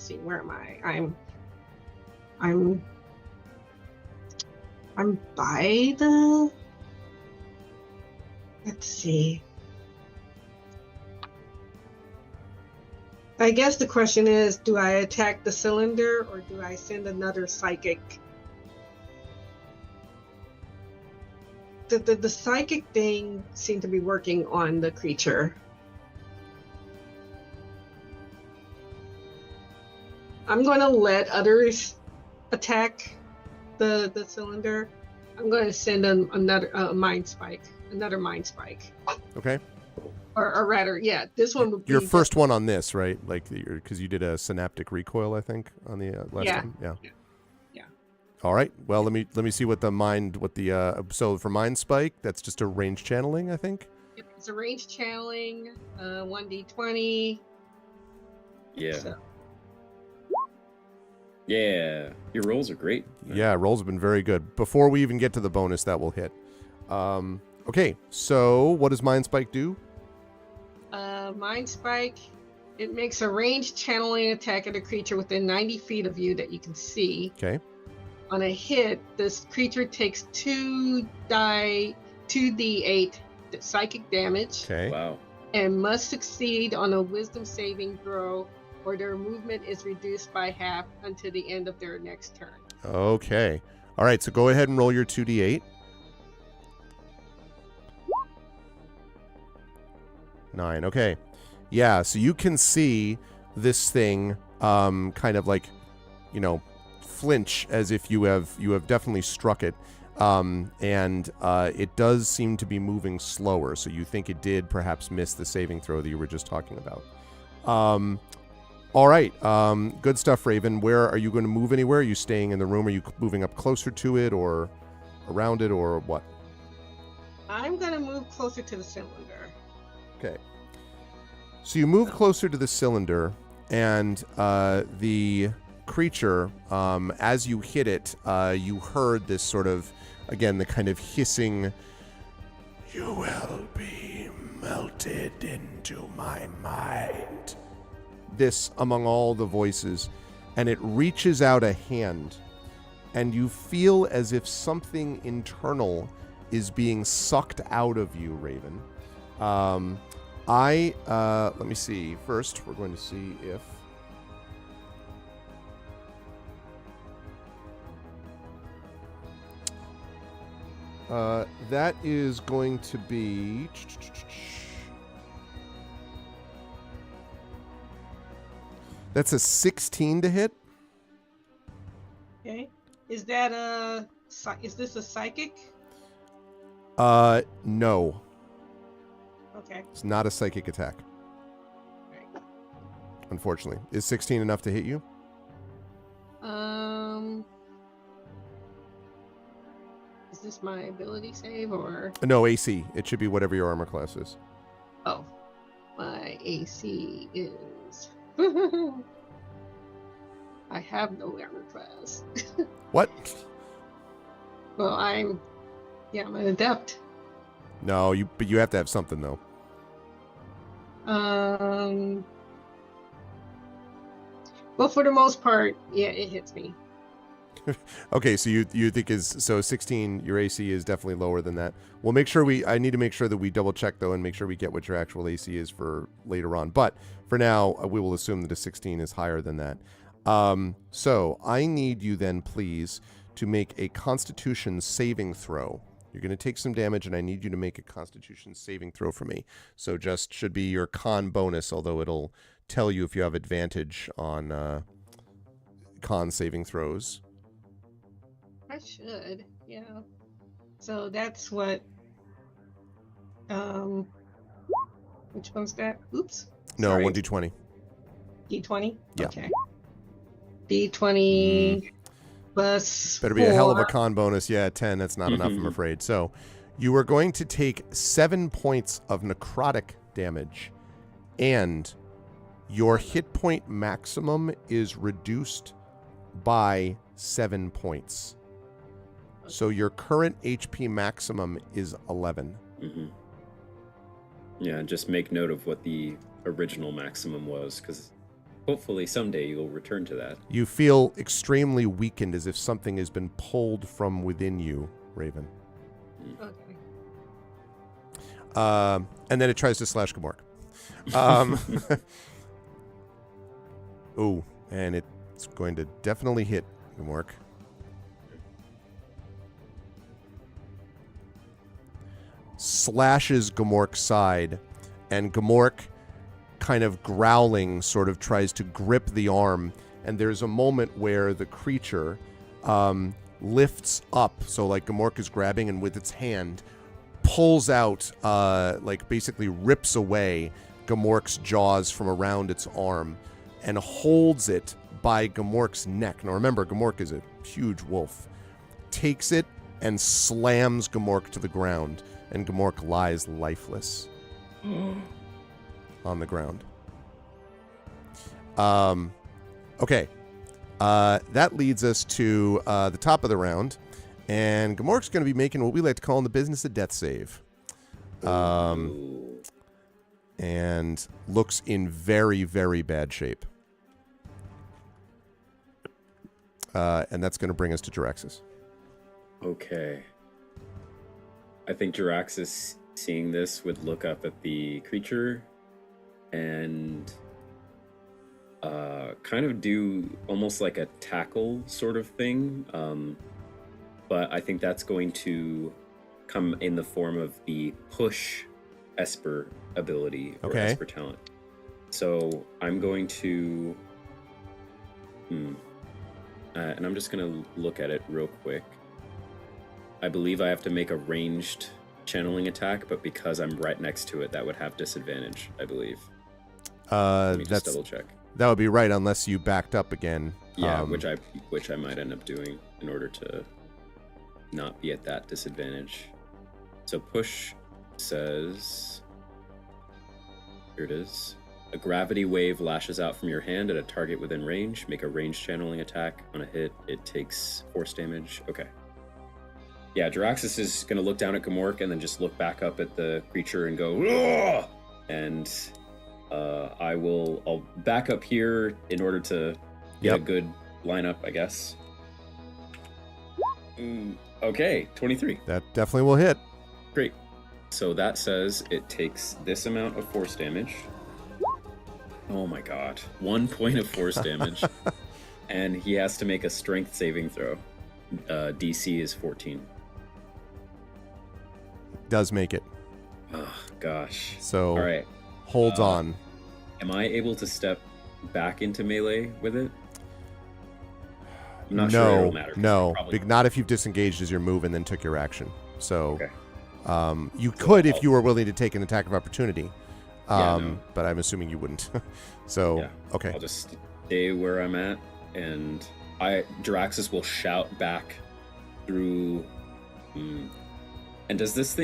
see, where am I? I'm by the. Let's see. I guess the question is, do I attack the cylinder or do I send another psychic? The psychic thing seemed to be working on the creature. I'm going to let others attack the cylinder. I'm going to send another mind spike. Okay. Or rather, yeah, this one would be Your first one on this, right? Like, because you did a synaptic recoil, I think, on the last Yeah. time. Yeah. Yeah. All right. Well, let me see what so for mind spike, that's just a range channeling, I think. It's a range channeling, 1d20. Yeah. So, Yeah. Your rolls are great. Yeah, rolls have been very good. Before we even get to the bonus, that will hit. Okay, so what does mind spike do? Mind Spike, it makes a ranged channeling attack at a creature within 90 feet of you that you can see. Okay. On a hit, this creature takes 2d8 psychic damage Okay. Wow. and must succeed on a wisdom saving throw, or their movement is reduced by half until the end of their next turn. Okay. All right, so go ahead and roll your 2d8. 9. Okay. Yeah, so you can see this thing kind of like, flinch as if you have definitely struck it. And it does seem to be moving slower, so you think it did perhaps miss the saving throw that you were just talking about. All right. Good stuff, Raven. Where are you going to move anywhere? Are you staying in the room? Are you moving up closer to it or around it or what? I'm going to move closer to the cylinder. Okay. So you move closer to the cylinder, and the creature, as you hit it, you heard this sort of, again, the kind of hissing, "You will be melted into my mind." This among all the voices, and it reaches out a hand, and you feel as if something internal is being sucked out of you, Raven. Let me see. First, we're going to see if that is going to be That's a 16 to hit. Okay. Is that is this a psychic? No. Okay. It's not a psychic attack. Right. Unfortunately. Is 16 enough to hit you? Is this my ability save or? No, AC. It should be whatever your armor class is. Oh, my AC is. I have no armor class. What? Well, I'm an adept. No, but you have to have something though. Well, for the most part, yeah, it hits me. Okay, so you think 16, your AC is definitely lower than that. We'll make sure I need to make sure that we double check though and make sure we get what your actual AC is for later on. But for now, we will assume that a 16 is higher than that. So I need you then, please, to make a Constitution saving throw. You're going to take some damage, and I need you to make a Constitution saving throw for me. So just should be your con bonus, although it'll tell you if you have advantage on con saving throws. I should, yeah. So that's what. Which one's that? Oops. No, Sorry. 1d20. D20. Yeah. Okay. D20 plus. Better be a hell of a 4. con bonus. Yeah, 10. That's not enough, I'm afraid. So you are going to take 7 points of necrotic damage, and your hit point maximum is reduced by 7 points. So your current HP maximum is 11. Mm-hmm. Yeah, just make note of what the original maximum was, because hopefully someday you'll return to that. You feel extremely weakened, as if something has been pulled from within you, Raven. Okay. And then it tries to slash Gamork. Oh, and it's going to definitely hit Gamork. Slashes Gamork's side, and Gamork, kind of growling, sort of tries to grip the arm, and there's a moment where the creature lifts up, so like Gamork is grabbing, and with its hand pulls out, like basically rips away Gamork's jaws from around its arm and holds it by Gamork's neck. Now remember, Gamork is a huge wolf. Takes it and slams Gamork to the ground, and Gamork lies lifeless on the ground. Okay. That leads us to the top of the round, and Gamork's going to be making what we like to call in the business a death save. And looks in very, very bad shape. And that's going to bring us to Jiraxis. Okay. I think Jiraxis, seeing this, would look up at the creature and kind of do almost like a tackle sort of thing. But I think that's going to come in the form of the push Esper ability or Esper talent. So I'm going to... and I'm just going to look at it real quick. I believe I have to make a ranged channeling attack, but because I'm right next to it, that would have disadvantage, I believe. Let me just double check. That would be right, unless you backed up again. Yeah, which I might end up doing in order to not be at that disadvantage. So push says, here it is. A gravity wave lashes out from your hand at a target within range. Make a ranged channeling attack. On a hit, it takes force damage. Okay. Yeah, Jiraxis is going to look down at Gamork and then just look back up at the creature and go, "Ugh!" And I'll back up here in order to get a good lineup, I guess. Okay, 23. That definitely will hit. Great. So that says it takes this amount of force damage. Oh my god. 1 point of force damage. And he has to make a strength saving throw. DC is 14. Does make it. Oh gosh. So all right. holds on. Am I able to step back into melee with it? I'm not sure it'll matter. No, Probably. not if you've disengaged as your move and then took your action. So, Okay. you could if you were willing to take an attack of opportunity. No. But I'm assuming you wouldn't. So, Yeah. okay. I'll just stay where I'm at, and Jaraxxus will shout back through. And does this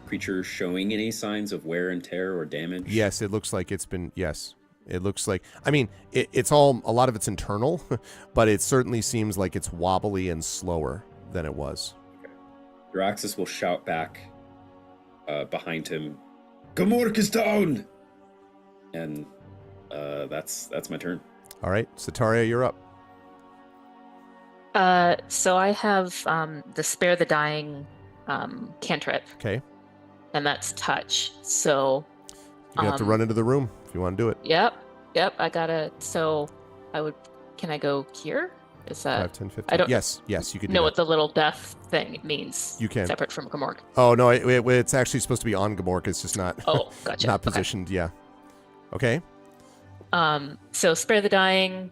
creature showing any signs of wear and tear or damage? Yes, it looks like it's been. Yes, it looks like. I mean, it's all. A lot of it's internal, but it certainly seems like it's wobbly and slower than it was. Jaraxxus will shout back behind him, "Gamork is down!" And that's my turn. All right, Sataria, you're up. So I have the Spare the Dying cantrip, Okay, and that's touch. So you're gonna have to run into the room if you want to do it. yep, I gotta. So I would. Can I go here? Is 5, that 10, 15. I don't Yes, you could do know that. what the little death thing means? You can. Separate from Gamork. Oh no, it's actually supposed to be on Gamork. It's just not. Oh, gotcha. Not Okay. positioned. Yeah. Okay. So Spare the Dying.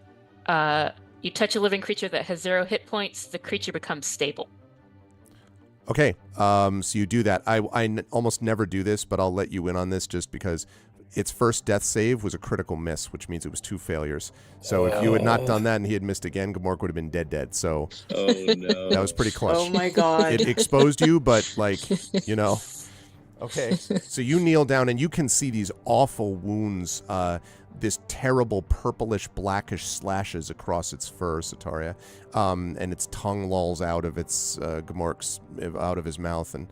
You touch a living creature that has 0 hit points. The creature becomes stable. Okay. So you do that. I almost never do this, but I'll let you in on this just because its first death save was a critical miss, which means it was 2 failures. So if you had not done that and he had missed again, Gamork would have been dead. So Oh no! that was pretty clutch. Oh my god. It exposed you, but Okay. So you kneel down and you can see these awful wounds, this terrible purplish blackish slashes across its fur, Sataria. And its tongue lolls out of its Gamork's out of his mouth and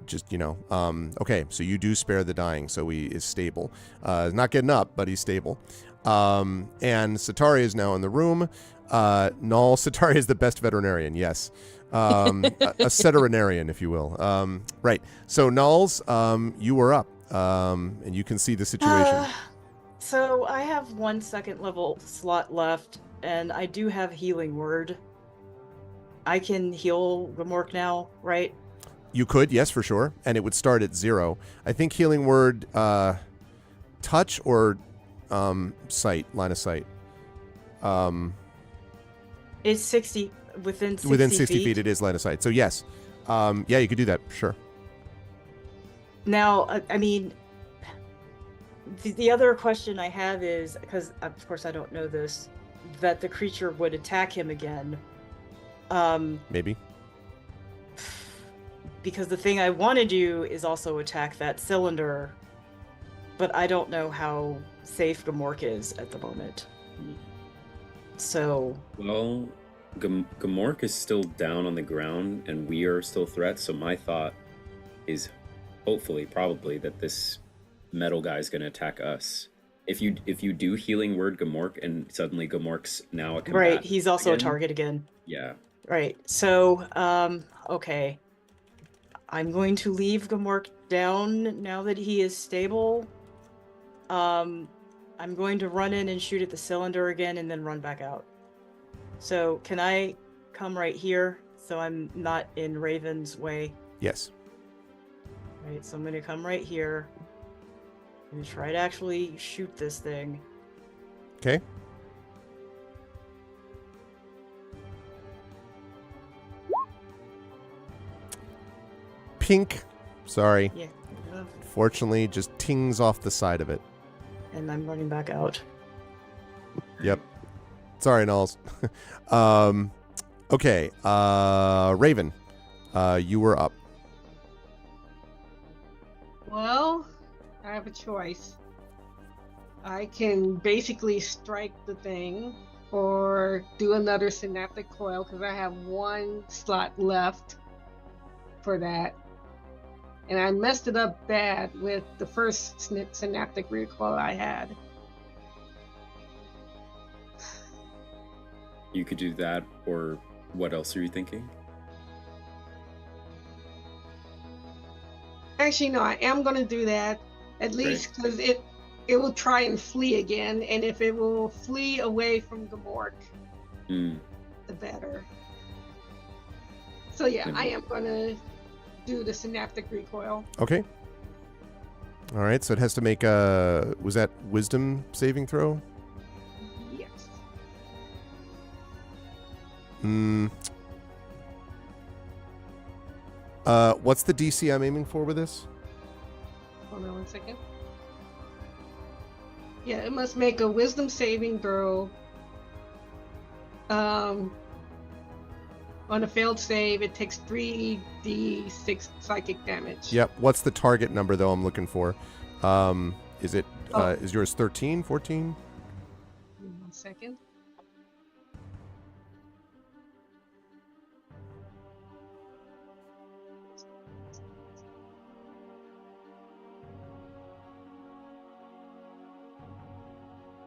just, okay, so you do spare the dying, so he is stable. Not getting up, but he's stable. And Sataria is now in the room. Null, Sataria is the best veterinarian, yes. A veterinarian, if you will. Right. So Nulls, you were up, and you can see the situation. So I have 1 second level slot left, and I do have Healing Word. I can heal Gamork now, right? You could, yes, for sure, and it would start at 0. I think Healing Word, touch or sight, line of sight. It's 60 within 60 Within 60 feet, it is line of sight. So yes, yeah, you could do that, sure. Now, I mean, the other question I have is, because of course I don't know this, that the creature would attack him again. Maybe. Because the thing I want to do is also attack that cylinder, but I don't know how safe Gamork is at the moment. So... Well, Gamork is still down on the ground, and we are still threats, so my thought is probably that this metal guy is going to attack us. If you do Healing Word Gamork, and suddenly Gamork's now a combatant. Right, he's also again, a target again. Yeah. Right, so, okay. I'm going to leave Gamork down now that he is stable. I'm going to run in and shoot at the cylinder again and then run back out. So can I come right here so I'm not in Raven's way? Yes. Right, so I'm going to come right here and try to actually shoot this thing. Okay. Pink. Sorry. Yeah. Fortunately, just tings off the side of it. And I'm running back out. Yep. Sorry, Nulls. Okay. Raven, you were up. Well, I have a choice. I can basically strike the thing or do another synaptic coil because I have 1 slot left for that. And I messed it up bad with the first synaptic recoil I had. You could do that, or what else are you thinking? Actually, no, I am going to do that, at least because it will try and flee again, and if it will flee away from Gamork, the better. So yeah, I am going to do the synaptic recoil. Okay. All right, so it has to make a... Was that wisdom saving throw? Yes. What's the DC I'm aiming for with this? Hold on 1 second. Yeah, it must make a wisdom saving throw. On a failed save, it takes 3d6 psychic damage. Yep. What's the target number, though, I'm looking for? Is it... is yours 13, 14? 1 second.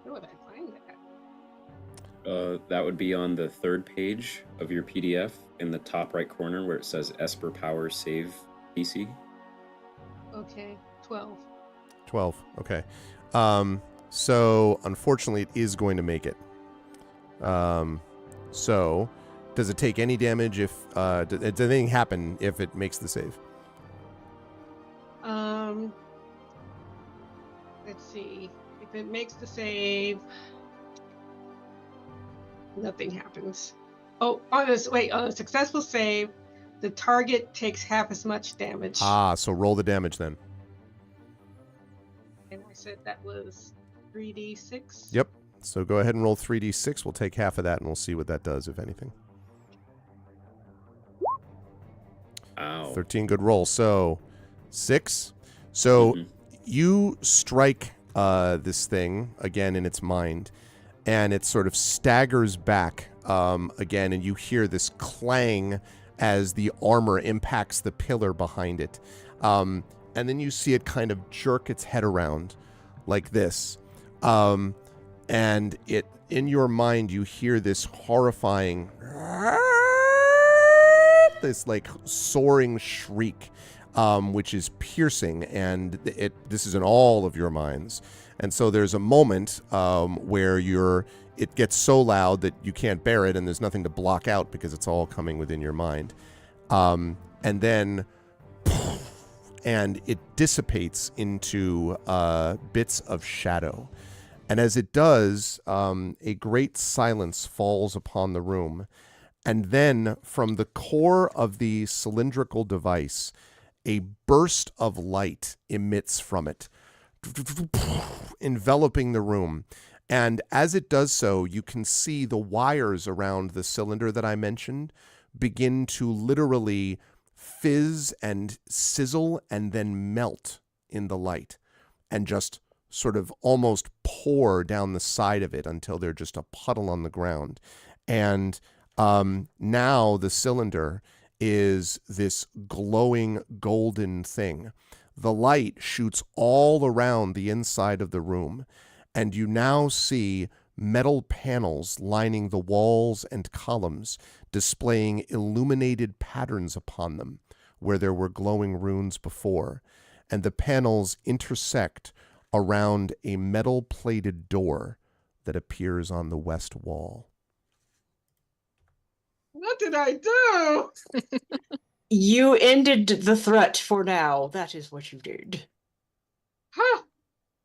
Where would I find that? That would be on the 3rd page of your PDF in the top right corner where it says Esper Power Save DC. Okay, 12. 12. Okay. So, unfortunately, it is going to make it. So, does it take any damage if... does anything happen if it makes the save? Let's see. If it makes the save, nothing happens. Oh, on a successful save, the target takes half as much damage. So roll the damage then. And I said that was 3d6. Yep. So go ahead and roll 3d6. We'll take half of that and we'll see what that does, if anything. Ow. 13, good roll. So 6. So you strike this thing again in its mind, and it sort of staggers back again, and you hear this clang as the armor impacts the pillar behind it. And then you see it kind of jerk its head around like this. And it, in your mind, you hear this horrifying, this like soaring shriek, which is piercing, and this is in all of your minds. And so there's a moment where it gets so loud that you can't bear it, and there's nothing to block out because it's all coming within your mind. And then, and it dissipates into bits of shadow. And as it does, a great silence falls upon the room. And then from the core of the cylindrical device, a burst of light emits from it, enveloping the room. And as it does so, you can see the wires around the cylinder that I mentioned begin to literally fizz and sizzle and then melt in the light and just sort of almost pour down the side of it until they're just a puddle on the ground. And now the cylinder is this glowing golden thing. The light shoots all around the inside of the room, and you now see metal panels lining the walls and columns, displaying illuminated patterns upon them where there were glowing runes before. And the panels intersect around a metal-plated door that appears on the west wall. What did I do? You ended the threat for now. That is what you did. Huh?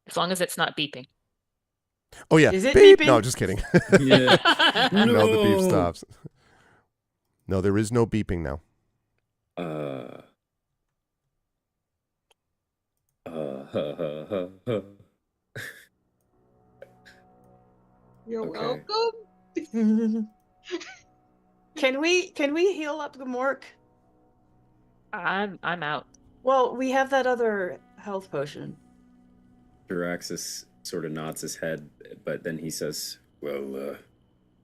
As long as it's not beeping. Oh, yeah. Is it Beep! beeping? No, just kidding. Yeah. No, the beep stops. No, there is no beeping now. You're Okay. welcome. Can we heal up Gamork? I'm out. Well, we have that other health potion. Jiraxis sort of nods his head, but then he says, well,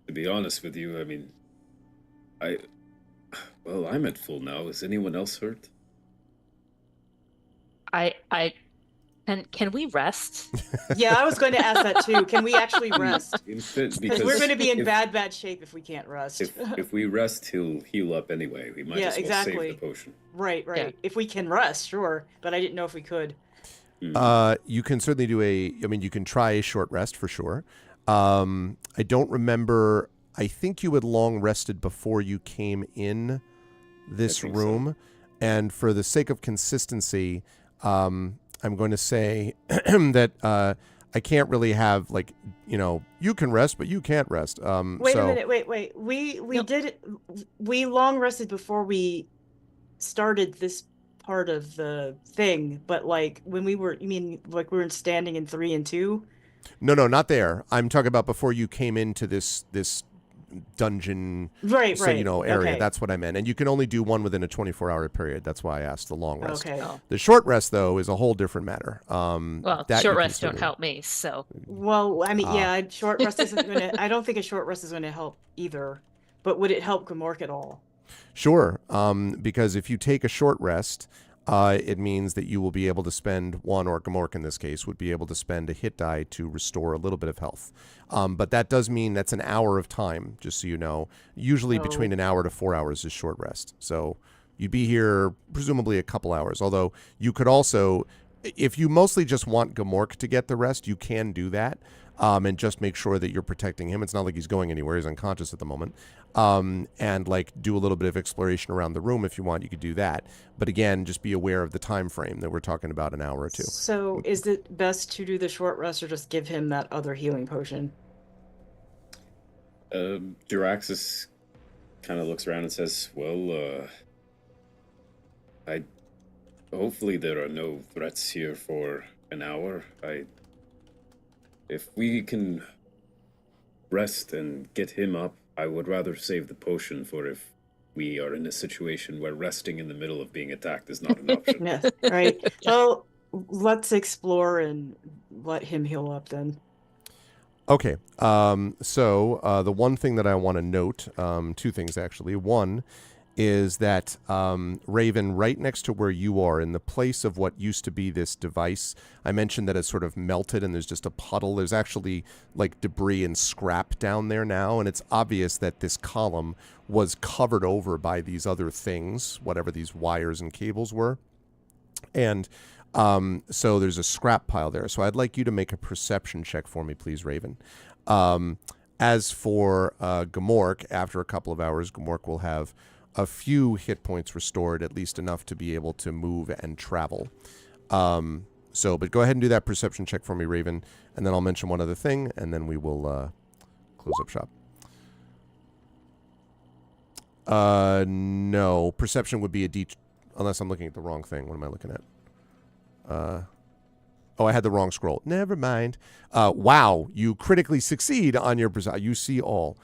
to be honest with you, I mean, I'm at full now. Is anyone else hurt? Can we rest? Yeah, I was going to ask that too. Can we actually rest? Because Because we're going to be in if- bad shape if we can't rest. If we rest, he'll heal up anyway. We might Yeah, as well exactly. save the potion. Right. Yeah. If we can rest, sure. But I didn't know if we could. You can certainly you can try a short rest for sure. I don't remember. I think you had long rested before you came in this I think room. And for the sake of consistency, I'm going to say that I can't really have like, you can rest, but you can't rest. Wait a minute. Wait. We long rested before we started this part of the thing, but like when you mean like we were standing in 3 and 2? No, not there. I'm talking about before you came into this dungeon, Right. area. Okay. That's what I meant. And you can only do one within a 24-hour period. That's why I asked the long rest. Okay. Oh. The short rest, though, is a whole different matter. Well, that short you rests don't consider. help me, so Well, I mean, yeah, short rest isn't gonna. I don't think a short rest is going to help either. But would it help Gamork at all? Sure, because if you take a short rest, it means that you will be able to spend one, or Gamork in this case, would be able to spend a hit die to restore a little bit of health. But that does mean that's an hour of time, just so you know. Usually between an hour to 4 hours is short rest. So you'd be here presumably a couple hours. Although you could also, if you mostly just want Gamork to get the rest, you can do that. And just make sure that you're protecting him. It's not like he's going anywhere. He's unconscious at the moment. And like do a little bit of exploration around the room if you want. You could do that. But again, just be aware of the time frame that we're talking about, an hour or two. So is it best to do the short rest or just give him that other healing potion? Jiraxis kind of looks around and says, well, hopefully there are no threats here for an hour. If we can rest and get him up, I would rather save the potion for if we are in a situation where resting in the middle of being attacked is not an option. Yes, right. Well, let's explore and let him heal up then. Okay. So the one thing that I want to note, two things actually. One is that Raven, right next to where you are, in the place of what used to be this device, I mentioned that it's sort of melted and there's just a puddle. There's actually like debris and scrap down there now, and it's obvious that this column was covered over by these other things, whatever these wires and cables were. And so there's a scrap pile there. So I'd like you to make a perception check for me, please, Raven. As for Gamork, after a couple of hours, Gamork will have a few hit points restored, at least enough to be able to move and travel. But go ahead and do that perception check for me, Raven, and then I'll mention one other thing, and then we will close up shop. No, perception would be a D, unless I'm looking at the wrong thing. What am I looking at? I had the wrong scroll. Never mind. Wow, you critically succeed on your perception. You see all.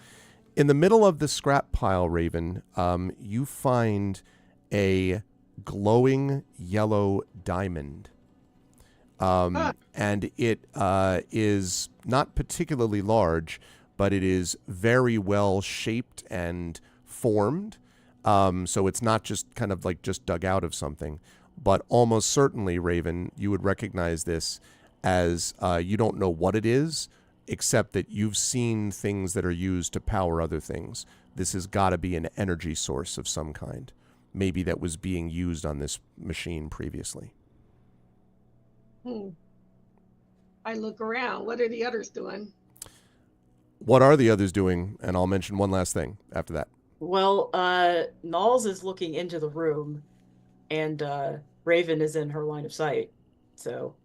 In the middle of the scrap pile, Raven, you find a glowing yellow diamond. And it is not particularly large, but it is very well shaped and formed. So it's not just kind of like just dug out of something. But almost certainly, Raven, you would recognize this as you don't know what it is, except that you've seen things that are used to power other things. This has got to be an energy source of some kind, maybe that was being used on this machine previously. I look around. What are the others doing? What are the others doing? And I'll mention one last thing after that. Well, Knowles is looking into the room, and Raven is in her line of sight. So...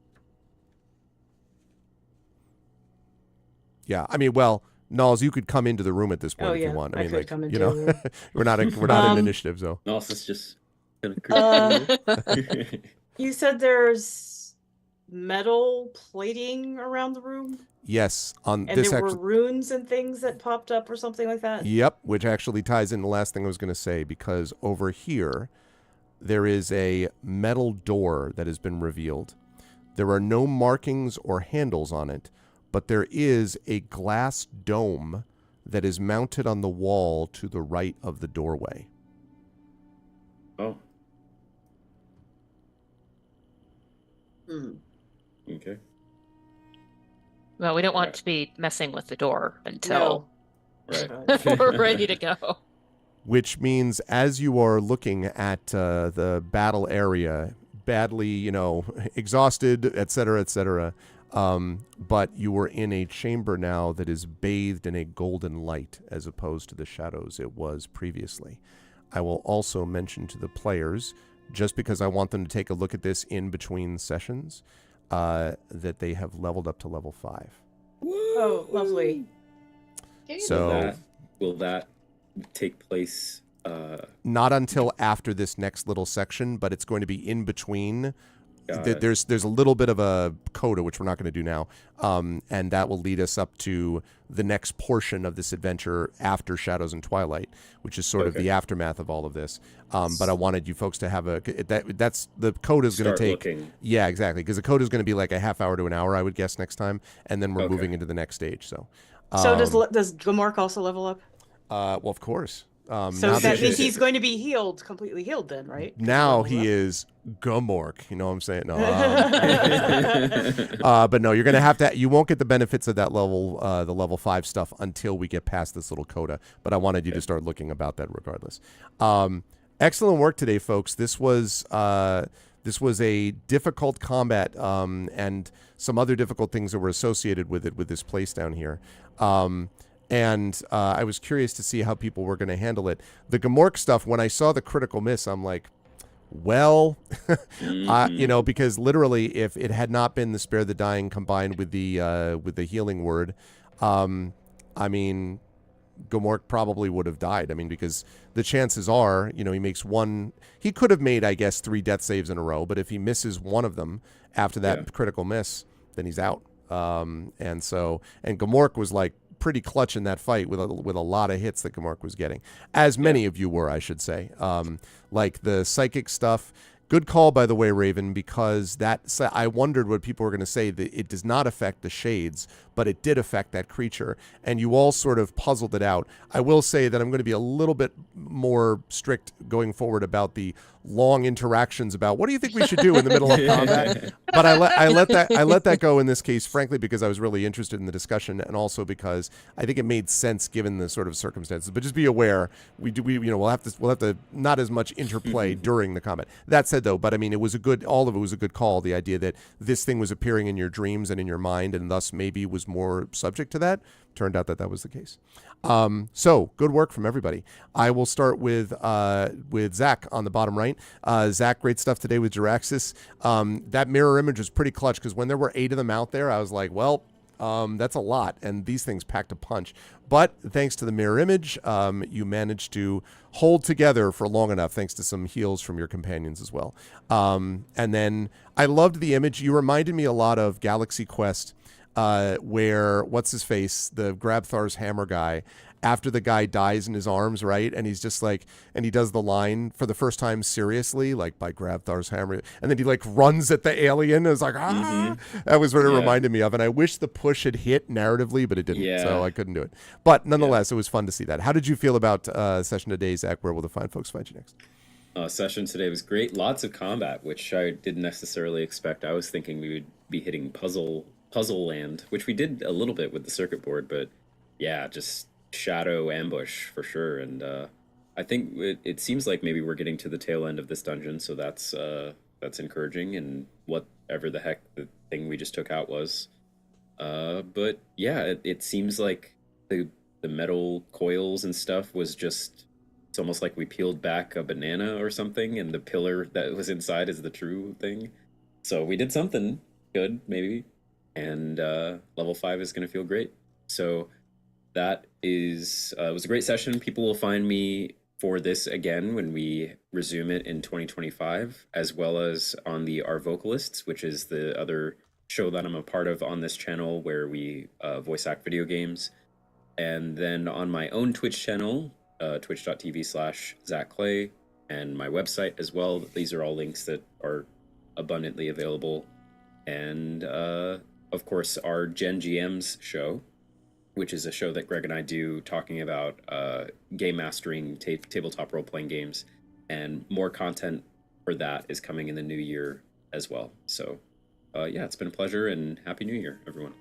Yeah, I mean, well, Knowles, you could come into the room at this point if you want. I mean, could come into the room. we're not in initiative, so. Knowles is just gonna You said there's metal plating around the room? Yes, on And this there were runes and things that popped up or something like that? Yep, which actually ties in the last thing I was going to say, because over here there is a metal door that has been revealed. There are no markings or handles on it, but there is a glass dome that is mounted on the wall to the right of the doorway. Oh. Okay. well, we don't want to be messing with the door until Right. we're ready to go. Which means as you are looking at the battle area, badly, exhausted, etc., but you are in a chamber now that is bathed in a golden light as opposed to the shadows it was previously. I will also mention to the players just because I want them to take a look at this in between sessions, that they have leveled up to level 5. Oh, lovely. So will that take place? Not until after this next little section, but it's going to be in between. There's a little bit of a coda, which we're not going to do now, and that will lead us up to the next portion of this adventure after Shadows and Twilight, which is sort of the aftermath of all of this. But I wanted you folks to have that's the coda is going to take. Yeah, exactly, because the coda is going to be like a half hour to an hour, I would guess, next time, and then we're moving into the next stage. So does Gamork also level up? Well, of course. So that means he's going to be healed, completely healed then, right? Now he is Gamork. You know what I'm saying? No. But no, you're going to have to. You won't get the benefits of that level, the level 5 stuff, until we get past this little coda. But I wanted you to start looking about that regardless. Excellent work today, folks. This was a difficult combat, and some other difficult things that were associated with it with this place down here. And I was curious to see how people were going to handle it. The Gamork stuff, when I saw the critical miss, I'm like, well, because literally, if it had not been the Spare the Dying combined with the healing word, I mean, Gamork probably would have died. I mean, because the chances are, he makes one. He could have made, I guess, 3 death saves in a row, but if he misses one of them after that critical miss, then he's out. And Gamork was like pretty clutch in that fight with a lot of hits that Gamork was getting, as many of you were, I should say. Like the psychic stuff. Good call, by the way, Raven, because I wondered what people were going to say, that it does not affect the shades, but it did affect that creature, and you all sort of puzzled it out. I will say that I'm going to be a little bit more strict going forward about the long interactions about what do you think we should do in the middle of combat. But I let that go in this case, frankly, because I was really interested in the discussion, and also because I think it made sense given the sort of circumstances. But just be aware, we'll have to not as much interplay during the combat. That said, though, but I mean, all of it was a good call. The idea that this thing was appearing in your dreams and in your mind, and thus maybe was more subject to that. Turned out that was the case. So good work from everybody. I will start with Zach on the bottom right. Zach, great stuff today with Jiraxis. That mirror image was pretty clutch, because when there were 8 of them out there, I was like, well, that's a lot, and these things packed a punch. But thanks to the mirror image, you managed to hold together for long enough, thanks to some heals from your companions as well. And then I loved the image. You reminded me a lot of Galaxy Quest, where what's his face, the Grabthar's hammer guy, after the guy dies in his arms, right? And he's just like, and he does the line for the first time seriously, like, by Grabthar's hammer, and then he like runs at the alien. It was like, That was what it reminded me of. And I wish the push had hit narratively, but it didn't, so I couldn't do it. But nonetheless, it was fun to see that. How did you feel about session today, Zach? Where will the fine folks find you next? Session today was great. Lots of combat, which I didn't necessarily expect. I was thinking we would be hitting puzzle land, which we did a little bit with the circuit board, but yeah, just shadow ambush for sure. And I think it seems like maybe we're getting to the tail end of this dungeon, so that's encouraging, and whatever the heck the thing we just took out was. But yeah, it seems like the metal coils and stuff was just, it's almost like we peeled back a banana or something, and the pillar that was inside is the true thing. So we did something good, maybe. And level 5 is going to feel great. So that is it was a great session. People will find me for this again when we resume it in 2025, as well as on the Our Vocalists, which is the other show that I'm a part of on this channel, where we voice act video games. And then on my own Twitch channel, twitch.tv/ZachClay, and my website as well. These are all links that are abundantly available. And of course, our Gen GMs show, which is a show that Greg and I do talking about game mastering, tabletop role-playing games, and more content for that is coming in the new year as well. So yeah, it's been a pleasure, and Happy New Year, everyone.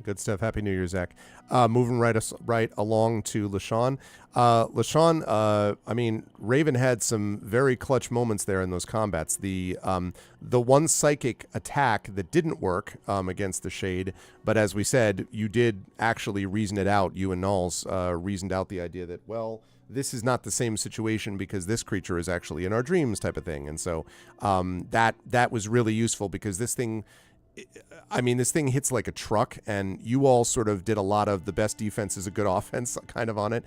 Good stuff. Happy New Year, Zach. Moving right along to LaShawn. LaShawn, I mean, Raven had some very clutch moments there in those combats. The one psychic attack that didn't work against the Shade, but as we said, you did actually reason it out. You and Knowles reasoned out the idea that, well, this is not the same situation because this creature is actually in our dreams type of thing. And so that was really useful because this thing hits like a truck, and you all sort of did a lot of the best defense is a good offense kind of on it,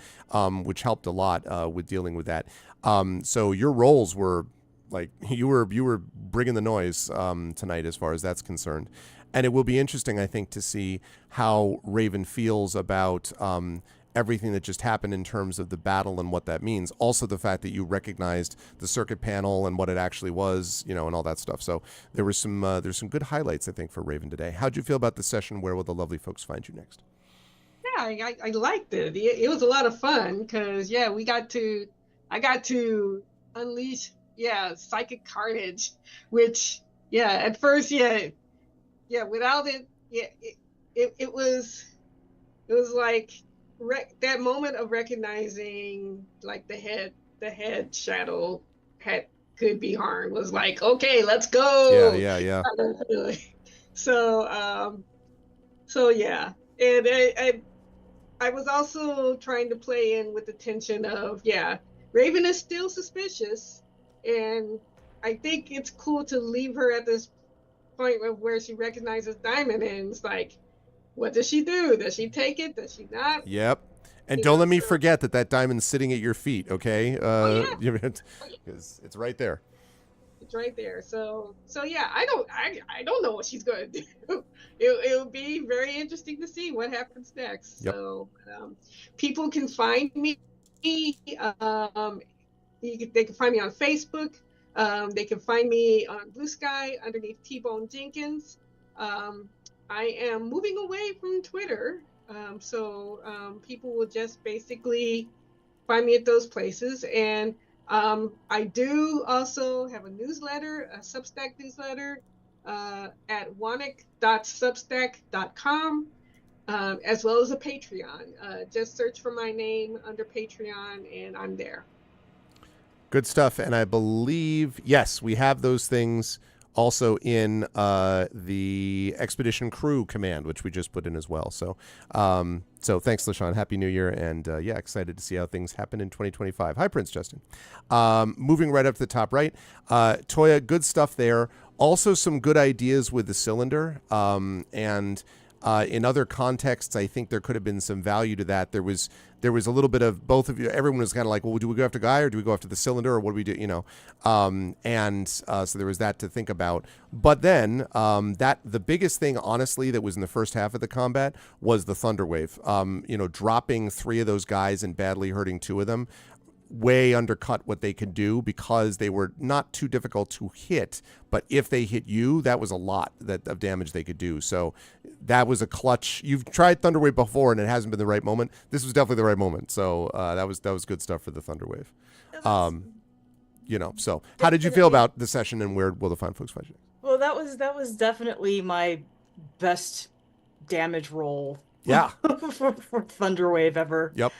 which helped a lot with dealing with that. So your roles were like you were bringing the noise tonight as far as that's concerned. And it will be interesting, I think, to see how Raven feels about everything that just happened in terms of the battle and what that means. Also, the fact that you recognized the circuit panel and what it actually was, and all that stuff. So there's some good highlights, I think, for Raven today. How'd you feel about the session? Where will the lovely folks find you next? Yeah, I liked it. It was a lot of fun because I got to unleash psychic carnage, which at first without it it was like that moment of recognizing like the head shadow could be harmed was like, okay, let's go. Yeah. So yeah, and I was also trying to play in with the tension of Raven is still suspicious, and I think it's cool to leave her at this point of where she recognizes Diamond, and it's like, what does she do? Does she take it? Does she not? Yep. And don't let me forget that diamond's sitting at your feet, okay? Because it's right there. It's right there. So yeah, I don't know what she's going to do. It'll be very interesting to see what happens next. Yep. So people can find me. They can find me on Facebook. They can find me on Blue Sky underneath T-Bone Jenkins. I am moving away from Twitter, so people will just basically find me at those places. And I do also have a newsletter, a Substack newsletter at wanik.substack.com, as well as a Patreon. Just search for my name under Patreon, and I'm there. Good stuff. And I believe, yes, we have those things also in the Expedition Crew command, which we just put in as well. So so thanks, LaShawn. Happy New Year. And excited to see how things happen in 2025. Hi, Prince Justin. Moving right up to the top right. Toya, good stuff there. Also some good ideas with the cylinder. And in other contexts, I think there could have been some value to that. There was a little bit of both of you. Everyone was kind of like, well, do we go after Guy or do we go after the cylinder or what do we do? So there was that to think about. But then that the biggest thing, honestly, that was in the first half of the combat was the Thunder Wave. Dropping 3 of those guys and badly hurting 2 of them way undercut what they could do because they were not too difficult to hit, but if they hit you, that was a lot of damage they could do. So that was a clutch. You've tried Thunderwave before and it hasn't been the right moment. This was definitely the right moment. So that was good stuff for the Thunderwave. So how did you feel about the session and where will the fine folks find you? Well, that was definitely my best damage roll. Yeah. for Thunderwave ever. Yep.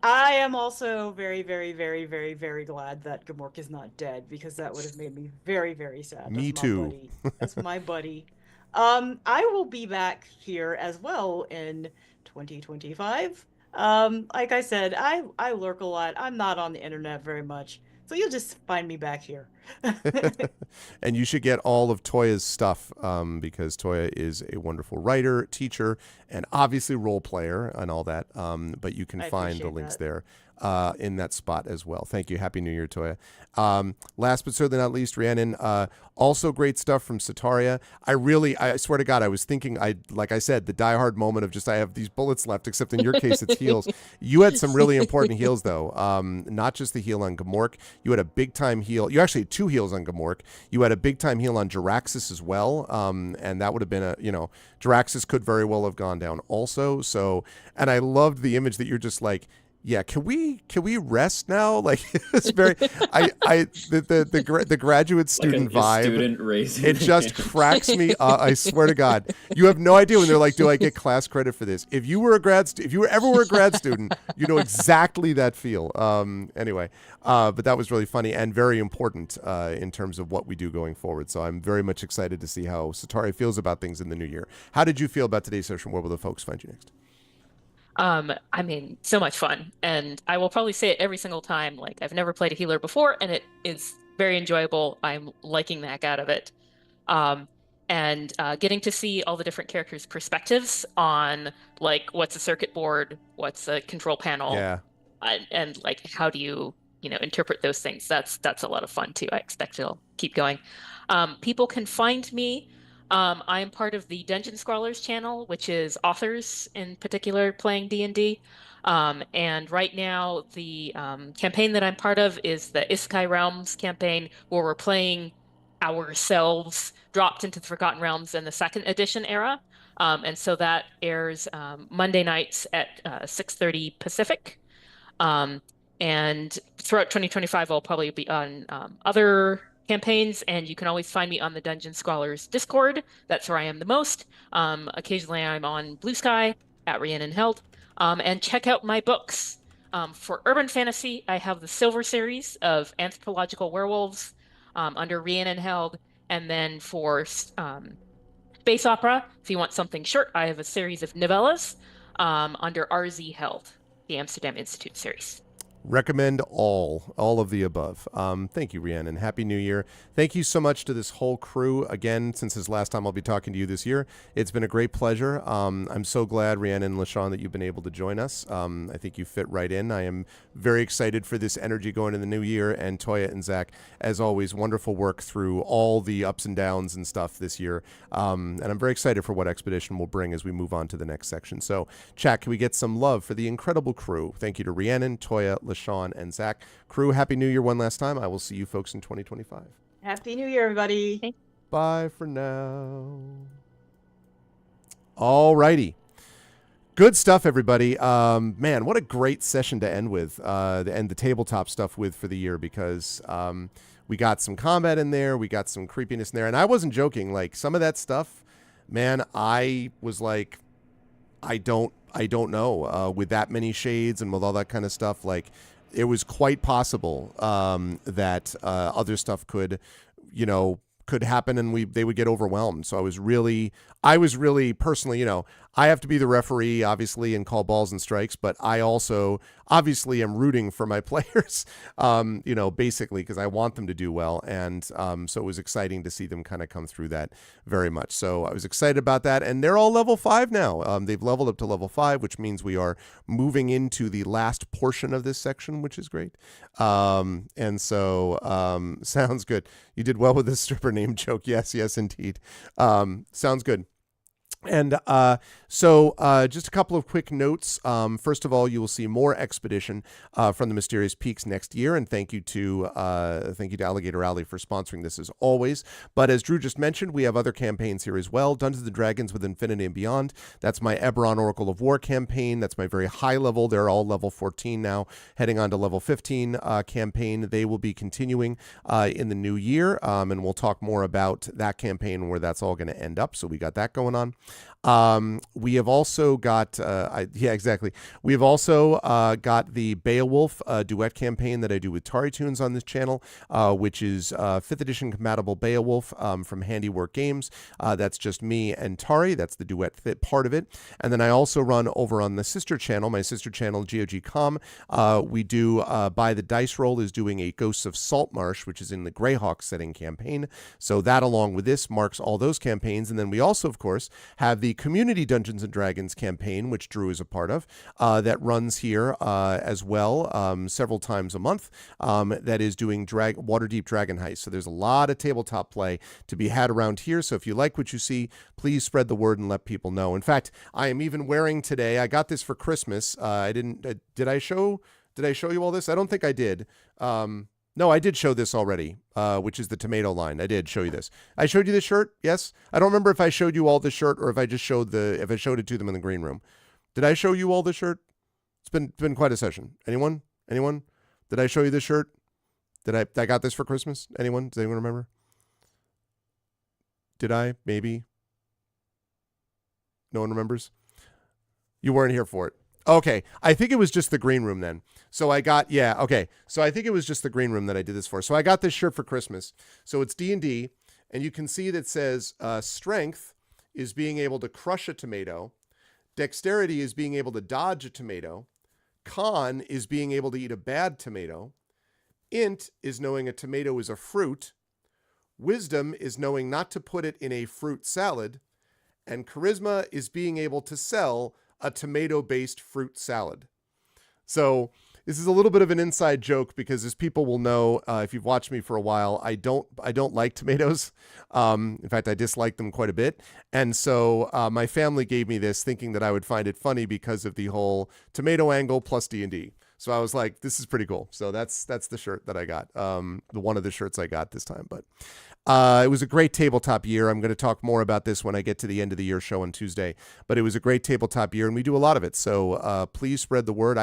I am also very, very, very, very, very glad that Gamork is not dead because that would have made me very, very sad. Me too. That's my buddy. I will be back here as well in 2025. Like I said, I lurk a lot. I'm not on the internet very much, so you'll just find me back here. And you should get all of Toya's stuff because Toya is a wonderful writer, teacher, and obviously role player and all that. But you can find the links there in that spot as well. Thank you. Happy New Year, Toya. Last but certainly not least, Rhiannon, also great stuff from Sataria. I swear to God, I was thinking, like I said, the diehard moment of just, I have these bullets left, except in your case, it's heals. You had some really important heals, though. Not just the heal on Gamork. You had a big-time heal. You actually had 2 heals on Gamork. You had a big-time heal on Jaraxxus as well. And that would have been Jaraxxus could very well have gone down also. So, and I loved the image that you're just like, yeah, can we rest now? Like it's very, the graduate student vibe. Student raising it just cracks me up. I swear to God, you have no idea when they're like, do I get class credit for this? If you ever were a grad student, you know exactly that feel. Anyway, but that was really funny and very important in terms of what we do going forward. So I'm very much excited to see how Satari feels about things in the new year. How did you feel about today's session? Where will the folks find you next? I mean, so much fun. And I will probably say it every single time. Like, I've never played a healer before, and it is very enjoyable. I'm liking the heck out of it. Um, and getting to see all the different characters' perspectives on like what's a circuit board, what's a control panel, Yeah. and like how do you, interpret those things. That's a lot of fun too. I expect it'll keep going. People can find me. I'm part of the Dungeon Scrawlers channel, which is authors in particular playing D&D. And right now, the campaign that I'm part of is the Isekai Realms campaign, where we're playing ourselves dropped into the Forgotten Realms in the second edition era. And so that airs Monday nights at 6:30 Pacific. Um, and throughout 2025, I'll probably be on other campaigns, and you can always find me on the Dungeon Scholars Discord. That's where I am the most. Occasionally, I'm on Blue Sky at Rhiannon Held. And check out my books. For urban fantasy, I have the Silver series of anthropological werewolves under Rhiannon Held. And then for space opera, if you want something short, I have a series of novellas under RZ Held, the Amsterdam Institute series. Recommend all of the above. Thank you, Rhiannon. Happy New Year. Thank you so much to this whole crew. Again, since this last time I'll be talking to you this year, it's been a great pleasure. I'm so glad, Rhiannon and LaShawn, that you've been able to join us. I think you fit right in. I am very excited for this energy going in the new year. And Toya and Zach, as always, wonderful work through all the ups and downs and stuff this year. And I'm very excited for what Expedition will bring as we move on to the next section. So, chat, can we get some love for the incredible crew? Thank you to Rhiannon, Toya, LaShawn, and Zach. Crew, Happy New Year one last time. I will see you folks in 2025. Happy New Year, everybody. Bye for now. All righty. Good stuff, everybody. Man, what a great session to end with, and the tabletop stuff with for the year, because we got some combat in there, we got some creepiness in there, and I wasn't joking. Like, some of that stuff, man, I was like, I don't know. With that many shades and with all that kind of stuff, like, it was quite possible that other stuff could happen, and they would get overwhelmed. So I was really personally, I have to be the referee, obviously, and call balls and strikes, but I also obviously am rooting for my players, basically, because I want them to do well. And so it was exciting to see them kind of come through that very much. So I was excited about that. And they're all level 5 now. They've leveled up to level 5, which means we are moving into the last portion of this section, which is great. And so sounds good. You did well with this stripper name joke. Yes, indeed. Sounds good. And so just a couple of quick notes. First of all, you will see more Expedition from the Mysterious Peaks next year, and thank you to Alligator Alley for sponsoring this as always. But as Drew just mentioned, we have other campaigns here as well. Dungeons and Dragons with Infinity and Beyond. That's my Eberron Oracle of War campaign. That's my very high level. They're all level 14 now, heading on to level 15 campaign. They will be continuing in the new year, and we'll talk more about that campaign, where that's all going to end up. So we got that going on. We have also got, We have also got the Beowulf duet campaign that I do with Tari Tunes on this channel, which is 5th edition compatible Beowulf from Handiwork Games. That's just me and Tari. That's the duet part of it. And then I also run over on the sister channel, my sister channel, GOG.com. We do By the Dice Roll is doing a Ghosts of Saltmarsh, which is in the Greyhawk setting campaign. So that, along with this, marks all those campaigns. And then we also, of course, have the Community Dungeons and Dragons campaign, which Drew is a part of, that runs here as well several times a month, that is doing Waterdeep Dragon Heist. So there's a lot of tabletop play to be had around here. So if you like what you see, please spread the word and let people know. In fact, I am even wearing today, I got this for Christmas. Did I show you all this? I don't think I did. No, I did show this already, which is the tomato line. I did show you this. I showed you this shirt. Yes. I don't remember if I showed you all the shirt or if I just showed it to them in the green room. Did I show you all the shirt? It's been quite a session. Anyone? Did I show you this shirt? I got this for Christmas? Anyone? Does anyone remember? Did I? Maybe. No one remembers? You weren't here for it. Okay, I think it was just the green room then. So I got, so I think it was just the green room that I did this for. So I got this shirt for Christmas. So it's D&D, and you can see that it says strength is being able to crush a tomato. Dexterity is being able to dodge a tomato. Con is being able to eat a bad tomato. Int is knowing a tomato is a fruit. Wisdom is knowing not to put it in a fruit salad. And charisma is being able to sell a tomato-based fruit salad. So this is a little bit of an inside joke because, as people will know, if you've watched me for a while, I don't like tomatoes. In fact, I dislike them quite a bit. And so my family gave me this thinking that I would find it funny because of the whole tomato angle plus D&D. So I was like, this is pretty cool. So that's the shirt that I got. The one of the shirts I got this time. But it was a great tabletop year. I'm going to talk more about this when I get to the end of the year show on Tuesday. But it was a great tabletop year, and we do a lot of it. So please spread the word.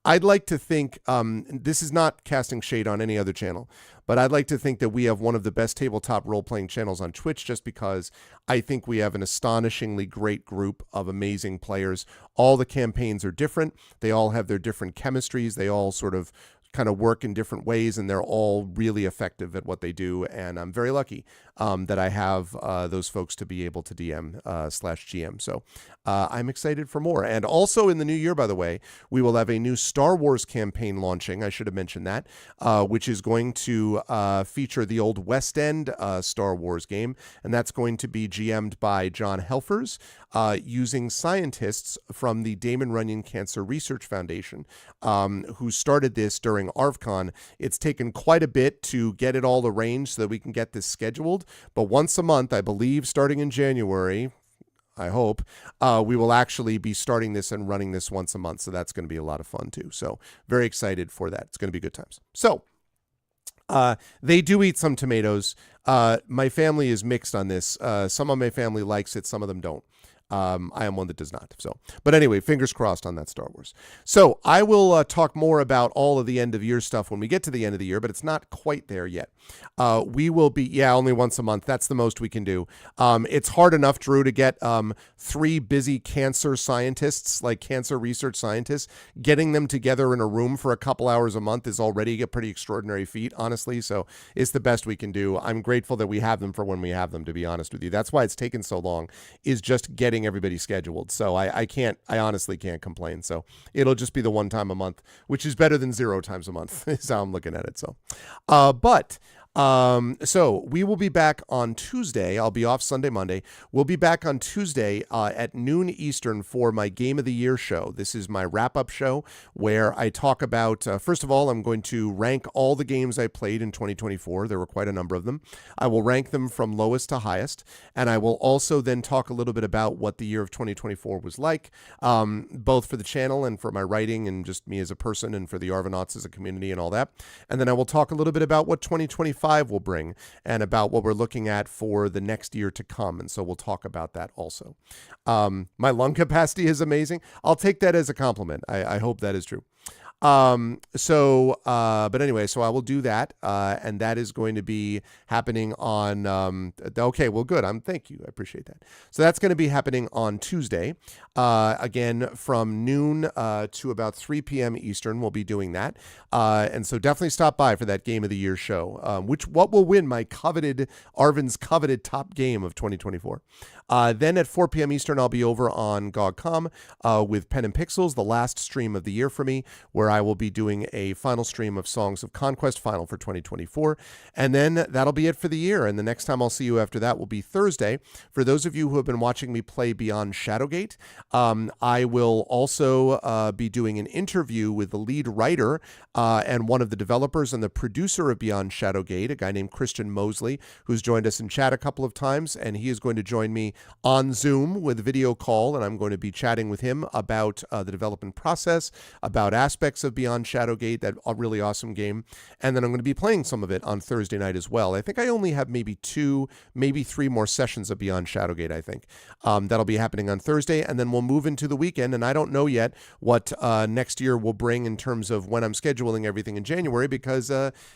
I'd like to think, this is not casting shade on any other channel, but I'd like to think that we have one of the best tabletop role-playing channels on Twitch, just because I think we have an astonishingly great group of amazing players. All the campaigns are different. They all have their different chemistries. They all sort of kind of work in different ways, and they're all really effective at what they do. And I'm very lucky that I have those folks to be able to DM /GM. So I'm excited for more. And also in the new year, by the way, we will have a new Star Wars campaign launching. I should have mentioned that, which is going to feature the old West End Star Wars game. And that's going to be GM'd by John Helfers, using scientists from the Damon Runyon Cancer Research Foundation, who started this during ArvCon. It's taken quite a bit to get it all arranged so that we can get this scheduled. But once a month, I believe, starting in January, I hope, we will actually be starting this and running this once a month. So that's going to be a lot of fun too. So very excited for that. It's going to be good times. So they do eat some tomatoes. My family is mixed on this. Some of my family likes it. Some of them don't. I am one that does not. So, but anyway, fingers crossed on that Star Wars. So I will talk more about all of the end of year stuff when we get to the end of the year, but it's not quite there yet. We will be, only once a month. That's the most we can do. It's hard enough, Drew, to get 3 busy cancer scientists, like cancer research scientists. Getting them together in a room for a couple hours a month is already a pretty extraordinary feat, honestly. So it's the best we can do. I'm grateful that we have them for when we have them, to be honest with you. That's why it's taken so long, is just getting everybody scheduled. So I honestly can't complain. So it'll just be the one time a month, which is better than 0 times a month is how I'm looking at it. So, so we will be back on Tuesday. I'll be off Sunday, Monday. We'll be back on Tuesday at noon Eastern for my Game of the Year show. This is my wrap-up show where I talk about, first of all, I'm going to rank all the games I played in 2024. There were quite a number of them. I will rank them from lowest to highest, and I will also then talk a little bit about what the year of 2024 was like, both for the channel and for my writing and just me as a person and for the Arvanauts as a community and all that. And then I will talk a little bit about what 2025 will bring and about what we're looking at for the next year to come. And so we'll talk about that also. My lung capacity is amazing. I'll take that as a compliment. I hope that is true. But anyway, so I will do that. And that is going to be happening on, okay, well, good. Thank you. I appreciate that. So that's going to be happening on Tuesday, again, from noon, to about 3 p.m. Eastern. We'll be doing that. And so definitely stop by for that Game of the Year show, what will win my Arvin's coveted top game of 2024. Then at 4 p.m. Eastern, I'll be over on GOG.com, with Pen and Pixels, the last stream of the year for me, where I will be doing a final stream of Songs of Conquest Final for 2024. And then that'll be it for the year. And the next time I'll see you after that will be Thursday. For those of you who have been watching me play Beyond Shadowgate, I will also be doing an interview with the lead writer and one of the developers and the producer of Beyond Shadowgate, a guy named Christian Mosley, who's joined us in chat a couple of times. And he is going to join me on Zoom with a video call. And I'm going to be chatting with him about the development process, about aspects of Beyond Shadowgate, that really awesome game. And then I'm going to be playing some of it on Thursday night as well. I think I only have maybe 2, maybe 3 more sessions of Beyond Shadowgate, I think. That'll be happening on Thursday, and then we'll move into the weekend. And I don't know yet what next year will bring in terms of when I'm scheduling everything in January, because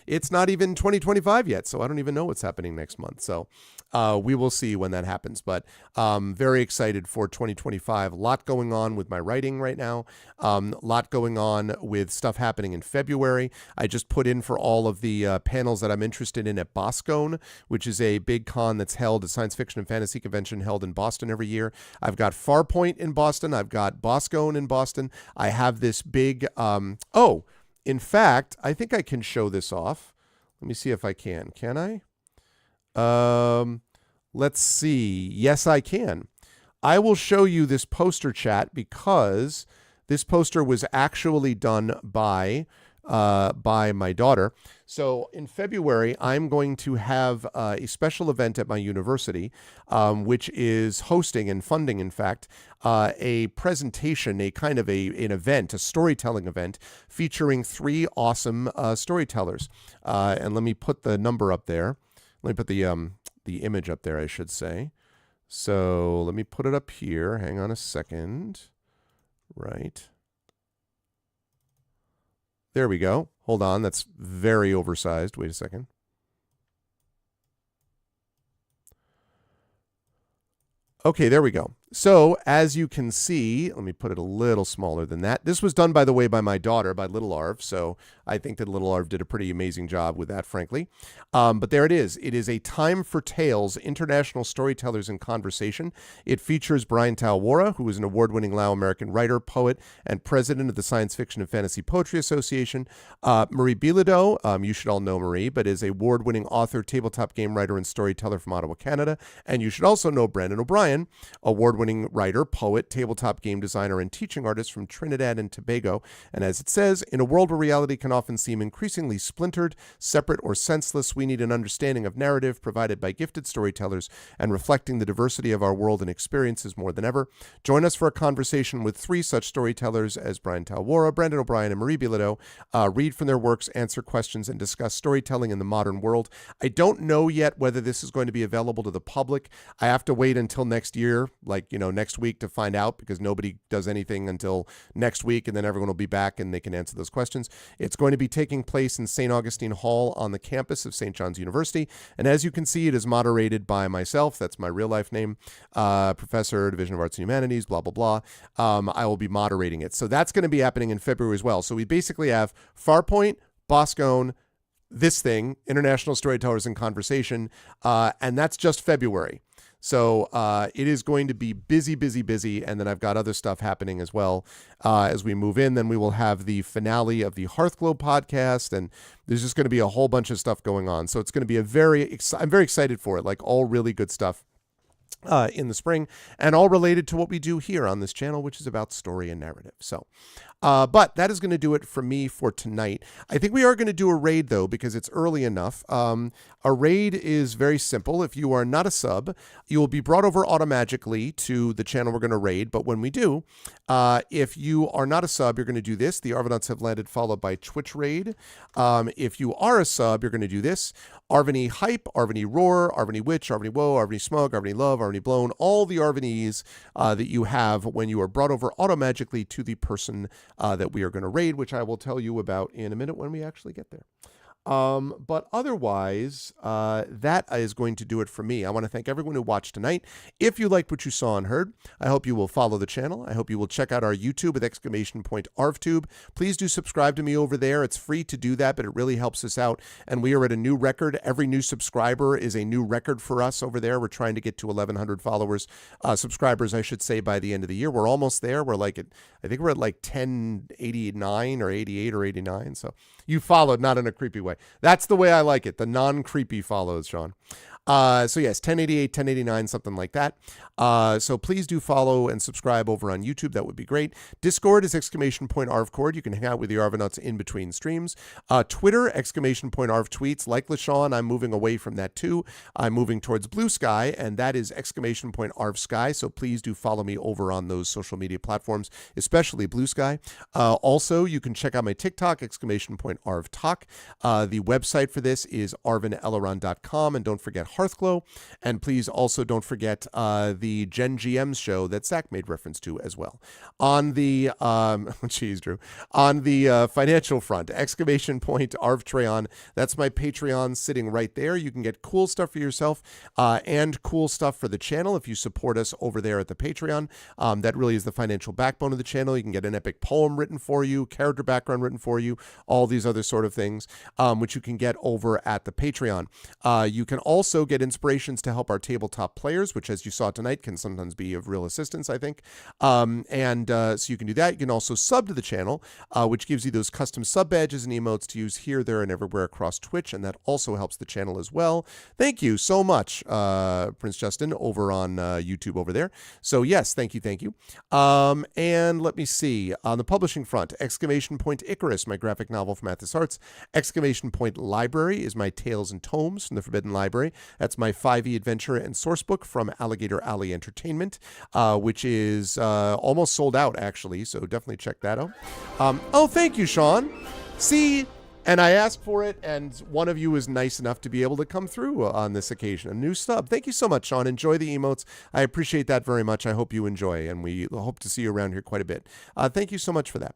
it's not even 2025 yet. So I don't even know what's happening next month. So we will see when that happens. But very excited for 2025. A lot going on with my writing right now. A lot going on with stuff happening in February. I just put in for all of the panels that I'm interested in at Boscone, which is a big con that's held, a science fiction and fantasy convention held in Boston every year. I've got Farpoint in Boston. I've got Boscone in Boston. I have this big, in fact, I think I can show this off. Let me see if I can. Can I? Let's see. Yes, I can. I will show you this poster chat because this poster was actually done by my daughter. So in February, I'm going to have a special event at my university, which is hosting and funding, in fact, a presentation, a kind of an event, a storytelling event featuring 3 awesome storytellers. And let me put the number up there. Let me put the image up there, I should say. So let me put it up here. Hang on a second. Right. There we go. Hold on. That's very oversized. Wait a second. Okay, there we go. So as you can see, let me put it a little smaller than that. This was done, by the way, by my daughter, by Little Arv. So I think that Little Arv did a pretty amazing job with that, frankly. But there it is. It is a Time for Tales, International Storytellers in Conversation. It features Brian Talwara, who is an award-winning Lao American writer, poet, and president of the Science Fiction and Fantasy Poetry Association. Marie Bilodeau, you should all know Marie, but is a award-winning author, tabletop game writer, and storyteller from Ottawa, Canada. And you should also know Brandon O'Brien, award-winning writer, poet, tabletop game designer, and teaching artist from Trinidad and Tobago. And as it says, in a world where reality can often seem increasingly splintered, separate, or senseless, we need an understanding of narrative provided by gifted storytellers and reflecting the diversity of our world and experiences more than ever. Join us for a conversation with 3 such storytellers as Brian Talwara, Brandon O'Brien, and Marie Bilodeau. Read from their works, answer questions, and discuss storytelling in the modern world. I don't know yet whether this is going to be available to the public. I have to wait until next year, next week, to find out, because nobody does anything until next week, and then everyone will be back and they can answer those questions. It's going to be taking place in St. Augustine Hall on the campus of St. John's University. And as you can see, it is moderated by myself. That's my real life name, Professor, Division of Arts and Humanities, blah, blah, blah. I will be moderating it. So that's going to be happening in February as well. So we basically have Farpoint, Boscone, this thing, International Storytellers in Conversation, and that's just February. So it is going to be busy, busy, busy. And then I've got other stuff happening as well as we move in. Then we will have the finale of the Hearthglow podcast. And there's just going to be a whole bunch of stuff going on. So it's going to be I'm very excited for it, like all really good stuff in the spring, and all related to what we do here on this channel, which is about story and narrative. So but that is going to do it for me for tonight. I think we are going to do a raid, though, because it's early enough. A raid is very simple. If you are not a sub, you will be brought over automatically to the channel we're going to raid. But when we do, if you are not a sub, you're going to do this. The Arvanauts have landed, followed by Twitch raid. If you are a sub, you're going to do this. Arvany Hype, Arvany Roar, Arvany Witch, Arvany Woe, Arvany Smug, Arvany Love, Arvany Blown, all the Arvanys that you have when you are brought over automagically to the person that we are going to raid, which I will tell you about in a minute when we actually get there. But otherwise, that is going to do it for me. I want to thank everyone who watched tonight. If you liked what you saw and heard, I hope you will follow the channel. I hope you will check out our YouTube with !ArvTube. Please do subscribe to me over there. It's free to do that, but it really helps us out. And we are at a new record. Every new subscriber is a new record for us over there. We're trying to get to 1,100 subscribers, I should say, by the end of the year. We're almost there. We're like I think we're at like 1089 or 88 or 89. So you followed, not in a creepy way. That's the way I like it. The non-creepy follows, Sean. So yes, 1088, 1089, something like that. So please do follow and subscribe over on YouTube. That would be great. Discord is !ArvCord. You can hang out with the Arvanauts in between streams. Twitter, !ArvTweets. Like LaShawn, I'm moving away from that too. I'm moving towards Blue Sky, and that is !ArvSky. So please do follow me over on those social media platforms, especially Blue Sky. Also, you can check out my TikTok, !ArvTalk. The website for this is arvaneleron.com, and don't forget Hearthglow. And please also don't forget the Gen GM's show that Zach made reference to as well. On the, geez, Drew, on the financial front, exclamation point Arvtreon. That's my Patreon sitting right there. You can get cool stuff for yourself and cool stuff for the channel if you support us over there at the Patreon. That really is the financial backbone of the channel. You can get an epic poem written for you, character background written for you, all these other sort of things, which you can get over at the Patreon. You can also get inspirations to help our tabletop players, which, as you saw tonight, can sometimes be of real assistance, I think. So you can do that. You can also sub to the channel, which gives you those custom sub badges and emotes to use here, there, and everywhere across Twitch, and that also helps the channel as well. Thank you so much, Prince Justin, over on YouTube over there. So yes, thank you. And let me see. On the publishing front, exclamation point Icarus, my graphic novel from Athos Arts. Exclamation point Library is my Tales and Tomes from the Forbidden Library. That's my 5e adventure and sourcebook from Alligator Alley Entertainment, which is almost sold out, actually, so definitely check that out. Oh, thank you, Sean. See, and I asked for it, and one of you was nice enough to be able to come through on this occasion. A new sub. Thank you so much, Sean. Enjoy the emotes. I appreciate that very much. I hope you enjoy, and we hope to see you around here quite a bit. Thank you so much for that.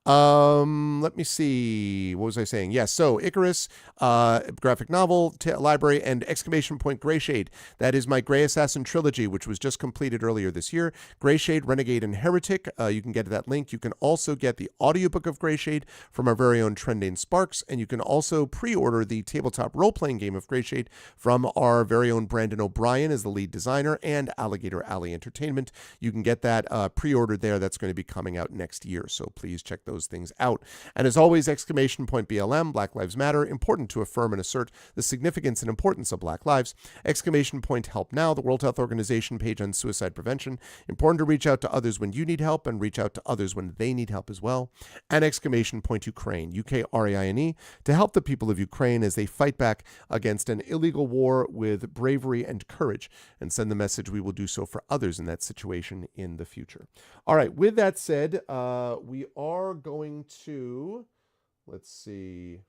Let me see. What was I saying? Yes. So Icarus, graphic novel, library, and exclamation point Greyshade. That is my Grey Assassin trilogy, which was just completed earlier this year. Greyshade, Renegade, and Heretic. You can get that link. You can also get the audiobook of Greyshade from our very own Trendane Sparks, and you can also pre-order the tabletop role-playing game of Greyshade from our very own Brandon O'Brien as the lead designer and Alligator Alley Entertainment. You can get that pre-ordered there. That's going to be coming out next year, so please check those things out. And as always, exclamation point BLM, Black Lives Matter, important to affirm and assert the significance and importance of Black lives. Exclamation point Help Now, the World Health Organization page on suicide prevention. Important to reach out to others when you need help and reach out to others when they need help as well. And exclamation point Ukraine, UKRAINE, to help the people of Ukraine as they fight back against an illegal war with bravery and courage, and send the message we will do so for others in that situation in the future. All right, with that said, we are going to, let's see,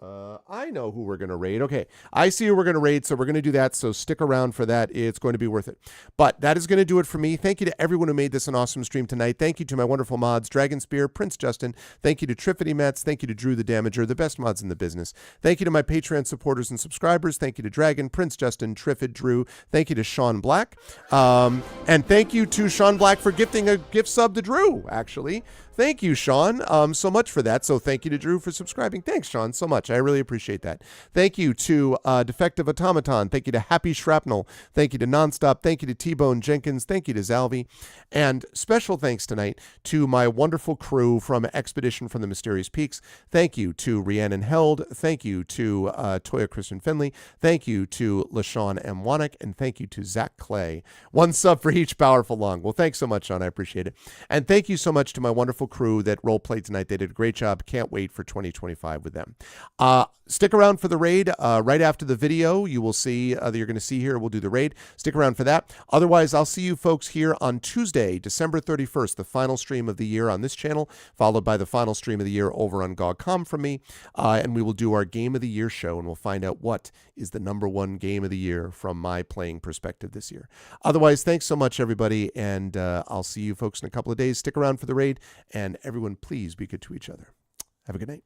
I know who we're going to raid. Okay, I see who we're going to raid, so we're going to do that, so stick around for that. It's going to be worth it. But that is going to do it for me. Thank you to everyone who made this an awesome stream tonight. Thank you to my wonderful mods, Dragon Spear, Prince Justin. Thank you to Triffity Mets. Thank you to Drew the Damager, the best mods in the business. Thank you to my Patreon supporters and subscribers. Thank you to Dragon, Prince Justin, Triffid, Drew. Thank you to Sean Black. And thank you to Sean Black for gifting a gift sub to Drew, actually. Thank you, Sean, so much for that. So thank you to Drew for subscribing. Thanks, Sean, so much. I really appreciate that. Thank you to Defective Automaton. Thank you to Happy Shrapnel. Thank you to Nonstop. Thank you to T-Bone Jenkins. Thank you to Zalvi. And special thanks tonight to my wonderful crew from Expedition from the Mysterious Peaks. Thank you to Rhiannon Held. Thank you to Toya Kristen Finley. Thank you to LaShawn M. Wannick. And thank you to Zach Clay. One sub for each powerful lung. Well, thanks so much, Sean. I appreciate it. And thank you so much to my wonderful crew that role played tonight. They did a great job. Can't wait for 2025 with them. Stick around for the raid. Right after the video, you will see that you're going to see here. We'll do the raid. Stick around for that. Otherwise, I'll see you folks here on Tuesday, December 31st, the final stream of the year on this channel, followed by the final stream of the year over on GOG.com from me. And we will do our Game of the Year show, and we'll find out what is the #1 game of the year from my playing perspective this year. Otherwise, thanks so much, everybody, and I'll see you folks in a couple of days. Stick around for the raid, and everyone, please be good to each other. Have a good night.